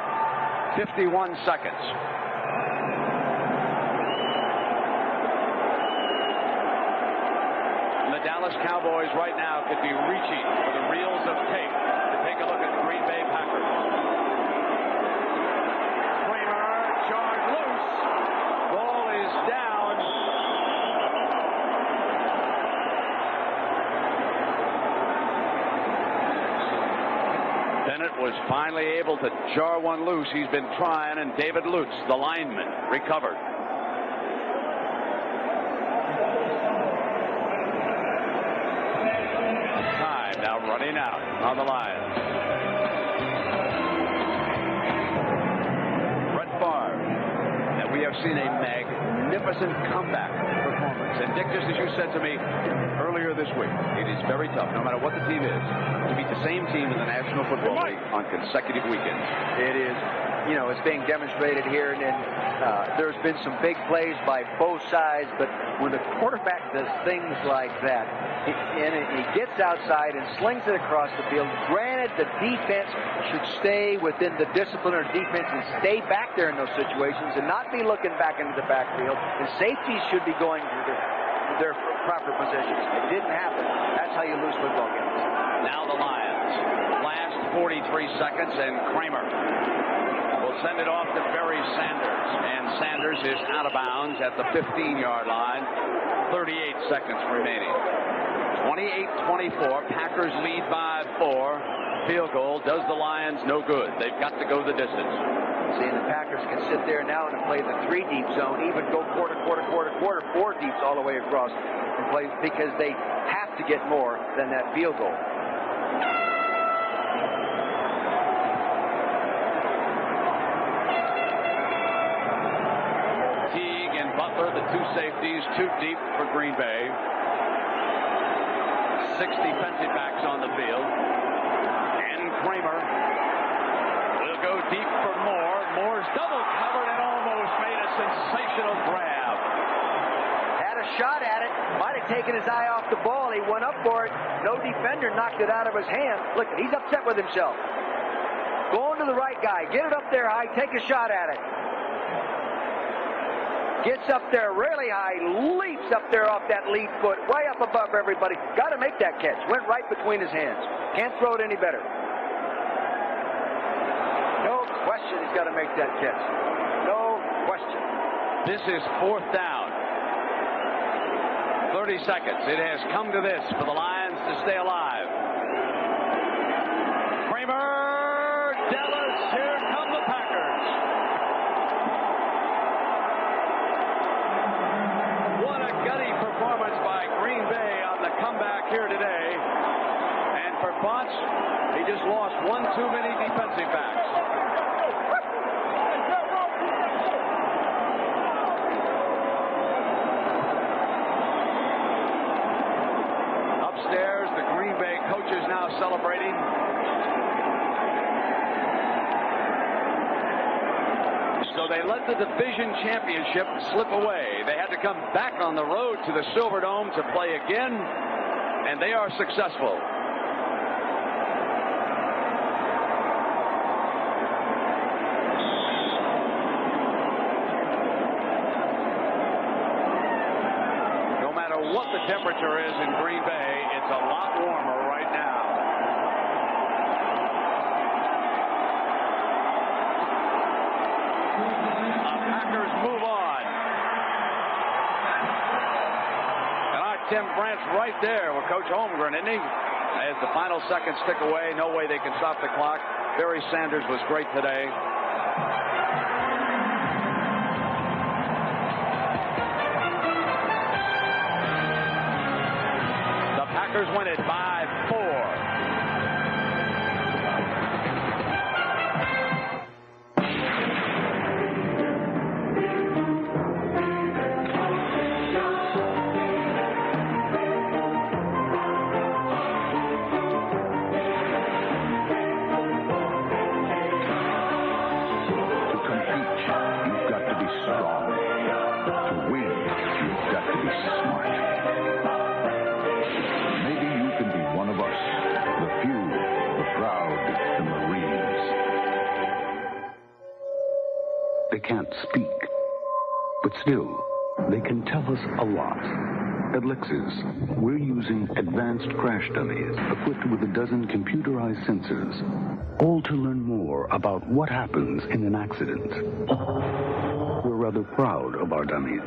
51 seconds. And the Dallas Cowboys right now could be reaching for the reels of tape to take a look at the Green Bay Packers. Kramer charged loose. Ball is down. Bennett was finally able to jar one loose. He's been trying, and David Lutz, the lineman, recovered. Time now running out on the Lions. Brett Favre. And we have seen a magnificent comeback performance. And Dick, just as you said to me earlier this week, it is very tough, no matter what the team is, to beat the same team in the National Football League on consecutive weekends. It is, you know, it's being demonstrated here, and there's been some big plays by both sides, but when the quarterback does things like that, he gets outside and slings it across the field. Granted, the defense should stay within the discipline of defense and stay back there in those situations and not be looking back into the backfield, and safeties should be going to their proper positions. It didn't happen. That's how you lose football games. Now the Lions. Last 43 seconds, and Kramer will send it off to Barry Sanders. And Sanders is out of bounds at the 15-yard line. 38 seconds remaining. 28-24. Packers lead by 4. Field goal does the Lions no good. They've got to go the distance. See, and the Packers can sit there now and play the 3 deep zone, even go quarter, 4 deeps all the way across and play, because they have to get more than that field goal. Teague and Butler, the 2 safeties, too deep for Green Bay. 6 defensive backs on the field. And Kramer will go deep for Moore. Moore's double covered and almost made a sensational grab. Had a shot at it. Might have taken his eye off the ball. He went up for it. No defender knocked it out of his hand. Look, he's upset with himself. Going to the right guy. Get it up there high. Take a shot at it. Gets up there really high. Leaps up there off that lead foot. Way up above everybody. Got to make that catch. Went right between his hands. Can't throw it any better. No question he's got to make that catch. No question. This is 4th down. 30 seconds. It has come to this for the Lions to stay alive. Kramer, Dallas, here come the Packers. What a gutty performance by Green Bay on the comeback here today. And for Bunch, he just lost one too many defensive backs. Upstairs, the Green Bay coaches now celebrating. So they let the division championship slip away. They had to come back on the road to the Silverdome to play again, and they are successful. No matter what the temperature is in Green Bay, it's a lot warmer right now. Tim Brandt's right there with Coach Holmgren, isn't he? As the final seconds tick away, no way they can stop the clock. Barry Sanders was great today. The Packers win it by 4. They can't speak, but still, they can tell us a lot. At Lexus, we're using advanced crash dummies equipped with a dozen computerized sensors, all to learn more about what happens in an accident. We're rather proud of our dummies.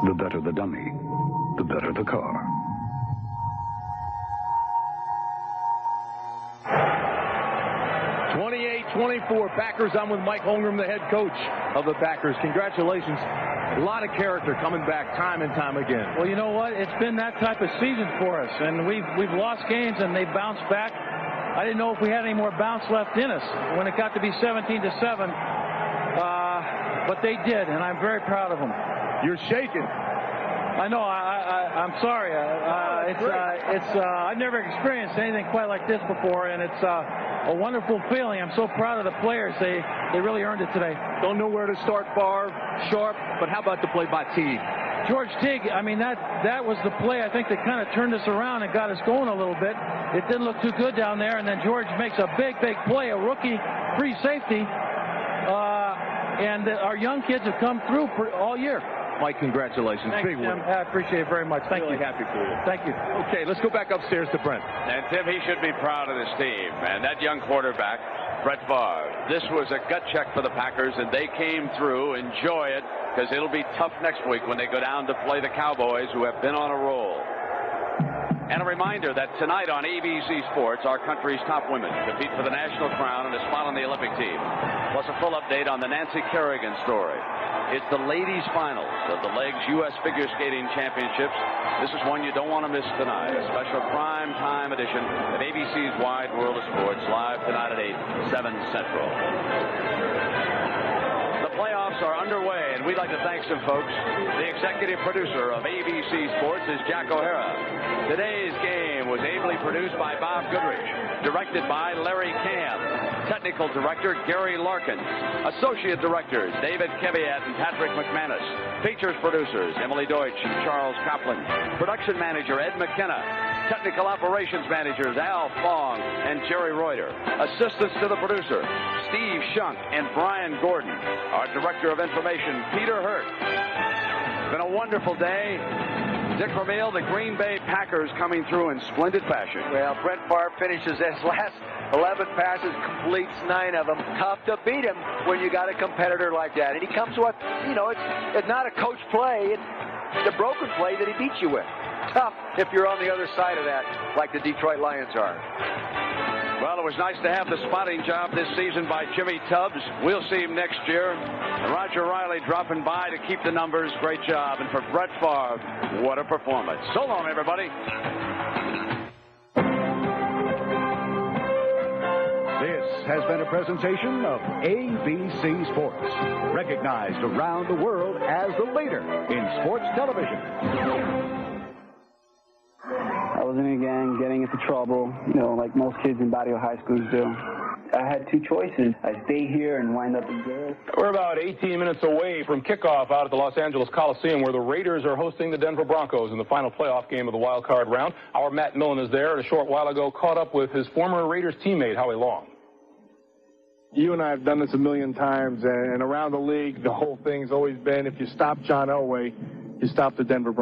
The better the dummy, the better the car. 28-24 Packers. I'm with Mike Holmgren, the head coach of the Packers. Congratulations. A lot of character coming back time and time again. Well, you know what? It's been that type of season for us, and we've lost games and they bounced back. I didn't know if we had any more bounce left in us when it got to be 17-7, but they did, and I'm very proud of them. You're shaking. I know. I'm sorry. I've never experienced anything quite like this before, and it's a wonderful feeling. I'm so proud of the players. They really earned it today. Don't know where to start, Favre, Sharp, but how about the play by Teague? George Teague, I mean, that was the play, I think, that kind of turned us around and got us going a little bit. It didn't look too good down there, and then George makes a big play, a rookie free safety, and our young kids have come through all year. Mike, congratulations. Thank you, Tim. I appreciate it very much. Thank you. Happy for you. Thank you. Okay, let's go back upstairs to Brent. And Tim, he should be proud of this team. And that young quarterback, Brett Favre. This was a gut check for the Packers, and they came through. Enjoy it, because it'll be tough next week when they go down to play the Cowboys, who have been on a roll. And a reminder that tonight on ABC Sports, our country's top women compete for the national crown and a spot on the Olympic team. Plus a full update on the Nancy Kerrigan story. It's the ladies' finals of the Legs U.S. Figure Skating Championships. This is one you don't want to miss tonight. A special prime time edition of ABC's Wide World of Sports, live tonight at 8, 7 Central. The playoffs are underway, and we'd like to thank some folks. The executive producer of ABC Sports is Jack O'Hara. Today's game was ably produced by Bob Goodrich, directed by Larry Cam. Technical Director Gary Larkin. Associate Directors David Keviat and Patrick McManus. Features Producers Emily Deutsch and Charles Kaplan. Production Manager Ed McKenna. Technical Operations Managers Al Fong and Jerry Reuter. Assistants to the producer Steve Shunk and Brian Gordon. Our Director of Information Peter Hurt. It's been a wonderful day. Dick Vermeil, the Green Bay Packers coming through in splendid fashion. Well, Brett Favre finishes his last 11 passes, completes 9 of them. Tough to beat him when you got a competitor like that. And he comes with, it's not a coach play. It's the broken play that he beats you with. Tough if you're on the other side of that, like the Detroit Lions are. Well, it was nice to have the spotting job this season by Jimmy Tubbs. We'll see him next year. And Roger Riley dropping by to keep the numbers. Great job. And for Brett Favre, what a performance. So long, everybody. This has been a presentation of ABC Sports, recognized around the world as the leader in sports television. I was in a gang, getting into trouble, like most kids in Barrio high schools do. I had 2 choices. I stay here and wind up in jail. We're about 18 minutes away from kickoff out at the Los Angeles Coliseum, where the Raiders are hosting the Denver Broncos in the final playoff game of the wild card round. Our Matt Millen is there, and a short while ago caught up with his former Raiders teammate, Howie Long. You and I have done this a million times, and around the league, the whole thing's always been, if you stop John Elway, you stop the Denver Broncos.